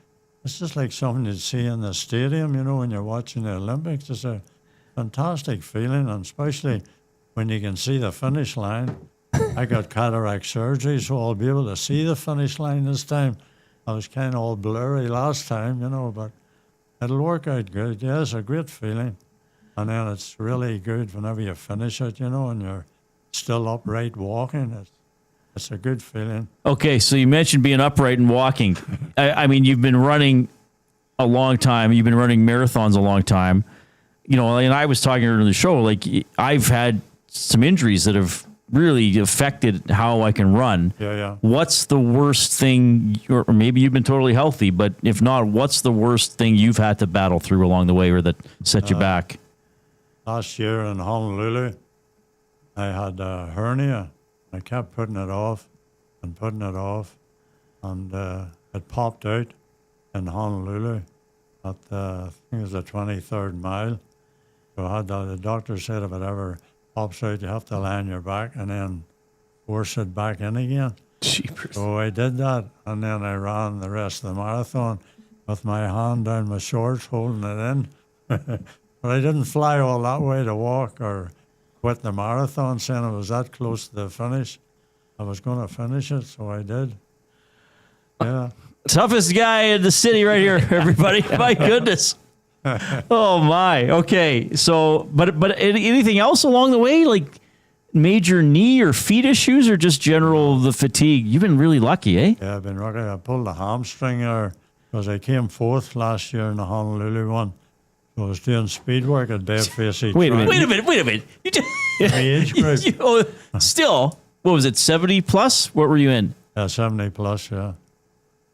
It's just like something you'd see in the stadium, you know, when you're watching the Olympics. It's a fantastic feeling, and especially when you can see the finish line. I got cataract surgery, so I'll be able to see the finish line this time. I was kind of all blurry last time, you know, but it'll work out good. Yeah, it's a great feeling. And then it's really good whenever you finish it, you know, and you're still upright walking. It's a good feeling. Okay, so you mentioned being upright and walking. I mean, you've been running a long time. You've been running marathons a long time. and I was talking earlier in the show, like I've had some injuries that have really affected how I can run. Yeah. What's the worst thing, or maybe you've been totally healthy, but if not, what's the worst thing you've had to battle through along the way or that set you back? Last year in Honolulu, I had a hernia. I kept putting it off, and it popped out in Honolulu at I think it was the 23rd mile. So I had the doctor said if it ever pops out, you have to lie on your back and then force it back in again. Jeepers. So I did that, and then I ran the rest of the marathon with my hand down my shorts holding it in. But I didn't fly all that way to walk or quit the marathon, saying I was that close to the finish. I was going to finish it, so I did. Yeah. Toughest guy in the city right here, everybody. My goodness. Oh, my. Okay. So, but anything else along the way? Like major knee or feet issues or just general the fatigue? You've been really lucky, eh? Yeah, I've been lucky. I pulled a hamstring there because I came fourth last year in the Honolulu one. So I was doing speed work at Barefacey. Wait a minute. You just, my age group. Still, what was it, 70 plus? What were you in? 70 plus, yeah.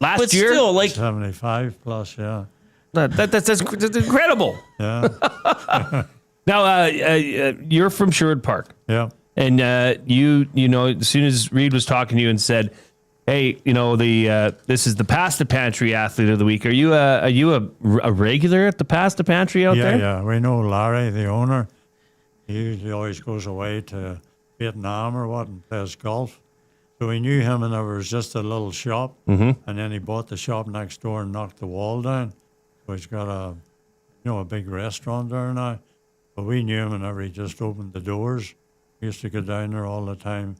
Last year? Still, like 75 plus, yeah. That's incredible. Yeah. Now, you're from Sherwood Park. Yeah. And you know, as soon as Reid was talking to you and said, "Hey, this is the Pasta Pantry Athlete of the Week." Are you a regular at the Pasta Pantry out there? Yeah. We know Larry, the owner. He usually always goes away to Vietnam or what and plays golf. So we knew him, and there was just a little shop, and then he bought the shop next door and knocked the wall down. So he's got a big restaurant there now. But we knew him whenever he just opened the doors. We used to go down there all the time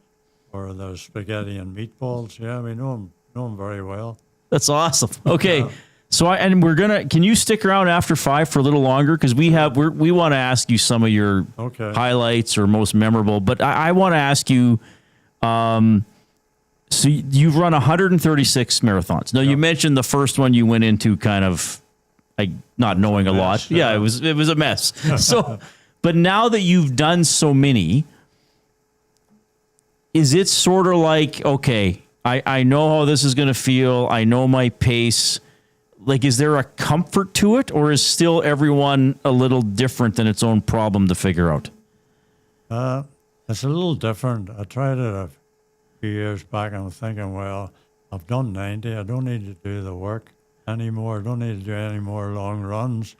for the spaghetti and meatballs. Yeah, we know him very well. That's awesome. Okay. Yeah. So can you stick around after 5 for a little longer? Because we want to ask you some of your highlights or most memorable, but I want to ask you, so you've run 136 marathons. Now, you mentioned the first one you went into kind of like not knowing a lot. Yeah, it was a mess. So, but now that you've done so many, is it sort of like, okay, I know how this is going to feel. I know my pace. Like, is there a comfort to it, or is still everyone a little different than its own problem to figure out? It's a little different. I tried it a few years back. I'm thinking, well, I've done 90. I don't need to do the work anymore. I don't need to do any more long runs.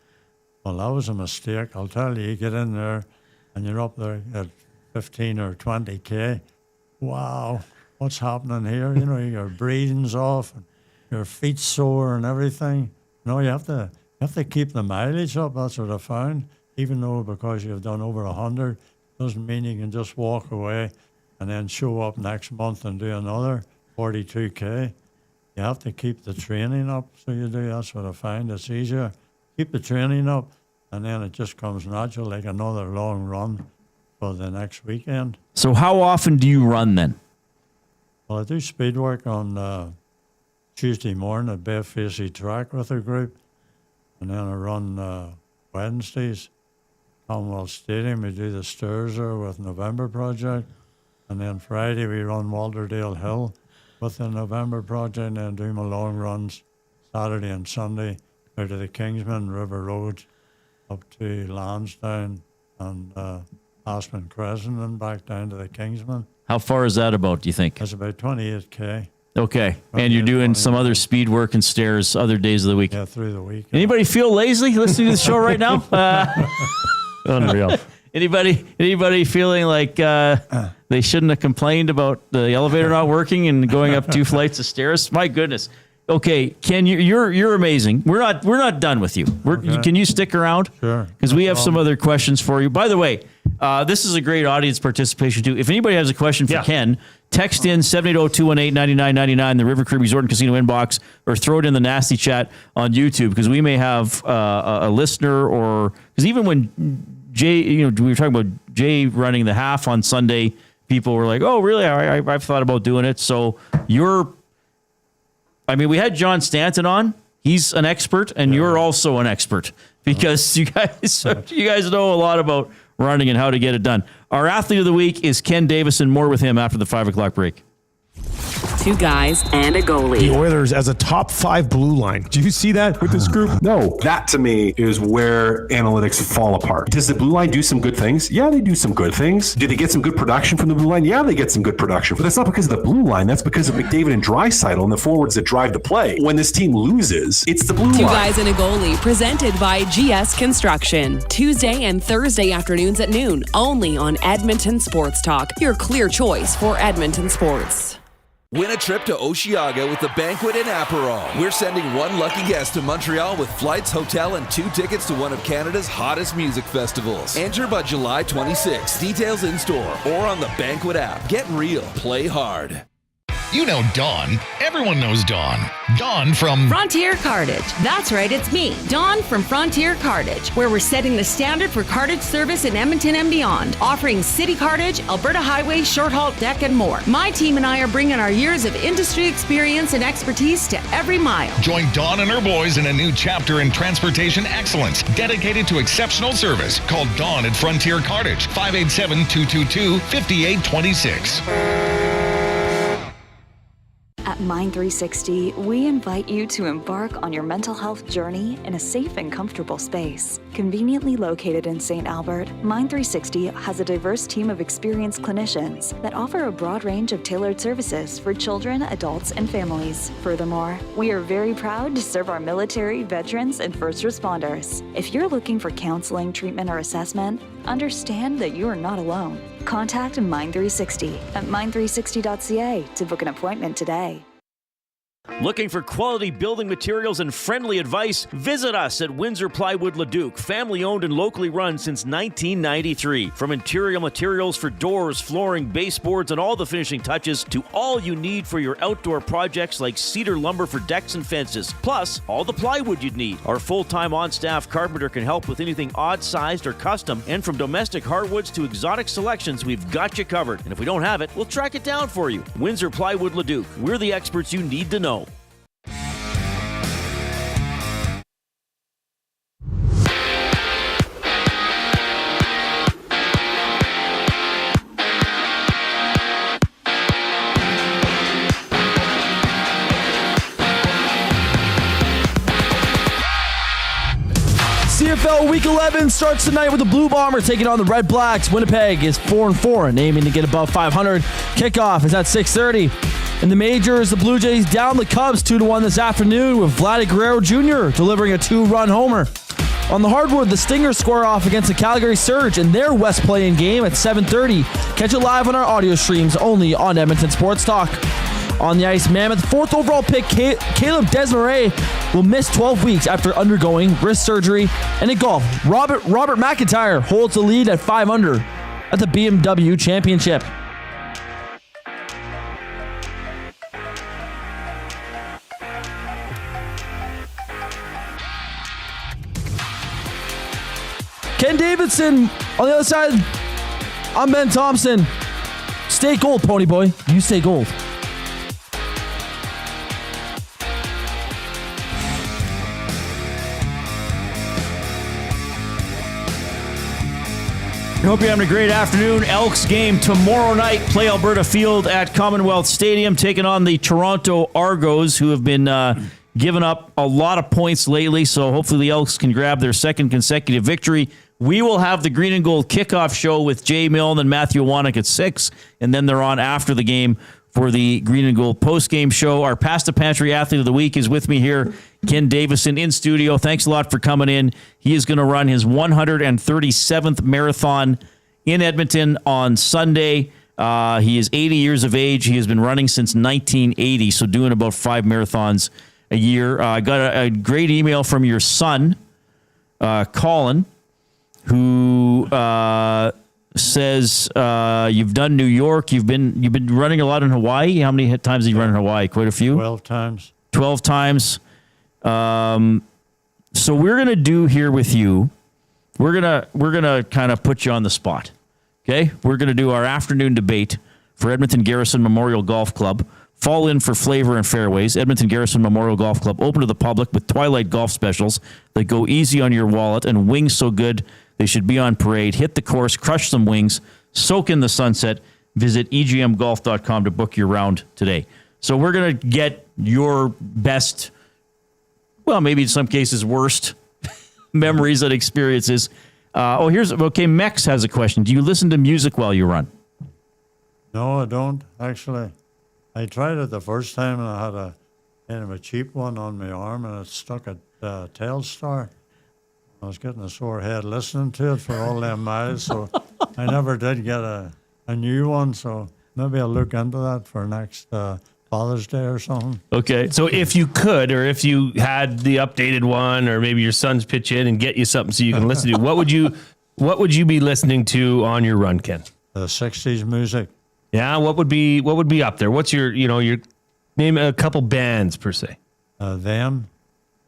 Well, that was a mistake. I'll tell you, you get in there and you're up there at 15 or 20K. Wow, what's happening here? Your breathing's off and your feet sore and everything. No, you have to keep the mileage up. That's what I found. Even though because you've done over 100, doesn't mean you can just walk away and then show up next month and do another 42K. You have to keep the training up, so you do. That's what I find. It's easier. Keep the training up, and then it just comes natural, like another long run for the next weekend. So how often do you run then? Well, I do speed work on Tuesday morning at Barefacey Track with a group, and then I run Wednesdays, Commonwealth Stadium. We do the stairs there with November Project, and then Friday we run Walderdale Hill with the November Project, and then do my long runs Saturday and Sunday out of the Kingsman River Road up to Lansdowne and Aspen Crescent and back down to the Kingsman. How far is that about, do you think? It's about 28K. Okay. And you're doing some other speed work and stairs other days of the week? Yeah, through the week. Anybody feel lazy listening to the show right now? Unreal. Anybody feeling like they shouldn't have complained about the elevator not working and going up 2 flights of stairs? My goodness. Okay, Ken, you're amazing. We're not done with you. Can you stick around? Sure. Because we have some other questions for you. By the way, this is a great audience participation too. If anybody has a question for Ken, text in 780-218-9999, the River Cree Resort and Casino inbox, or throw it in the nasty chat on YouTube, because we may have a listener, or because even when Jay, we were talking about Jay running the half on Sunday, people were like, "Oh, really? I've thought about doing it." So we had John Stanton on. He's an expert, and you're also an expert. If because you guys know a lot about running and how to get it done. Our athlete of the week is Ken Davison. More with him after the 5 o'clock break. 2 guys and a goalie. The Oilers as a top 5 blue line. Do you see that with this group? No. That to me is where analytics fall apart. Does the blue line do some good things? Yeah, they do some good things. Do they get some good production from the blue line? Yeah, they get some good production. But that's not because of the blue line. That's because of McDavid and Draisaitl and the forwards that drive the play. When this team loses, it's the blue 2 line. guys and a goalie, presented by GS Construction. Tuesday and Thursday afternoons at noon, only on Edmonton Sports Talk. Your clear choice for Edmonton sports. Win a trip to Osheaga with the Banquet in Aperol. We're sending one lucky guest to Montreal with flights, hotel, and 2 tickets to one of Canada's hottest music festivals. Enter by July 26th. Details in store or on the Banquet app. Get real. Play hard. You know Dawn. Everyone knows Dawn. Dawn from Frontier Cartage. That's right, it's me, Dawn from Frontier Cartage, where we're setting the standard for cartage service in Edmonton and beyond, offering city cartage, Alberta Highway, short halt deck, and more. My team and I are bringing our years of industry experience and expertise to every mile. Join Dawn and her boys in a new chapter in transportation excellence, dedicated to exceptional service. Call Dawn at Frontier Cartage, 587-222-5826. At Mind 360, we invite you to embark on your mental health journey in a safe and comfortable space. Conveniently located in St. Albert, Mind 360 has a diverse team of experienced clinicians that offer a broad range of tailored services for children, adults, and families. Furthermore, we are very proud to serve our military, veterans, and first responders. If you're looking for counseling, treatment, or assessment, understand that you are not alone. Contact Mind 360 at mind360.ca to book an appointment today. Looking for quality building materials and friendly advice? Visit us at Windsor Plywood Leduc, family owned and locally run since 1993. From interior materials for doors, flooring, baseboards, and all the finishing touches to all you need for your outdoor projects like cedar lumber for decks and fences, plus all the plywood you'd need. Our full-time on-staff carpenter can help with anything odd-sized or custom, and from domestic hardwoods to exotic selections, we've got you covered. And if we don't have it, we'll track it down for you. Windsor Plywood Leduc. We're the experts you need to know. CFL Week 11 starts tonight with the Blue Bombers taking on the Redblacks. Winnipeg is 4-4 and aiming to get above 500. Kickoff is at 6:30. In the majors, the Blue Jays down the Cubs 2-1 this afternoon with Vladdy Guerrero Jr. delivering a 2-run homer. On the hardwood, the Stingers square off against the Calgary Surge in their West play-in game at 7:30. Catch it live on our audio streams only on Edmonton Sports Talk. On the ice, Mammoth 4th overall pick Caleb Desmarais will miss 12 weeks after undergoing wrist surgery. And in golf, Robert McIntyre holds the lead at 5 under at the BMW Championship. Ken Davison on the other side. I'm Ben Thompson. Stay gold, Pony Boy. You stay gold. I hope you're having a great afternoon. Elks game tomorrow night. Play Alberta Field at Commonwealth Stadium, taking on the Toronto Argos, who have been giving up a lot of points lately. So hopefully the Elks can grab their second consecutive victory. We will have the Green and Gold kickoff show with Jay Milne and Matthew Wannick at 6, and then they're on after the game for the Green and Gold post-game show. Our Past the Pantry Athlete of the Week is with me here, Ken Davison, in studio. Thanks a lot for coming in. He is going to run his 137th marathon in Edmonton on Sunday. He is 80 years of age. He has been running since 1980, so doing about 5 marathons a year. I got a great email from your son, Colin, who says you've done New York. You've been running a lot in Hawaii. How many times have you run in Hawaii? Quite a few. 12 times. 12 times. So we're gonna do here with you. We're gonna kind of put you on the spot. Okay, we're gonna do our afternoon debate for Edmonton Garrison Memorial Golf Club Fall in for flavor and fairways. Edmonton Garrison Memorial Golf Club open to the public with Twilight Golf specials that go easy on your wallet and wings so good they should be on parade. Hit the course, crush some wings, soak in the sunset. Visit egmgolf.com to book your round today. So we're going to get your best, well, maybe in some cases worst memories and experiences. Mex has a question. Do you listen to music while you run? No, I don't, actually. I tried it the first time, and I had a kind of a cheap one on my arm, and it stuck at Telstar. I was getting a sore head listening to it for all them miles, so I never did get a new one, so maybe I'll look into that for next Father's Day or something. Okay, so if you could, or if you had the updated one, or maybe your sons pitch in and get you something so you can listen to, what would you be listening to on your run, Ken? The 60s music. Yeah, what would be up there? What's your name a couple bands per se? Them.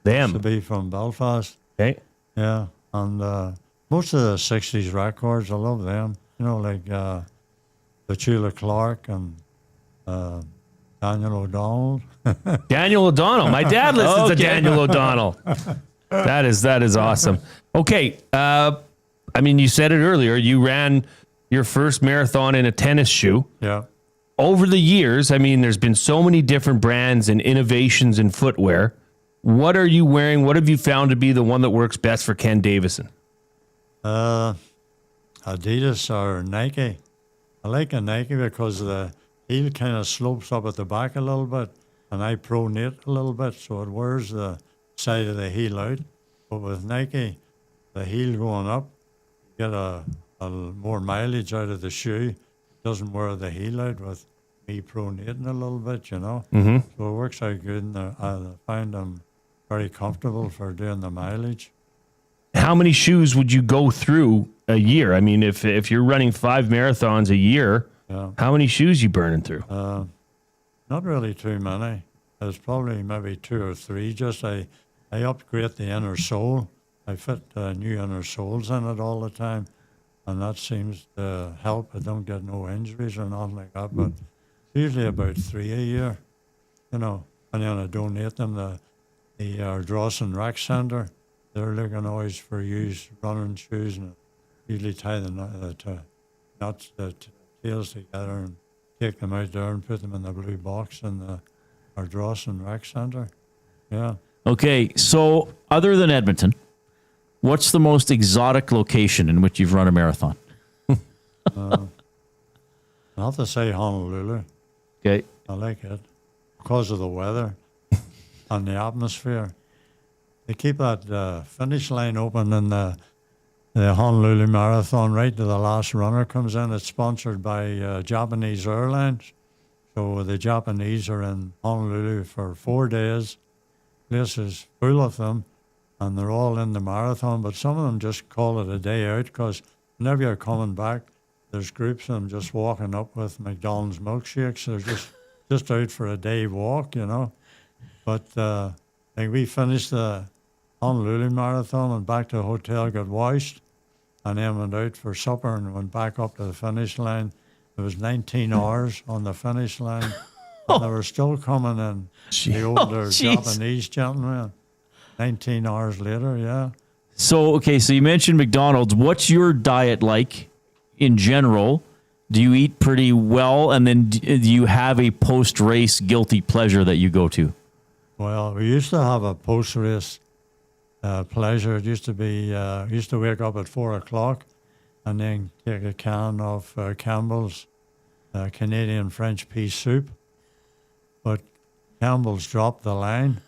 Them. To be from Belfast. Okay. Yeah, and most of the 60s records, I love them. You know, like Petula Clark and Daniel O'Donnell. Daniel O'Donnell. My dad listens to Daniel O'Donnell. That is awesome. Okay. You said it earlier. You ran your first marathon in a tennis shoe. Yeah. Over the years, there's been so many different brands and innovations in footwear. What are you wearing? What have you found to be the one that works best for Ken Davison? Adidas or Nike. I like a Nike because the heel kind of slopes up at the back a little bit, and I pronate a little bit, so it wears the side of the heel out. But with Nike, the heel going up, you get a more mileage out of the shoe. It doesn't wear the heel out with me pronating a little bit, you know. Mm-hmm. So it works out good, and I find them very comfortable for doing the mileage. How many shoes would you go through a year? If you're running 5 marathons a year, how many shoes you burning through? Not really too many. There's probably maybe 2 or 3. Just I upgrade the inner sole. I fit new inner soles in it all the time, and that seems to help. I don't get no injuries or nothing like that, but usually about 3 a year, you know. And then I donate them to the Drawson Rec Centre. They're looking always for used running shoes, and usually tie the tails together and take them out there and put them in the blue box in our Drawson Rec Centre. Yeah. Okay, so other than Edmonton, what's the most exotic location in which you've run a marathon? I'll have to say Honolulu. Okay. I like it because of the weather and the atmosphere. They keep that finish line open in the Honolulu Marathon right to the last runner comes in. It's sponsored by Japanese Airlines. So the Japanese are in Honolulu for 4 days. Place is full of them, and they're all in the marathon, but some of them just call it a day out because whenever you're coming back, there's groups of them just walking up with McDonald's milkshakes. They're just out for a day walk, you know. But we finished the Honolulu Marathon and back to the hotel, got washed, and then went out for supper and went back up to the finish line. There was 19 hours on the finish line, and they were still coming in. The older Japanese gentlemen, 19 hours later, yeah. So you mentioned McDonald's. What's your diet like in general? Do you eat pretty well? And then do you have a post-race guilty pleasure that you go to? Well, we used to have a post-race pleasure. It used to be, used to wake up at 4 o'clock and then take a can of Campbell's Canadian French pea soup. But Campbell's dropped the line.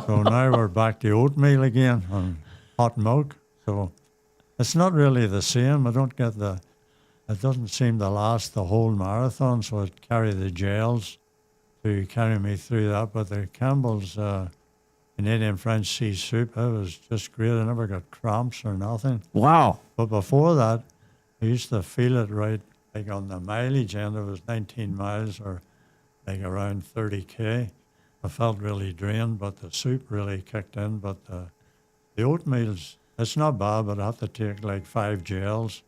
So now we're back to oatmeal again and hot milk. So it's not really the same. It doesn't seem to last the whole marathon, so it carry the gels to carry me through that. But the Campbell's Canadian French sea soup, it was just great. I never got cramps or nothing. Wow. But before that, I used to feel it right, like on the mileage end, it was 19 miles or like around 30K. I felt really drained, but the soup really kicked in. But the oatmeal's, it's not bad, but I have to take like 5 gels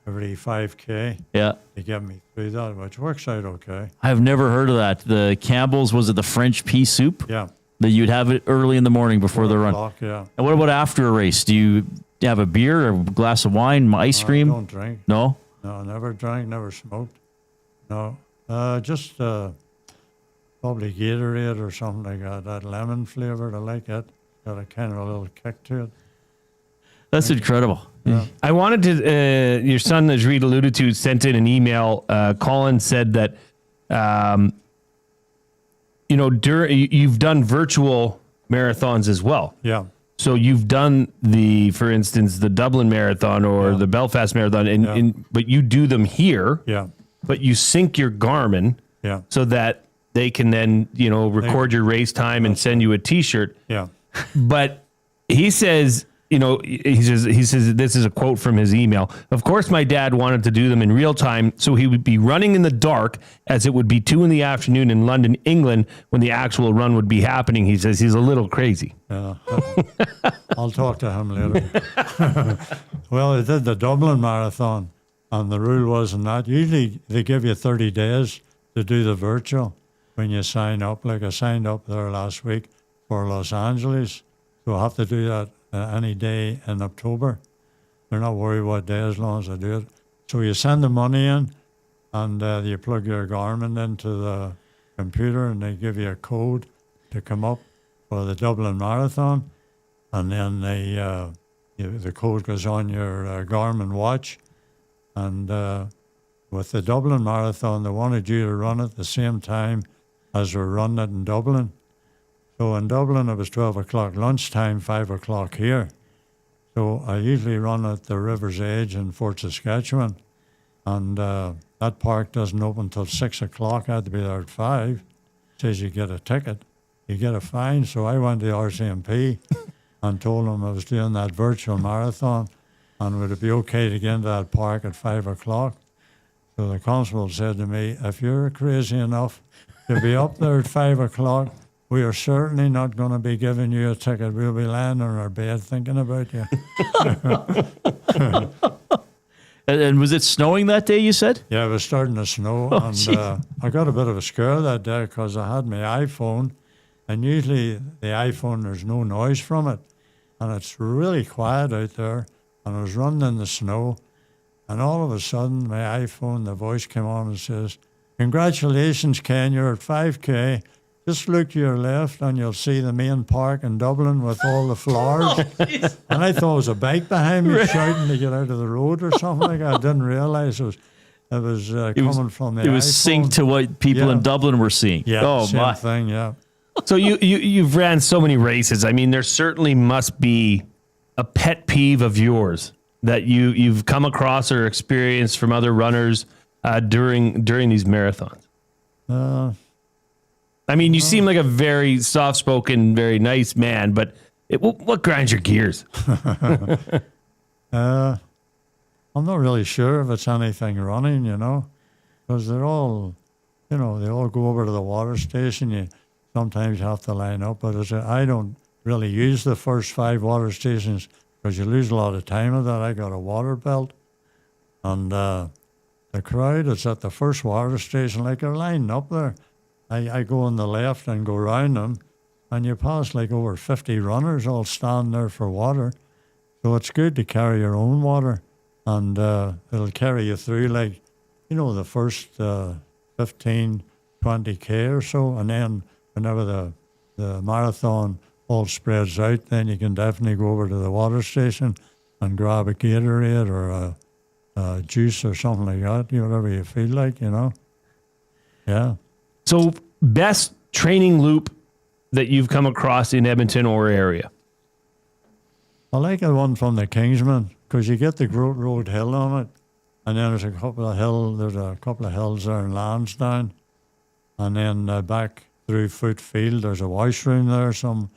every 5K. Yeah. To get me through that, which works out okay. I've never heard of that. The Campbell's, was it the French pea soup? Yeah. That you'd have it early in the morning before the run. Yeah. And what about after a race? Do you have a beer or a glass of wine, ice cream? I don't drink. No? No, never drank, never smoked. No. Just probably Gatorade or something like that. That lemon flavored, I like it. Got a kind of a little kick to it. That's incredible. Yeah. I wanted to, your son, as Reid alluded to, sent in an email. Colin said that, you've done virtual marathons as well. Yeah. So you've done for instance, the Dublin Marathon or the Belfast Marathon, but you do them here. Yeah. But you sync your Garmin so that they can then, record your race time and send you a T-shirt. Yeah. But he says, he says, this is a quote from his email. Of course, my dad wanted to do them in real time, so he would be running in the dark as it would be 2 p.m. in London, England, when the actual run would be happening. He says he's a little crazy. Yeah. I'll talk to him later. Well, I did the Dublin Marathon, and the rule wasn't that. Usually they give you 30 days to do the virtual when you sign up. Like I signed up there last week for Los Angeles, so I have to do that any day in October. They're not worried what day as long as I do it. So you send the money in, and you plug your Garmin into the computer, and they give you a code to come up for the Dublin Marathon, and then the code goes on your Garmin watch. And with the Dublin Marathon, they wanted you to run at the same time as we're running it in Dublin. So in Dublin, it was 12 o'clock lunchtime, 5 o'clock here. So I usually run at the River's Edge in Fort Saskatchewan. And that park doesn't open until 6 o'clock. I had to be there at 5. Says you get a ticket, you get a fine. So I went to the RCMP and told them I was doing that virtual marathon and would it be okay to get into that park at 5 o'clock? So the constable said to me, if you're crazy enough to be up there at 5 o'clock, we are certainly not going to be giving you a ticket. We'll be lying on our bed thinking about you. And was it snowing that day, you said? Yeah, it was starting to snow. And I got a bit of a scare that day because I had my iPhone. And usually the iPhone, there's no noise from it. And it's really quiet out there. And I was running in the snow. And all of a sudden, my iPhone, the voice came on and says, congratulations, Ken, you're at 5K. Just look to your left and you'll see the main park in Dublin with all the flowers. And I thought it was a bike behind me shouting to get out of the road or something like that. I didn't realize it was coming from the iPhone. It was synced to what people in Dublin were seeing. Yeah, same thing, yeah. So you've ran so many races. I mean, there certainly must be a pet peeve of yours that you've come across or experienced from other runners during these marathons. I mean, you seem like a very soft-spoken, very nice man, but what grinds your gears? I'm not really sure if it's anything running, because they're all, they all go over to the water station. Sometimes you have to line up, but I don't really use the first 5 water stations because you lose a lot of time with that. I got a water belt, and the crowd that's at the first water station, like they're lining up there. I go on the left and go round them, and you pass like over 50 runners all standing there for water. So it's good to carry your own water, and it'll carry you through like, the first 15, 20K or so, and then whenever the marathon all spreads out, then you can definitely go over to the water station and grab a Gatorade or a juice or something like that, whatever you feel like, Yeah. So, best training loop that you've come across in Edmonton or area? I like the one from the Kingsman because you get the Groat Road Hill on it, and then there's a couple of hills there in Lansdowne, and then back through Foot Field, there's a washroom there. Some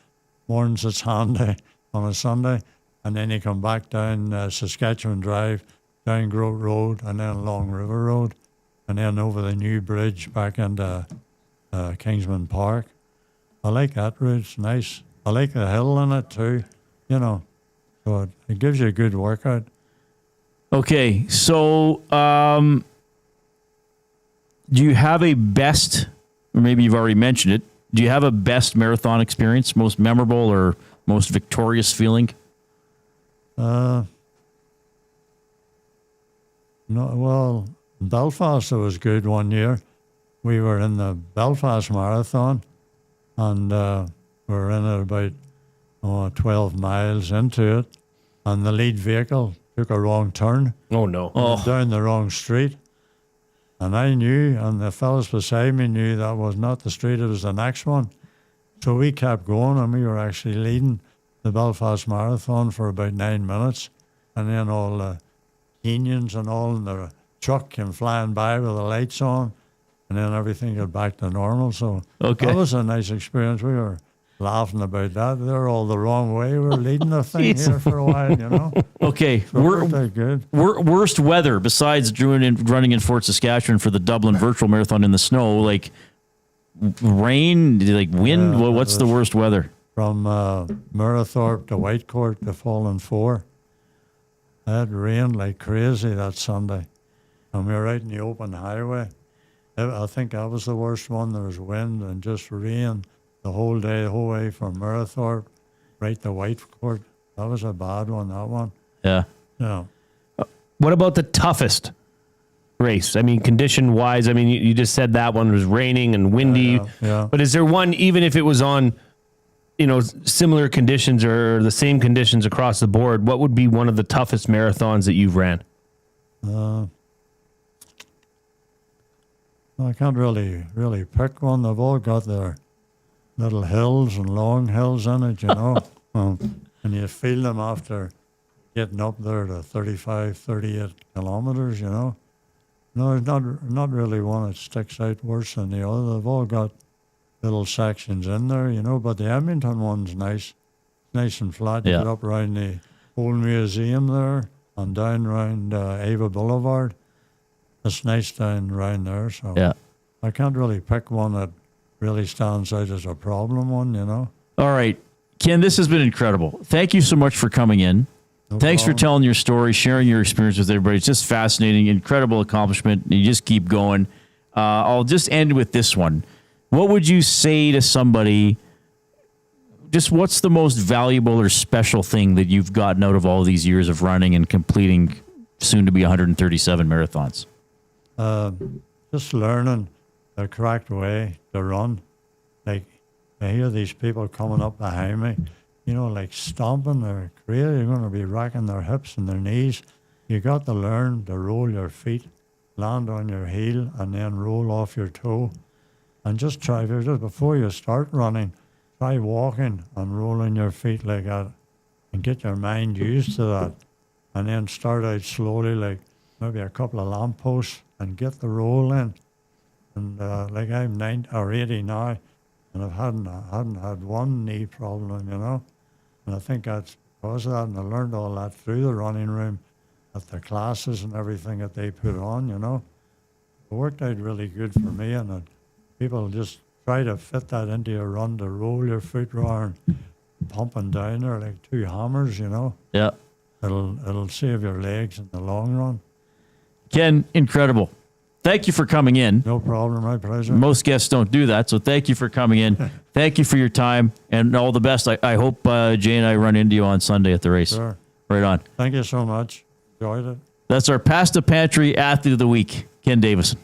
mornings it's handy on a Sunday, and then you come back down Saskatchewan Drive, down Groat Road, and then along River Road, and then over the new bridge back into Kingsman Park. I like that route. It's nice. I like the hill in it too, So it gives you a good workout. Okay, so do you have a best, or maybe you've already mentioned it, do you have a best marathon experience, most memorable or most victorious feeling? No, well, Belfast was good one year. We were in the Belfast Marathon, and we were in it about 12 miles into it, and the lead vehicle took a wrong turn. Oh, no. Down the wrong street. And I knew, and the fellas beside me knew that was not the street, it was the next one. So we kept going, and we were actually leading the Belfast Marathon for about 9 minutes. And then all the Kenyans and all in the truck came flying by with the lights on, and then everything got back to normal. So that was a nice experience. We were laughing about that. They're all the wrong way. We're leading the thing here for a while, you know. Okay, So good. worst weather besides running in Fort Saskatchewan for the Dublin Virtual Marathon in the snow, like rain, like wind. What's the worst weather? From Murraythorpe to Whitecourt to Fallen 4. I had rain like crazy that Sunday. And we were out in the open highway. I think that was the worst one. There was wind and just rain the whole day, the whole way from Murraythorpe right to Whitecourt. That was a bad one, that one. Yeah. Yeah. What about the toughest race? I mean, condition-wise, I mean, you just said that one was raining and windy. Yeah. But is there one, even if it was on, similar conditions or the same conditions across the board, what would be one of the toughest marathons that you've ran? I can't really pick one. They've all got their little hills and long hills in it, and you feel them after getting up there to 35, 38 kilometers, No, there's not really one that sticks out worse than the other. They've all got little sections in there, but the Edmonton one's nice and flat. You get up around the old museum there and down around Ava Boulevard. It's nice down around there, so I can't really pick one that really stands out as a problem one, All right. Ken, this has been incredible. Thank you so much for coming in. Thanks for telling your story, sharing your experience with everybody. It's just fascinating, incredible accomplishment. You just keep going. I'll just end with this one. What would you say to somebody, just what's the most valuable or special thing that you've gotten out of all these years of running and completing soon to be 137 marathons? Just learning the correct way to run. Like, I hear these people coming up behind me, like stomping their crazy. You're going to be racking their hips and their knees. You got to learn to roll your feet, land on your heel, and then roll off your toe. And just try, before you start running, try walking and rolling your feet like that and get your mind used to that. And then start out slowly, like maybe a couple of lampposts, and get the roll in. And like I'm 90 or 80 now, and I hadn't had one knee problem, And I think that's because of that, and I learned all that through the running room at the classes and everything that they put on, It worked out really good for me, and people just try to fit that into your run, to roll your foot around, pumping down there like two hammers, Yeah. It'll save your legs in the long run. Ken, incredible. Thank you for coming in. No problem, my pleasure. Most guests don't do that, so thank you for coming in. Thank you for your time, and all the best. I hope Jay and I run into you on Sunday at the race. Sure. Right on. Thank you so much. Enjoyed it. That's our Pasta Pantry Athlete of the Week, Ken Davison.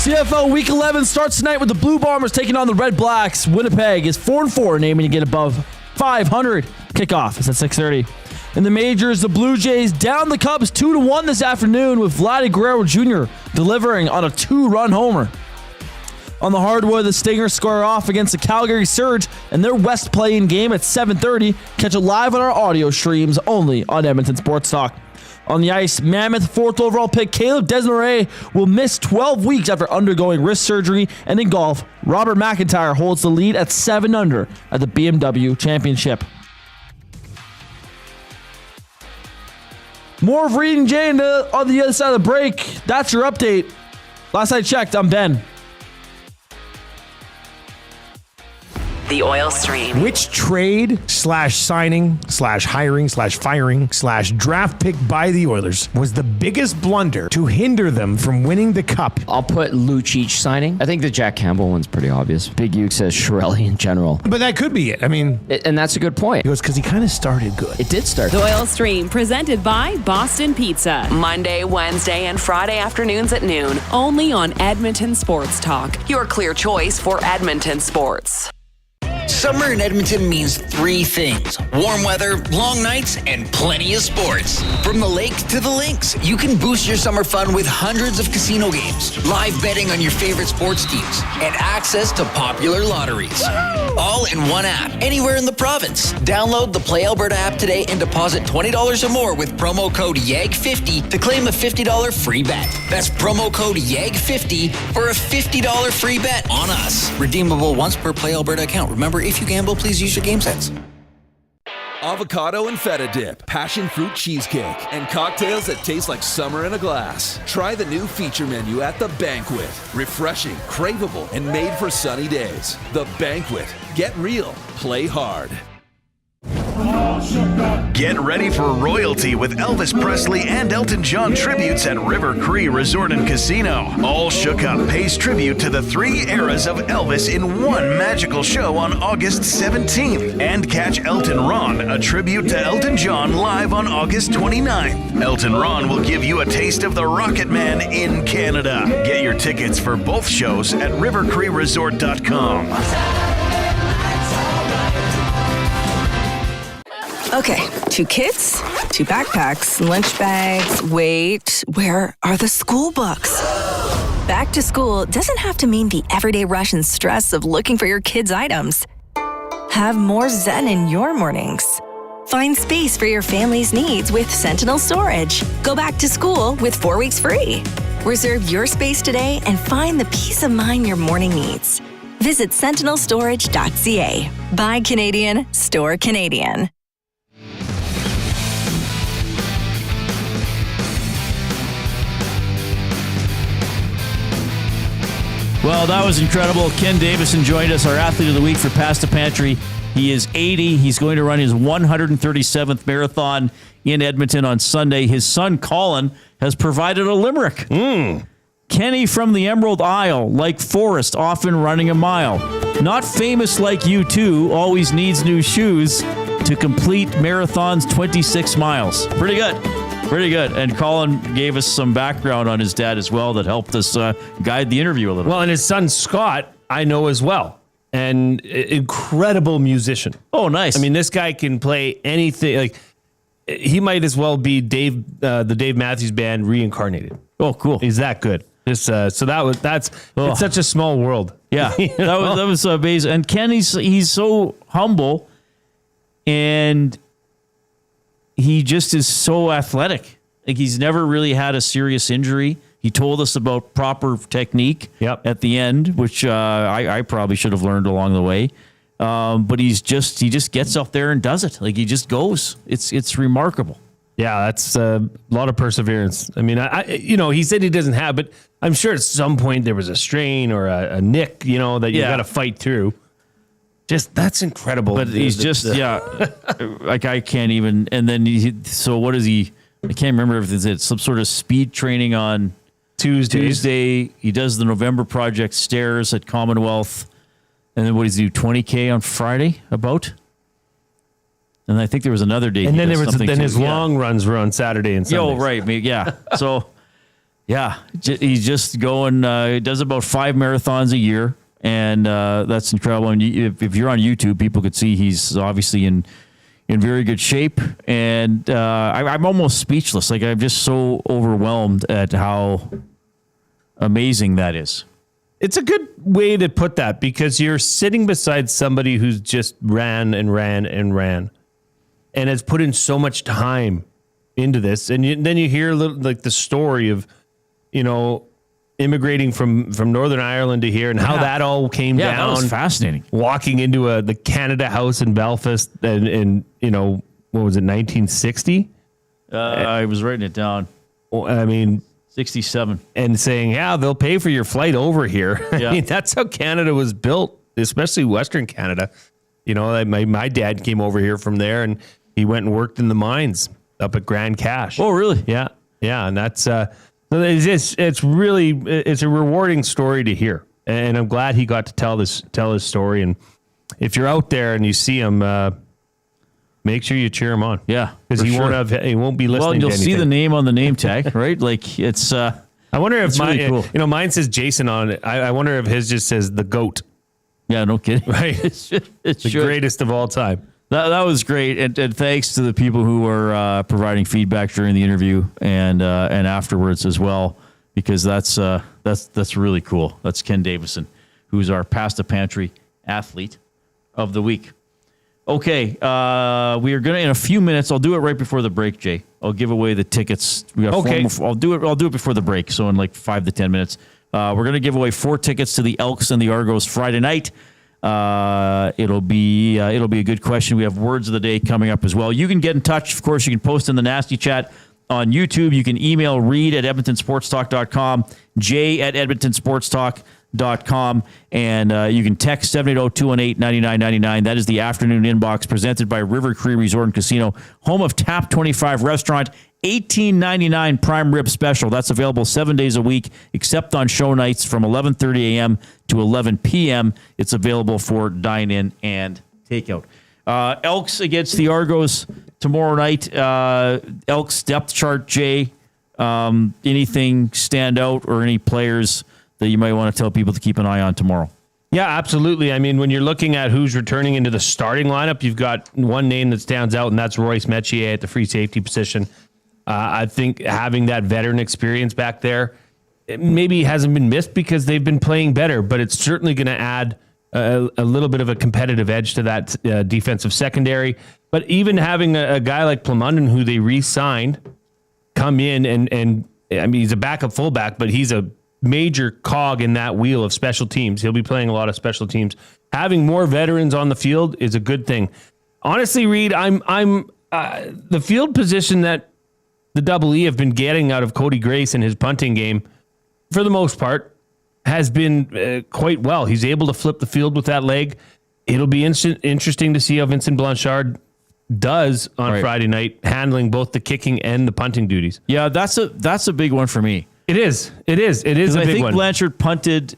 CFL Week 11 starts tonight with the Blue Bombers taking on the Redblacks. Winnipeg is 4-4 and aiming to get above 500. Kickoff is at 6:30. In the majors, the Blue Jays down the Cubs 2-1 this afternoon with Vladdy Guerrero Jr. delivering on a 2-run homer. On the hardwood, the Stingers square off against the Calgary Surge in their West play-in game at 7:30. Catch it live on our audio streams only on Edmonton Sports Talk. On the ice, Mammoth 4th overall pick Caleb Desmarais will miss 12 weeks after undergoing wrist surgery. And in golf, Robert McIntyre holds the lead at 7 under at the BMW Championship. More of Reid and Jay on the other side of the break. That's your update. Last I checked, I'm Ben. The oil stream. Which trade /signing /hiring /firing /draft pick by the Oilers was the biggest blunder to hinder them from winning the cup? I'll put Lucic signing. I think the Jack Campbell one's pretty obvious. Big Uke says Shirelli in general. But that could be it. I mean... And that's a good point. It was because he kind of started good. It did start. The Oil Stream, presented by Boston Pizza. Monday, Wednesday, and Friday afternoons at noon. Only on Edmonton Sports Talk. Your clear choice for Edmonton sports. Summer in Edmonton means 3 things: warm weather, long nights, and plenty of sports. From the lake to the links, you can boost your summer fun with hundreds of casino games, live betting on your favorite sports teams, and access to popular lotteries. All in one app, anywhere in the province. Download the Play Alberta app today and deposit $20 or more with promo code YEG50 to claim a $50 free bet. That's promo code YEG50 for a $50 free bet on us. Redeemable once per Play Alberta account. Remember, if you gamble, please use your game sense. Avocado and feta dip, passion fruit cheesecake, and cocktails that taste like summer in a glass. Try the new feature menu at The Banquet. Refreshing, craveable, and made for sunny days. The Banquet. Get real. Play hard. Get ready for royalty with Elvis Presley and Elton John tributes at River Cree Resort and Casino. All Shook Up pays tribute to the 3 eras of Elvis in one magical show on August 17th. And catch Elton Ron, a tribute to Elton John, live on August 29th. Elton Ron will give you a taste of the Rocket Man in Canada. Get your tickets for both shows at rivercreeresort.com. Okay, 2 kids, 2 backpacks, lunch bags. Wait, where are the school books? Back to school doesn't have to mean the everyday rush and stress of looking for your kids' items. Have more zen in your mornings. Find space for your family's needs with Sentinel Storage. Go back to school with 4 weeks free. Reserve your space today and find the peace of mind your morning needs. Visit sentinelstorage.ca. Buy Canadian, store Canadian. Well, that was incredible. Ken Davison joined us, our athlete of the week for Pass the Pantry. He is 80. He's going to run his 137th marathon in Edmonton on Sunday. His son, Colin, has provided a limerick. Kenny from the Emerald Isle, like Forrest, often running a mile. Not famous like you two, always needs new shoes to complete marathon's 26 miles. Pretty good. Pretty good. And Colin gave us some background on his dad as well that helped us guide the interview a little. Well, and his son, Scott, I know as well. An incredible musician. Oh, nice. I mean, this guy can play anything. Like, he might as well be the Dave Matthews Band reincarnated. Oh, cool. He's that good. It's such a small world. Yeah, that was amazing. And Ken, he's so humble, and he just is so athletic. Like, he's never really had a serious injury. He told us about proper technique at the end, which I probably should have learned along the way. But he just gets up there and does it. Like, he just goes. It's remarkable. Yeah, that's a lot of perseverance. I mean, he said he doesn't have, but I'm sure at some point there was a strain or a nick, that you got to fight through. Just, that's incredible. But he's like, I can't even. And then, so what is he? I can't remember if it's some sort of speed training on Tuesday. He does the November Project stairs at Commonwealth. And then what does he do? 20K on Friday about? And I think there was another day. And then his long runs were on Saturday and Sunday. Oh, right. Yeah. So, yeah, he's just going, he does about 5 marathons a year. And that's incredible. And if you're on YouTube, people could see he's obviously in very good shape. And I'm almost speechless. Like, I'm just so overwhelmed at how amazing that is. It's a good way to put that, because you're sitting beside somebody who's just ran and ran and ran and has put in so much time into this, and then you hear like the story of, immigrating from Northern Ireland to here and how that all came down. That was fascinating. Walking into the Canada House in Belfast and what was it, 1960? I was writing it down. I mean, 67. And saying, they'll pay for your flight over here. Yeah. I mean, that's how Canada was built, especially Western Canada. My dad came over here from there, and he went and worked in the mines up at Grand Cache. Oh, really? Yeah. Yeah. And that's, it's a rewarding story to hear. And I'm glad he got to tell his story. And if you're out there and you see him, make sure you cheer him on. Yeah. Because he won't be listening Well, you'll to see the name on the name tag, right? Like it's, I wonder if really cool. Mine says Jason on it. I wonder if his just says the GOAT. Yeah, no kidding. Right. It's the greatest of all time. That was great, and thanks to the people who were providing feedback during the interview and afterwards as well, because that's really cool. That's Ken Davison, who's our Pasta Pantry athlete of the week. Okay, we are gonna in a few minutes. I'll do it right before the break, Jay. I'll give away the tickets. We got okay. I'll do it before the break. So in like 5 to 10 minutes, we're gonna give away 4 tickets to the Elks and the Argos Friday night. It'll be a good question. We have words of the day coming up as well. You can get in touch. Of course, you can post in the nasty chat on YouTube. You can email Reid at edmontonsportstalk.com, Jay at edmontonsportstalk.com, and you can text 780-218-9999. That is the afternoon inbox presented by River Cree Resort and Casino, home of Tap 25 Restaurant. $18.99 prime rib special. That's available 7 days a week, except on show nights from 11:30 a.m. to 11 p.m. It's available for dine-in and takeout. Elks against the Argos tomorrow night. Elks depth chart, Jay. Anything stand out or any players that you might want to tell people to keep an eye on tomorrow? Yeah, absolutely. I mean, when you're looking at who's returning into the starting lineup, you've got one name that stands out, and that's Royce Metier at the free safety position. I think having that veteran experience back there, it maybe hasn't been missed because they've been playing better, but it's certainly going to add a little bit of a competitive edge to that defensive secondary. But even having a guy like Plumondon, who they re-signed, come in and I mean, he's a backup fullback, but he's a major cog in that wheel of special teams. He'll be playing a lot of special teams. Having more veterans on the field is a good thing. Honestly, Reid, I'm the field position that the Double E have been getting out of Cody Grace in his punting game, for the most part, has been quite well. He's able to flip the field with that leg. It'll be interesting to see how Vincent Blanchard does on Friday night, handling both the kicking and the punting duties. Yeah, that's a big one for me. It is a big one. I think Blanchard punted.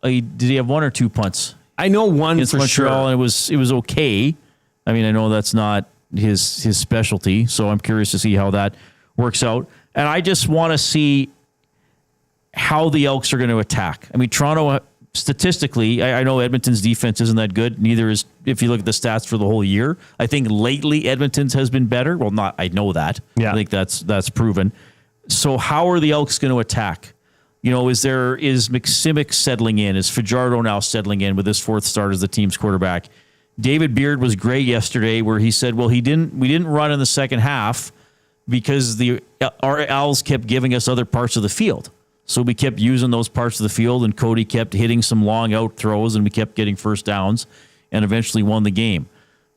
Did he have 1 or 2 punts? I know one against for Montreal, sure. and it was okay. I mean, I know that's not his specialty, so I'm curious to see how that works out. And I just want to see how the Elks are going to attack. I mean, Toronto, statistically, I know Edmonton's defense isn't that good. Neither is, if you look at the stats for the whole year. I think lately Edmonton's has been better. Well, I know that. Yeah. I think that's proven. So how are the Elks going to attack? Is McSimic settling in? Is Fajardo now settling in with his 4th start as the team's quarterback? David Beard was great yesterday, where he said, well, we didn't run in the second half because our Owls kept giving us other parts of the field. So we kept using those parts of the field, and Cody kept hitting some long out throws, and we kept getting first downs and eventually won the game.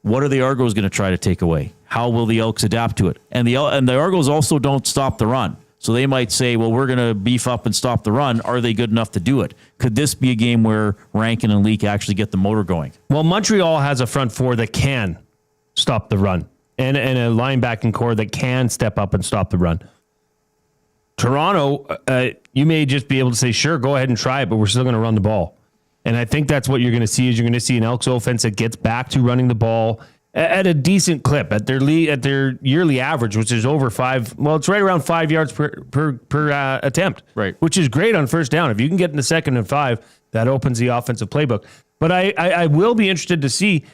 What are the Argos going to try to take away? How will the Elks adapt to it? And the Argos also don't stop the run. So they might say, well, we're going to beef up and stop the run. Are they good enough to do it? Could this be a game where Rankin and Leak actually get the motor going? Well, Montreal has a front four that can stop the run and a linebacking core that can step up and stop the run. Toronto, you may just be able to say, sure, go ahead and try it, but we're still going to run the ball. And I think that's what you're going to see. Is you're going to see an Elks offense that gets back to running the ball at a decent clip at their yearly average, which is over 5. Well, it's right around 5 yards per attempt, right? Which is great on first down. If you can get in the 2nd and 5, that opens the offensive playbook. But I will be interested to see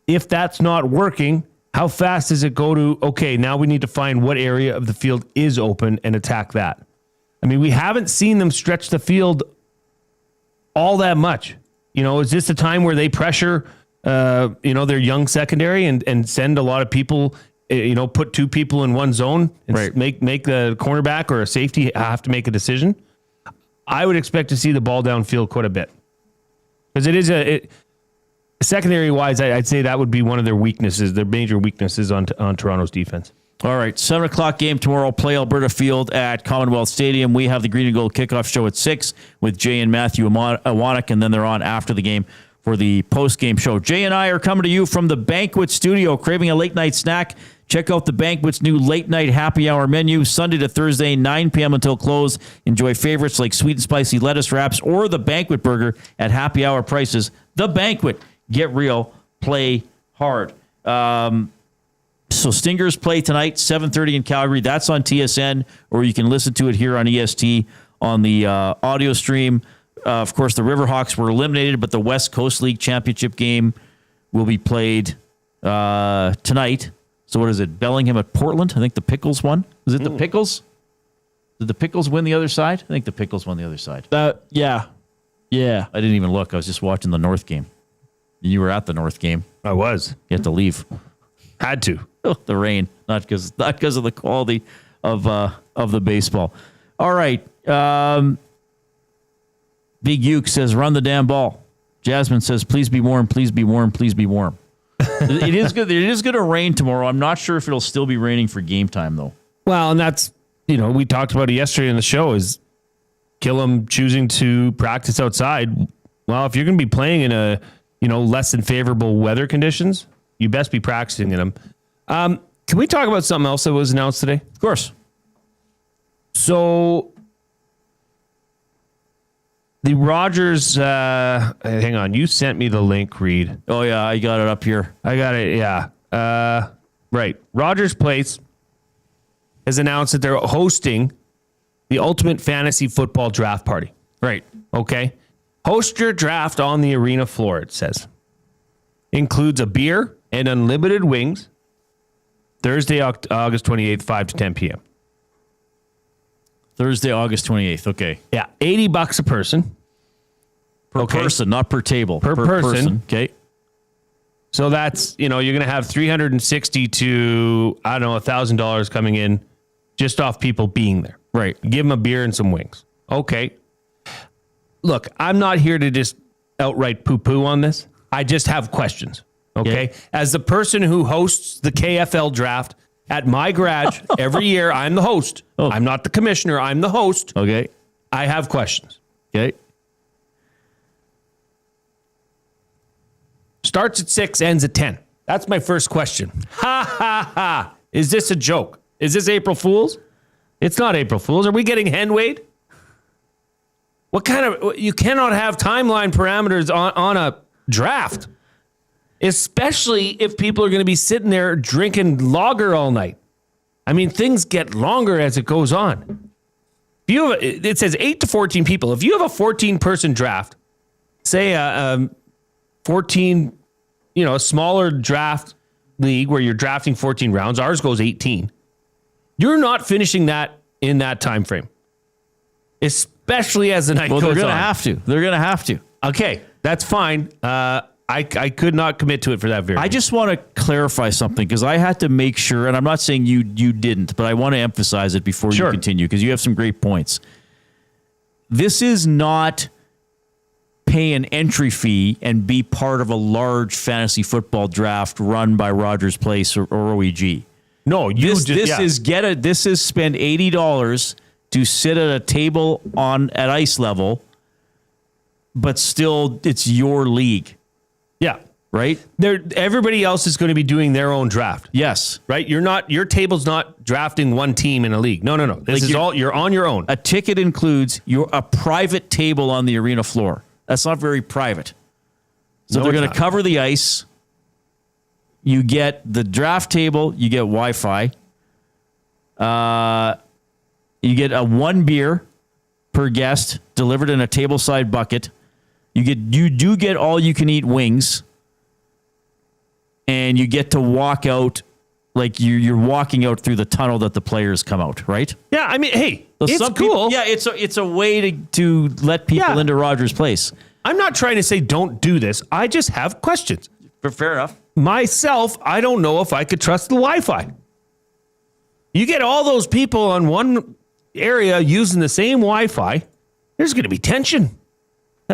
if that's not working. How fast does it go to, okay, now we need to find what area of the field is open and attack that. I mean, we haven't seen them stretch the field all that much. Is this a time where they pressure, their young secondary and send a lot of people put two people in one zone and make the cornerback or a safety have to make a decision, I would expect to see the ball downfield quite a bit. Because it is secondary wise, I'd say that would be one of their weaknesses, their major weaknesses on Toronto's defense. All right, 7 o'clock game tomorrow. Play Alberta Field at Commonwealth Stadium. We have the Green and Gold kickoff show at 6 with Jay and Matthew Awanek, and then they're on after the game for the post-game show. Jay and I are coming to you from the Banquet Studio. Craving a late-night snack? Check out the Banquet's new late-night happy hour menu, Sunday to Thursday, 9 p.m. until close. Enjoy favorites like sweet and spicy lettuce wraps or the Banquet Burger at happy hour prices. The Banquet. Get real. Play hard. So Stingers play tonight, 7:30 in Calgary. That's on TSN, or you can listen to it here on EST on the audio stream. Of course, the Riverhawks were eliminated, but the West Coast League Championship game will be played tonight. So what is it? Bellingham at Portland? I think the Pickles won. Was it the Pickles? Did the Pickles win the other side? I think the Pickles won the other side. Yeah. I didn't even look. I was just watching the North game. You were at the North game. I was. You had to leave. Had to. The rain, not because of the quality of the baseball. All right. Big Uke says, run the damn ball. Jasmine says, please be warm, please be warm, please be warm. It is good. It is going to rain tomorrow. I'm not sure if it'll still be raining for game time, though. Well, and that's, we talked about it yesterday in the show, is Killam choosing to practice outside. Well, if you're going to be playing in a, less than favorable weather conditions, you best be practicing in them. Can we talk about something else that was announced today? Of course. So the Rogers, hang on, you sent me the link, Reid. Oh yeah, I got it up here. I got it, yeah. Right. Rogers Place has announced that they're hosting the Ultimate Fantasy Football Draft Party. Right. Okay. Host your draft on the arena floor, it says. Includes a beer and unlimited wings. Thursday, August 28th, 5 to 10 p.m. Thursday, August 28th. Okay. Yeah. $80 a person. Per person, not per table. Per person. Okay. So that's, you're going to have $360 to, $1,000 coming in just off people being there. Right. Give them a beer and some wings. Okay. Look, I'm not here to just outright poo-poo on this. I just have questions. Okay. As the person who hosts the KFL draft at my garage every year, I'm the host. Oh. I'm not the commissioner. I'm the host. Okay. I have questions. Okay. Starts at 6, ends at 10. That's my first question. Ha, ha, ha. Is this a joke? Is this April Fool's? It's not April Fool's. Are we getting hen weighed? What kind of... You cannot have timeline parameters on a draft. Especially if people are going to be sitting there drinking lager all night. I mean, things get longer as it goes on. If you have it says 8 to 14 people. If you have a 14-person draft, say a 14, a smaller draft league where you're drafting 14 rounds, ours goes 18. You're not finishing that in that time frame. Especially as the night goes on. Well, they're going to have to. They're going to have to. Okay, that's fine. I could not commit to it for that very. I just want to clarify something because I had to make sure, and I'm not saying you didn't, but I want to emphasize it before you continue because you have some great points. This is not pay an entry fee and be part of a large fantasy football draft run by Rogers Place or OEG. No, this is spend $80 to sit at a table at ice level, but still it's your league. Yeah. Right? Everybody else is going to be doing their own draft. Yes. Right? Your table's not drafting one team in a league. No. This is all, you're on your own. A ticket includes a private table on the arena floor. That's not very private. So they're going to cover the ice. You get the draft table. You get Wi-Fi. You get one beer per guest delivered in a tableside bucket. You do get all you can eat wings, and you get to walk out like you're walking out through the tunnel that the players come out, right? Yeah, I mean, hey, it's cool. It's a way to let people into Rogers Place. I'm not trying to say don't do this. I just have questions. Fair enough. myself, I don't know if I could trust the Wi-Fi. You get all those people on one area using the same Wi-Fi, there's going to be tension.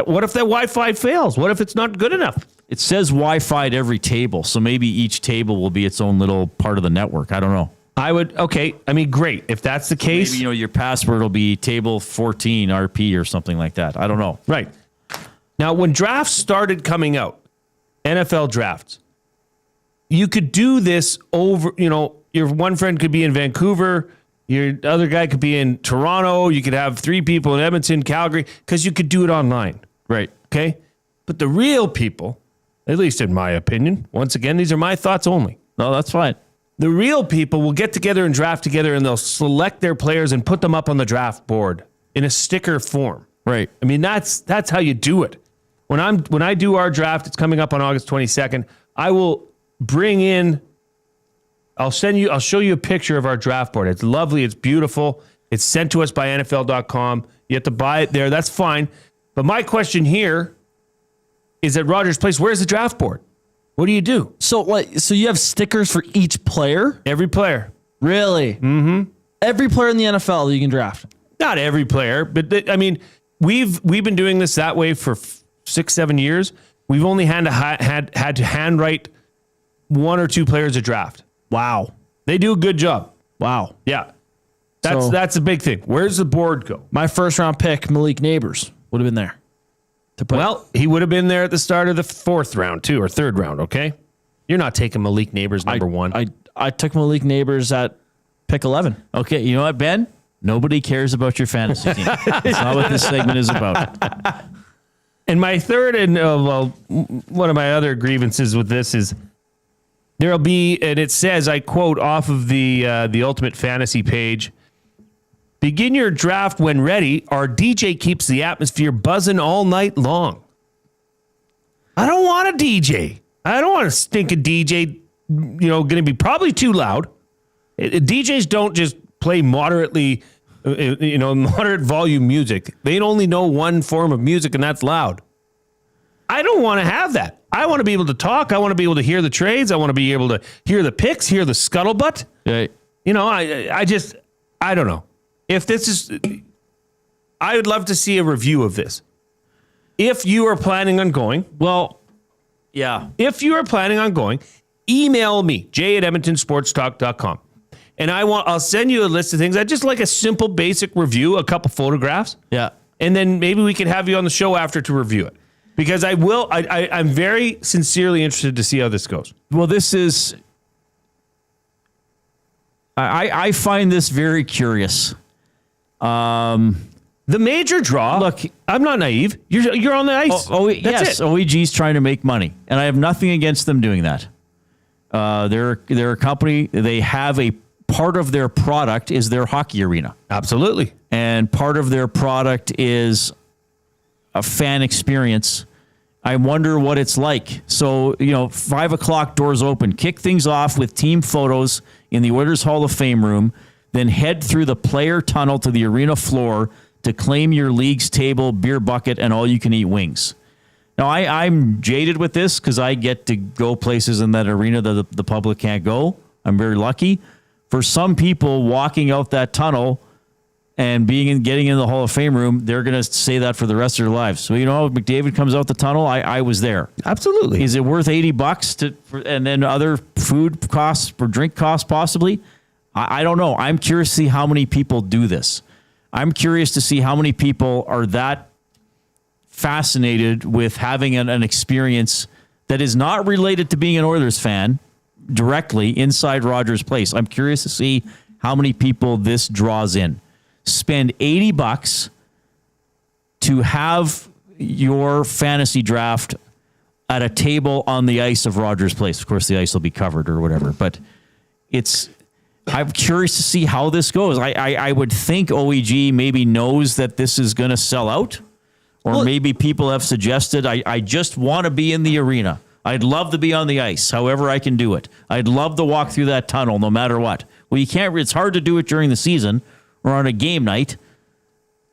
What if that Wi-Fi fails? What if it's not good enough? It says Wi-Fi at every table, so maybe each table will be its own little part of the network. I don't know. Great. If that's the case. Maybe, your password will be table 14 RP or something like that. I don't know. Right. Now, when drafts started coming out, NFL drafts, you could do this over, your one friend could be in Vancouver, your other guy could be in Toronto, you could have 3 people in Edmonton, Calgary, because you could do it online. Right. Okay? But the real people, at least in my opinion, once again, these are my thoughts only. No, that's fine. The real people will get together and draft together, and they'll select their players and put them up on the draft board in a sticker form. Right. I mean, that's how you do it. When I do our draft, it's coming up on August 22nd. I will bring in. I'll show you a picture of our draft board. It's lovely. It's beautiful. It's sent to us by NFL.com. You have to buy it there. That's fine. But my question here is at Rogers Place, where's the draft board? What do you do? So you have stickers for each player? Every player. Really? Mm-hmm. Every player in the NFL you can draft? Not every player, but we've been doing this that way for 6-7 years. We've only had to handwrite 1 or 2 players a draft. Wow. They do a good job. Wow. Yeah. That's a big thing. Where's the board go? My first round pick, Malik Neighbors, would have been there. He would have been there at the start of the 4th round too, or 3rd round, okay? You're not taking Malik Neighbors number 1. I took Malik Neighbors at pick 11. Okay, you know what, Ben? Nobody cares about your fantasy team. That's not what this segment is about. And my third one of my other grievances with this is there'll be, and it says, I quote off of the Ultimate Fantasy page, begin your draft when ready. Our DJ keeps the atmosphere buzzing all night long. I don't want a DJ. I don't want a stinking DJ, going to be probably too loud. DJs don't just play moderate volume music. They only know one form of music, and that's loud. I don't want to have that. I want to be able to talk. I want to be able to hear the trades. I want to be able to hear the picks, hear the scuttlebutt. Right. I don't know. If this is, I would love to see a review of this. If you are planning on going, if you are planning on going, email me, jay@edmontonsportstalk.com. And I'll send you a list of things. I'd just like a simple, basic review, a couple photographs. Yeah. And then maybe we can have you on the show after to review it. Because I'm very sincerely interested to see how this goes. Well, this is, I find this very curious. The major draw. Look, I'm not naive. You're on the ice. Yes, OEG's trying to make money, and I have nothing against them doing that. They're a company. They have a part of their product is their hockey arena. Absolutely, and part of their product is a fan experience. I wonder what it's like. So 5:00 doors open. Kick things off with team photos in the Oilers Hall of Fame room. Then head through the player tunnel to the arena floor to claim your league's table, beer bucket, and all-you-can-eat wings. Now, I'm jaded with this because I get to go places in that arena that the public can't go. I'm very lucky. For some people, walking out that tunnel and getting in the Hall of Fame room, they're going to say that for the rest of their lives. So, if McDavid comes out the tunnel, I was there. Absolutely. Is it worth $80 and then other food costs or drink costs possibly? I don't know. I'm curious to see how many people do this. I'm curious to see how many people are that fascinated with having an experience that is not related to being an Oilers fan directly inside Rogers Place. I'm curious to see how many people this draws in. Spend $80 to have your fantasy draft at a table on the ice of Rogers Place. Of course, the ice will be covered or whatever, but I'm curious to see how this goes. I would think OEG maybe knows that this is going to sell out, or maybe people have suggested, I just want to be in the arena. I'd love to be on the ice, however I can do it. I'd love to walk through that tunnel no matter what. Well, you can't. It's hard to do it during the season or on a game night.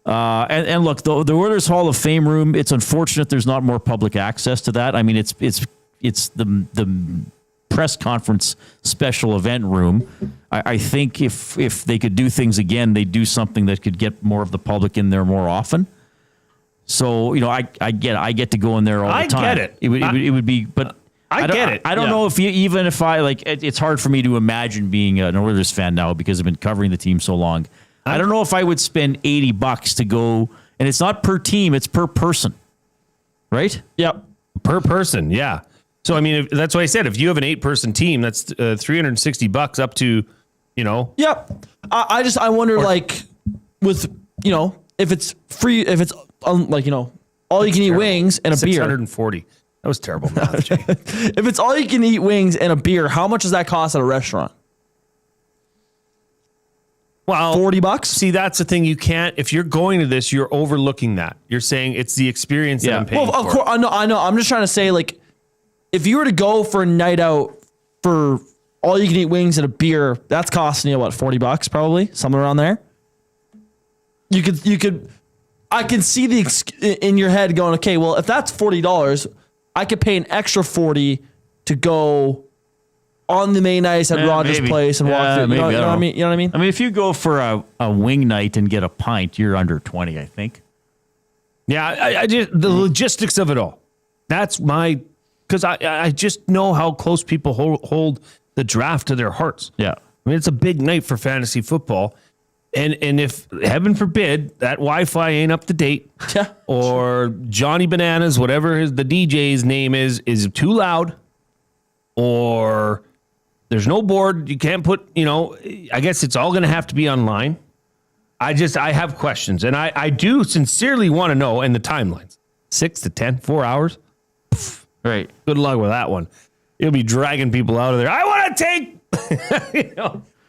And look, the Oilers Hall of Fame room, it's unfortunate there's not more public access to that. I mean, it's the press conference special event room. I think if they could do things again, they'd do something that could get more of the public in there more often. So, I get to go in there all the time. I get it. It would be, but I get it. I don't know if it's hard for me to imagine being an Oilers fan now because I've been covering the team so long. I don't know if I would spend $80 to go, and it's not per team, it's per person. Right? Yep. Per person. Yeah. So, that's what I said. If you have an 8-person team, that's $360 up to, Yep. I wonder, with, if it's free, if it's, all you can eat wings and a beer. 640. That was terrible math, Jay. If it's all you can eat wings and a beer, how much does that cost at a restaurant? Well, $40? See, that's the thing. You can't, if you're going to this, you're overlooking that. You're saying it's the experience that I'm paying for. Of course, I know. I'm just trying to say, if you were to go for a night out for all you can eat wings and a beer, that's costing you what, $40 probably, somewhere around there. You could. I can see in your head going, okay, well, if that's $40, I could pay an extra $40 to go on the main ice at Rogers Place and walk through. You know what I mean? You know what I mean? I mean, if you go for a wing night and get a pint, you're under 20, I think. Yeah, I just the logistics of it all. That's because I just know how close people hold the draft to their hearts. Yeah, it's a big night for fantasy football. And if, heaven forbid, that Wi-Fi ain't up to date, or Johnny Bananas, whatever the DJ's name is too loud, or there's no board, you can't put, I guess it's all going to have to be online. I have questions, and I do sincerely want to know, and the timelines, 6 to 10, 4 hours. Right. Good luck with that one. You'll be dragging people out of there. I want to take,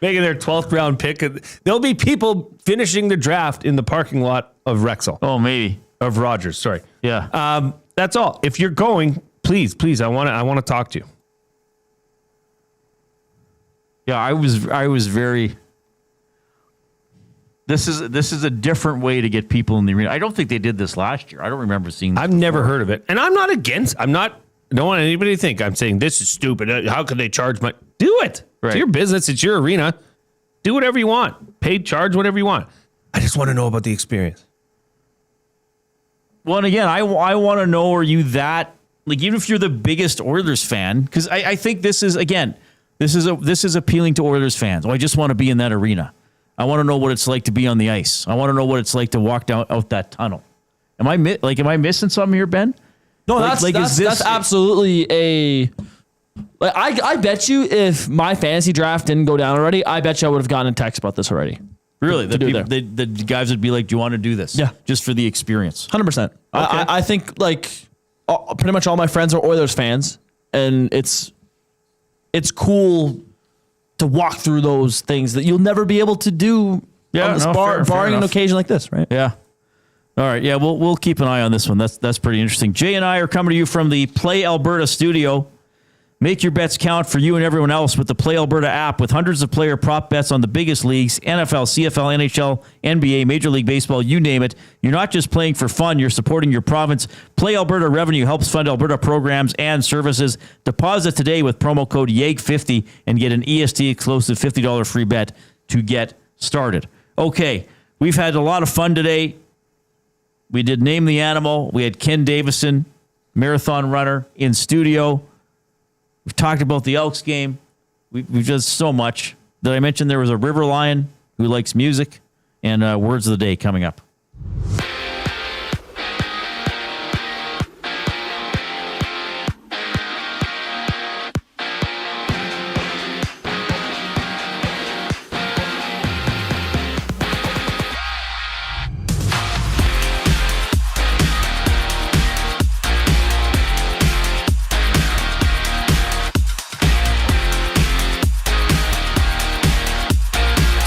making their 12th round pick. There'll be people finishing the draft in the parking lot of Rexall. Oh, maybe. Of Rogers, sorry. Yeah. That's all. If you're going, please, I want to talk to you. Yeah, I was very. This is a different way to get people in the arena. I don't think they did this last year. I don't remember seeing this. I've never heard of it. And I'm not against, I don't want anybody to think I'm saying this is stupid. How could they charge my, do it. Right. It's your business. It's your arena. Do whatever you want. Charge whatever you want. I just want to know about the experience. Well, and again, I want to know, are you that, even if you're the biggest Oilers fan, because I think this is appealing to Oilers fans. I just want to be in that arena. I want to know what it's like to be on the ice. I want to know what it's like to walk out that tunnel. Am I missing something here, Ben? No, that's absolutely a. I bet you if my fantasy draft didn't go down already, I bet you I would have gotten a text about this already. Really? The guys would be like, do you want to do this? Yeah. Just for the experience. 100%. Okay. I think pretty much all my friends are Oilers fans, and it's cool to walk through those things that you'll never be able to do on this barring an occasion like this, right? Yeah. All right. Yeah, we'll keep an eye on this one. That's pretty interesting. Jay and I are coming to you from the Play Alberta studio. Make your bets count for you and everyone else with the Play Alberta app, with hundreds of player prop bets on the biggest leagues, NFL, CFL, NHL, NBA, Major League Baseball, you name it. You're not just playing for fun, you're supporting your province. Play Alberta revenue helps fund Alberta programs and services. Deposit today with promo code YEG50 and get an EST exclusive $50 free bet to get started. Okay, we've had a lot of fun today. We did Name the Animal. We had Ken Davison, marathon runner, in studio. We've talked about the Elks game. We've done so much. Did I mention there was a river lion who likes music? And words of the day coming up.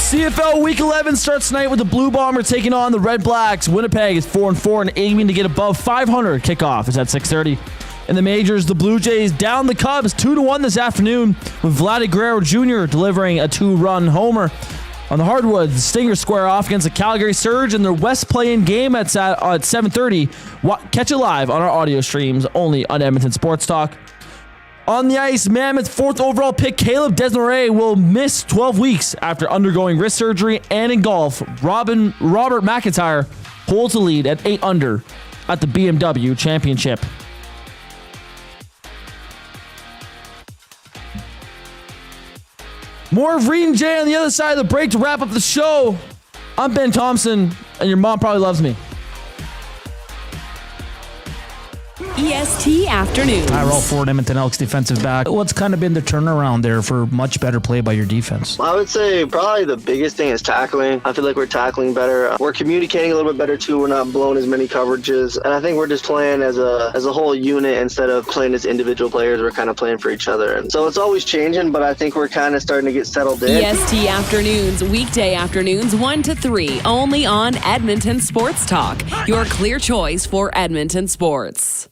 CFL Week 11 starts tonight with the Blue Bombers taking on the Redblacks. Winnipeg is 4-4 and aiming to get above 500. Kickoff is at 6:30. In the majors, the Blue Jays down the Cubs 2-1 this afternoon, with Vladdy Guerrero Jr. delivering a 2-run homer. On the hardwood, the Stingers square off against the Calgary Surge in their West play-in game at 7:30. Catch it live on our audio streams only on Edmonton Sports Talk. On the ice, Mammoth 4th overall pick Caleb Desmarais will miss 12 weeks after undergoing wrist surgery. And in golf, Robert McIntyre holds the lead at 8 under at the BMW Championship. More of Reid and Jay on the other side of the break to wrap up the show. I'm Ben Thompson, and your mom probably loves me. EST Afternoons. Tyrell Ford, Edmonton Elks defensive back. What's kind of been the turnaround there for much better play by your defense? I would say probably the biggest thing is tackling. I feel like we're tackling better. We're communicating a little bit better too. We're not blowing as many coverages. And I think we're just playing as a whole unit instead of playing as individual players. We're kind of playing for each other. And so it's always changing, but I think we're kind of starting to get settled in. EST Afternoons, weekday afternoons 1 to 3, only on Edmonton Sports Talk. Your clear choice for Edmonton sports.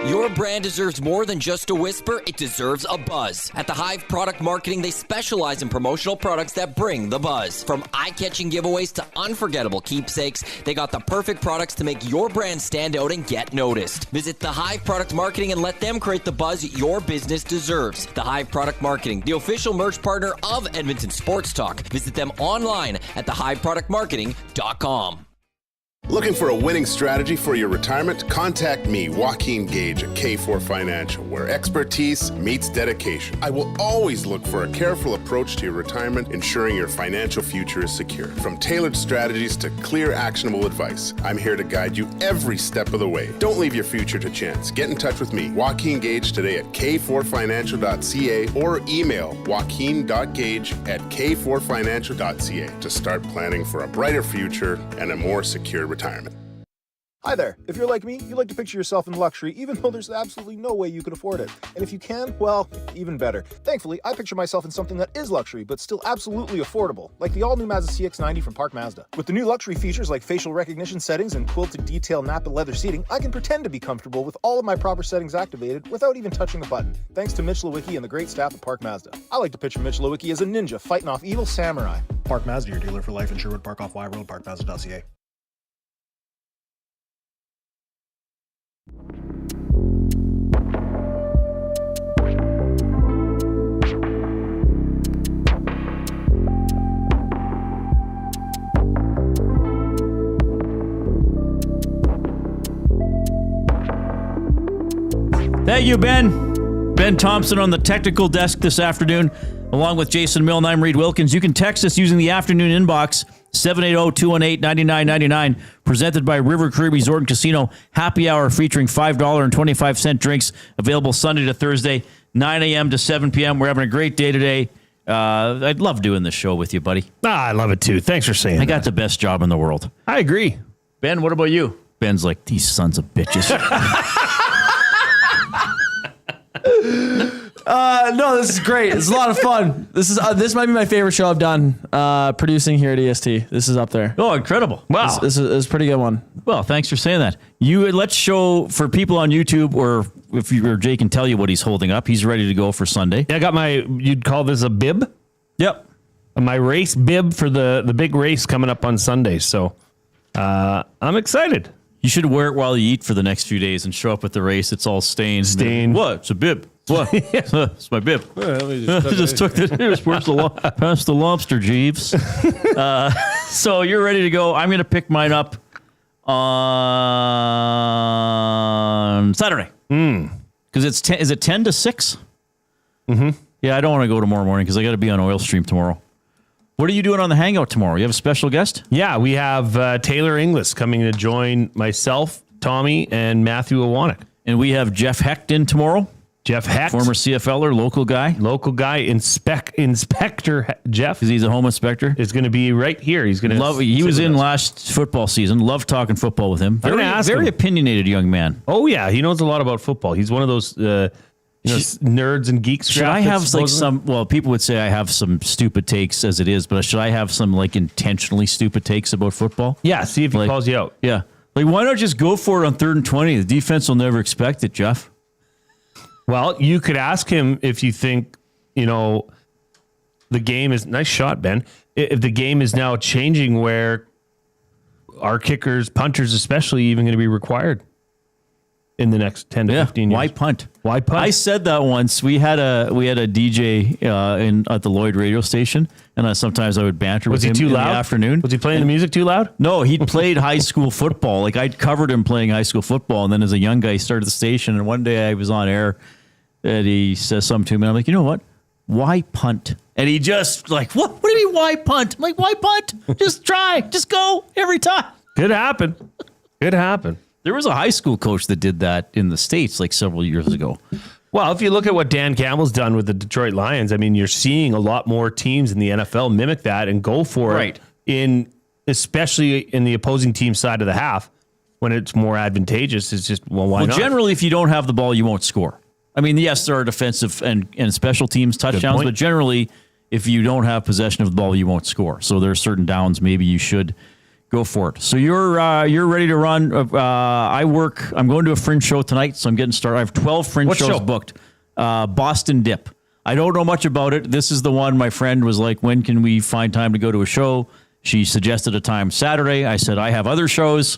Your brand deserves more than just a whisper, it deserves a buzz. At the Hive Product Marketing, they specialize in promotional products that bring the buzz. From eye-catching giveaways to unforgettable keepsakes, they got the perfect products to make your brand stand out and get noticed. Visit the Hive Product Marketing and let them create the buzz your business deserves. The Hive Product Marketing, the official merch partner of Edmonton Sports Talk. Visit them online at thehiveproductmarketing.com. Looking for a winning strategy for your retirement? Contact me, Joaquin Gage at K4 Financial, where expertise meets dedication. I will always look for a careful approach to your retirement, ensuring your financial future is secure. From tailored strategies to clear, actionable advice, I'm here to guide you every step of the way. Don't leave your future to chance. Get in touch with me, Joaquin Gage, today at k4financial.ca or email joaquin.gage@k4financial.ca to start planning for a brighter future and a more secure retirement. Hi there. If you're like me, you like to picture yourself in luxury, even though there's absolutely no way you could afford it. And if you can, well, even better. Thankfully, I picture myself in something that is luxury, but still absolutely affordable, like the all-new Mazda CX-90 from Park Mazda. With the new luxury features like facial recognition settings and quilted detail Napa leather seating, I can pretend to be comfortable with all of my proper settings activated without even touching a button, thanks to Mitch Lewicki and the great staff at Park Mazda. I like to picture Mitch Lewicki as a ninja fighting off evil samurai. Park Mazda, your dealer for life in Sherwood Park off Y Road, parkmazda.ca. Thank you, Ben. Ben Thompson on the technical desk this afternoon, along with Jason Milne. I'm Reid Wilkins. You can text us using the afternoon inbox, 780-218-9999, presented by River Cree Resort and Casino. Happy hour featuring $5.25 drinks, available Sunday to Thursday, 9 a.m. to 7 p.m. We're having a great day today. I'd love doing this show with you, buddy. I love it too. Thanks for saying I got the best job in the world. I agree. Ben, what about you? Ben's like, these sons of bitches. No, this is great. It's a lot of fun. This might be my favorite show I've done producing here at EST. This is up there. Oh, incredible. Wow. This is a pretty good one. Well, thanks for saying that. Let's show for people on YouTube, or if you or Jay can tell you what he's holding up. He's ready to go for Sunday. Yeah, I got you'd call this a bib? Yep. My race bib for the big race coming up on Sunday. So I'm excited. You should wear it while you eat for the next few days and show up at the race. It's all stained. What? It's a bib. What? It's my bib. Just took it. Where's past the lobster, Jeeves. So you're ready to go. I'm going to pick mine up on Saturday. Because it's 10. Is it 10 to 6? Mm-hmm. Yeah, I don't want to go tomorrow morning because I got to be on Oil Stream tomorrow. What are you doing on the Hangout tomorrow? You have a special guest? Yeah, we have Taylor Inglis coming to join myself, Tommy, and Matthew Iwanek. And we have Jeff Hecht in tomorrow. Jeff Hecht. Former CFLer, local guy. Inspector Jeff. Because he's a home inspector. Is going to be right here. He's going to He was in last football season. Loved talking football with him. Very opinionated young man. Oh, yeah. He knows a lot about football. He's one of those nerds and geeks. Should I have like some, well, people would say I have some stupid takes as it is, but should I have some like intentionally stupid takes about football? Yeah, see if he calls you out. Yeah. Like, why not just go for it on 3rd and 20? The defense will never expect it, Jeff. Well, you could ask him if you think, the game is, nice shot, Ben. If the game is now changing where our kickers, punters especially, even going to be required. in the next 10 to 15 years. Why punt? Why punt? I said that once. We had a DJ at the Lloyd radio station, and sometimes I would banter with him too in loud? the afternoon. Was he playing the music too loud? No, he'd played high school football. Like, I'd covered him playing high school football, and then as a young guy, he started the station, and one day I was on air, and he says something to me, and I'm like, you know what? Why punt? And he just like, what do you mean, why punt? I'm like, why punt? Just try. Just go every time. Could happen. Could happen. There was a high school coach that did that in the States like several years ago. Well, if you look at what Dan Campbell's done with the Detroit Lions, I mean, you're seeing a lot more teams in the NFL mimic that and go for it especially in the opposing team side of the half when it's more advantageous. It's just, why not? Generally, if you don't have the ball, you won't score. I mean, yes, there are defensive and special teams touchdowns, but generally, if you don't have possession of the ball, you won't score. So there are certain downs maybe you should go for it. So you're ready to run. I'm going to a fringe show tonight, so I'm getting started. I have 12 fringe shows booked. Boston Dip. I don't know much about it. This is the one my friend was like, when can we find time to go to a show? She suggested a time Saturday. I said, I have other shows.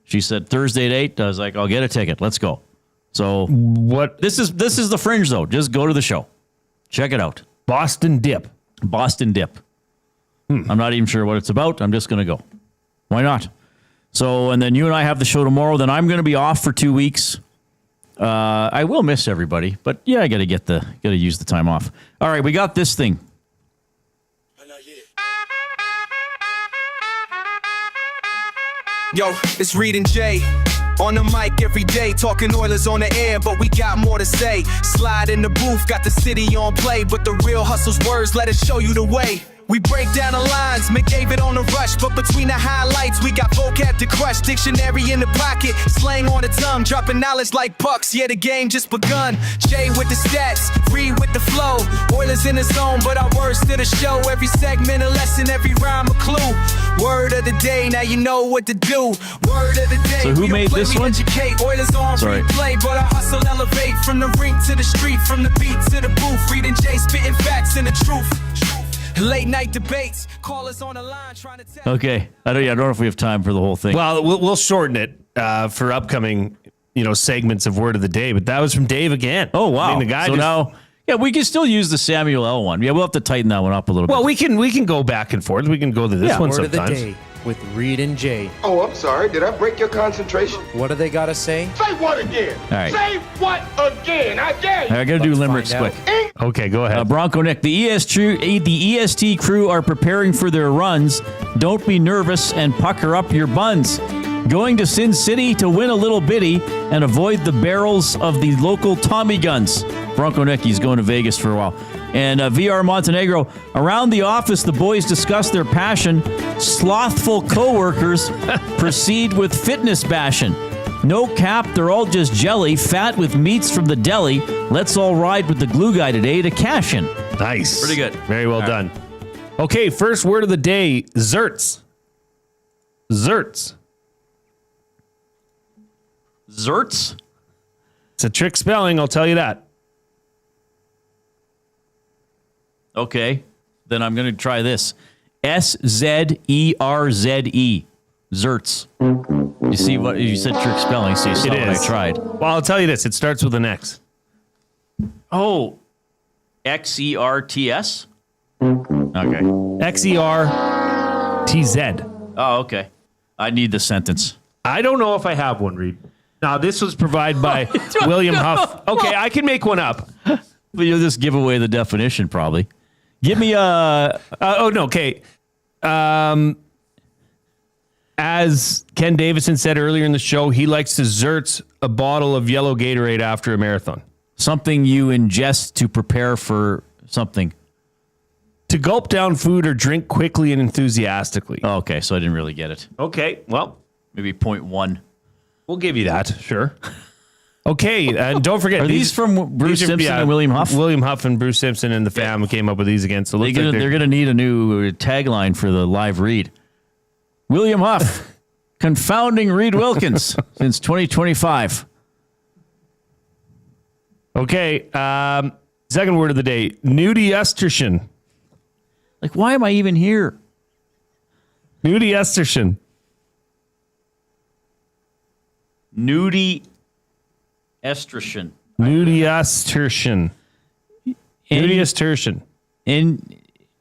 She said Thursday at 8. I was like, I'll get a ticket. Let's go. So what? This is the fringe, though. Just go to the show. Check it out. Boston Dip. Boston Dip. I'm not even sure what it's about. I'm just going to go. Why not? So, and then you and I have the show tomorrow. Then I'm going to be off for 2 weeks. I will miss everybody, but yeah, I got to use the time off. All right, we got this thing. Yo, it's Reid and Jay. On the mic every day, talking Oilers on the air, but we got more to say. Slide in the booth, got the city on play, but the real hustle's words, let us show you the way. We break down the lines, McDavid on the rush, but between the highlights, we got vocab to crush, dictionary in the pocket, slang on the tongue, dropping knowledge like pucks, yeah, the game just begun. Jay with the stats, Reid with the flow, Oilers in the zone, but our words to the show, every segment a lesson, every rhyme a clue. Word of the day, now you know what to do. Word of the day, so who made this one? Educate. Oilers on replay, but our hustle elevate, from the rink to the street, from the beat to the booth, Reid and Jay spitting facts and the truth. Late night debates, call us on the line trying to tell. Okay, I don't know if we have time for the whole thing. Well, we'll shorten it for upcoming, segments of Word of the Day. But that was from Dave again. Oh wow! I mean, the guy now, yeah, we can still use the Samuel L. one. Yeah, we'll have to tighten that one up a little bit. Well, we can go back and forth. We can go to this one Word sometimes. of the Day with Reid and Jay. Oh, I'm sorry. Did I break your concentration? What do they got to say? Say what again? All right. Say what again? I dare you. I got to do limericks quick. Okay, go ahead. Bronco Nick, the EST crew are preparing for their runs. Don't be nervous and pucker up your buns. Going to Sin City to win a little bitty and avoid the barrels of the local Tommy guns. Bronco Nick, he's going to Vegas for a while. And VR Montenegro, around the office, the boys discuss their passion. Slothful coworkers proceed with fitness bashing. No cap, they're all just jelly, fat with meats from the deli. Let's all ride with the glue guy today to cash in. Nice. Pretty good. Very well done. Okay, first word of the day, Zerts. Zerts. Zerts? It's a trick spelling, I'll tell you that. Okay, then I'm going to try this. Szerze. Zerts. You see what you said? Trick spelling. So you saw what I tried. Well, I'll tell you this. It starts with an X. Oh, Xerts. Okay. Xertz. Oh, okay. I need the sentence. I don't know if I have one, Reid. Now, this was provided by William Huff. Okay, I can make one up. But you'll just give away the definition, probably. Give me a... okay. As Ken Davison said earlier in the show, he likes to zerts a bottle of yellow Gatorade after a marathon. Something you ingest to prepare for something. To gulp down food or drink quickly and enthusiastically. Oh, okay, so I didn't really get it. Okay, well. Maybe 0.1. We'll give you that, sure. Okay, and don't forget. Are these from Bruce Simpson and William Huff? William Huff and Bruce Simpson and the fam came up with these again. So they're going to need a new tagline for the live read. William Huff, confounding Reid Wilkins since 2025. Okay, second word of the day, nudiestertion. Like, why am I even here? Nudiestertion. Nudie Estrogen. Nudiestertion. Nudiestertion.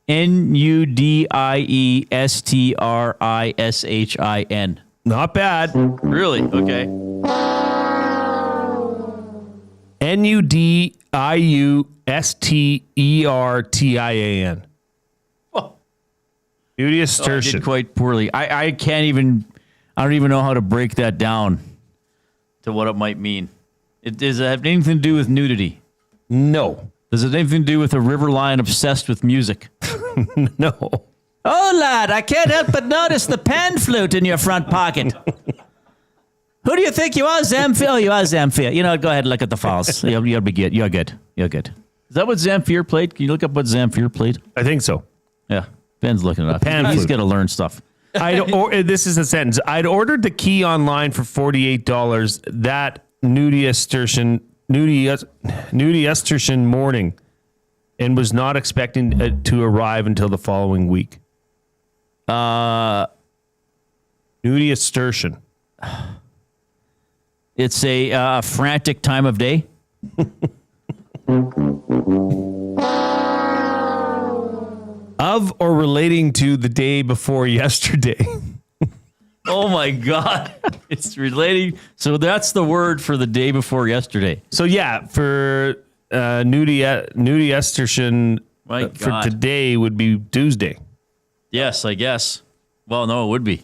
Nudiesterishn. Not bad. Really? Okay. Nudiustertian. Nudiestertion. I did quite poorly. I don't even know how to break that down to what it might mean. Does it have anything to do with nudity? No. Does it have anything to do with a river lion obsessed with music? No. Oh, lad, I can't help but notice the pan flute in your front pocket. Who do you think you are, Zamfir? Oh, you are Zamfir. You know, go ahead and look at the files. You'll be good. You're good. You're good. Is that what Zamfir played? Can you look up what Zamfir played? I think so. Yeah. Ben's looking it up. He's got to learn stuff. This is a sentence. I'd ordered the key online for $48. That nudiestertion morning, and was not expecting it to arrive until the following week. Nudiestertion. It's a frantic time of day. Of or relating to the day before yesterday. Oh my God. It's relating. So that's the word for the day before yesterday. So yeah, for nudiestertion for today would be Tuesday. Yes, I guess. Well, no, it would be.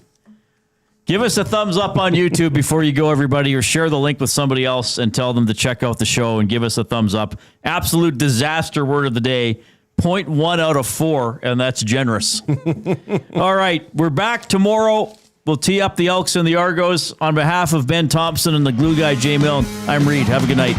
Give us a thumbs up on YouTube before you go, everybody, or share the link with somebody else and tell them to check out the show and give us a thumbs up. Absolute disaster word of the day. 0.1 out of 4, and that's generous. All right, we're back tomorrow. We'll tee up the Elks and the Argos. On behalf of Ben Thompson and the glue guy, Jay Milne, I'm Reid. Have a good night.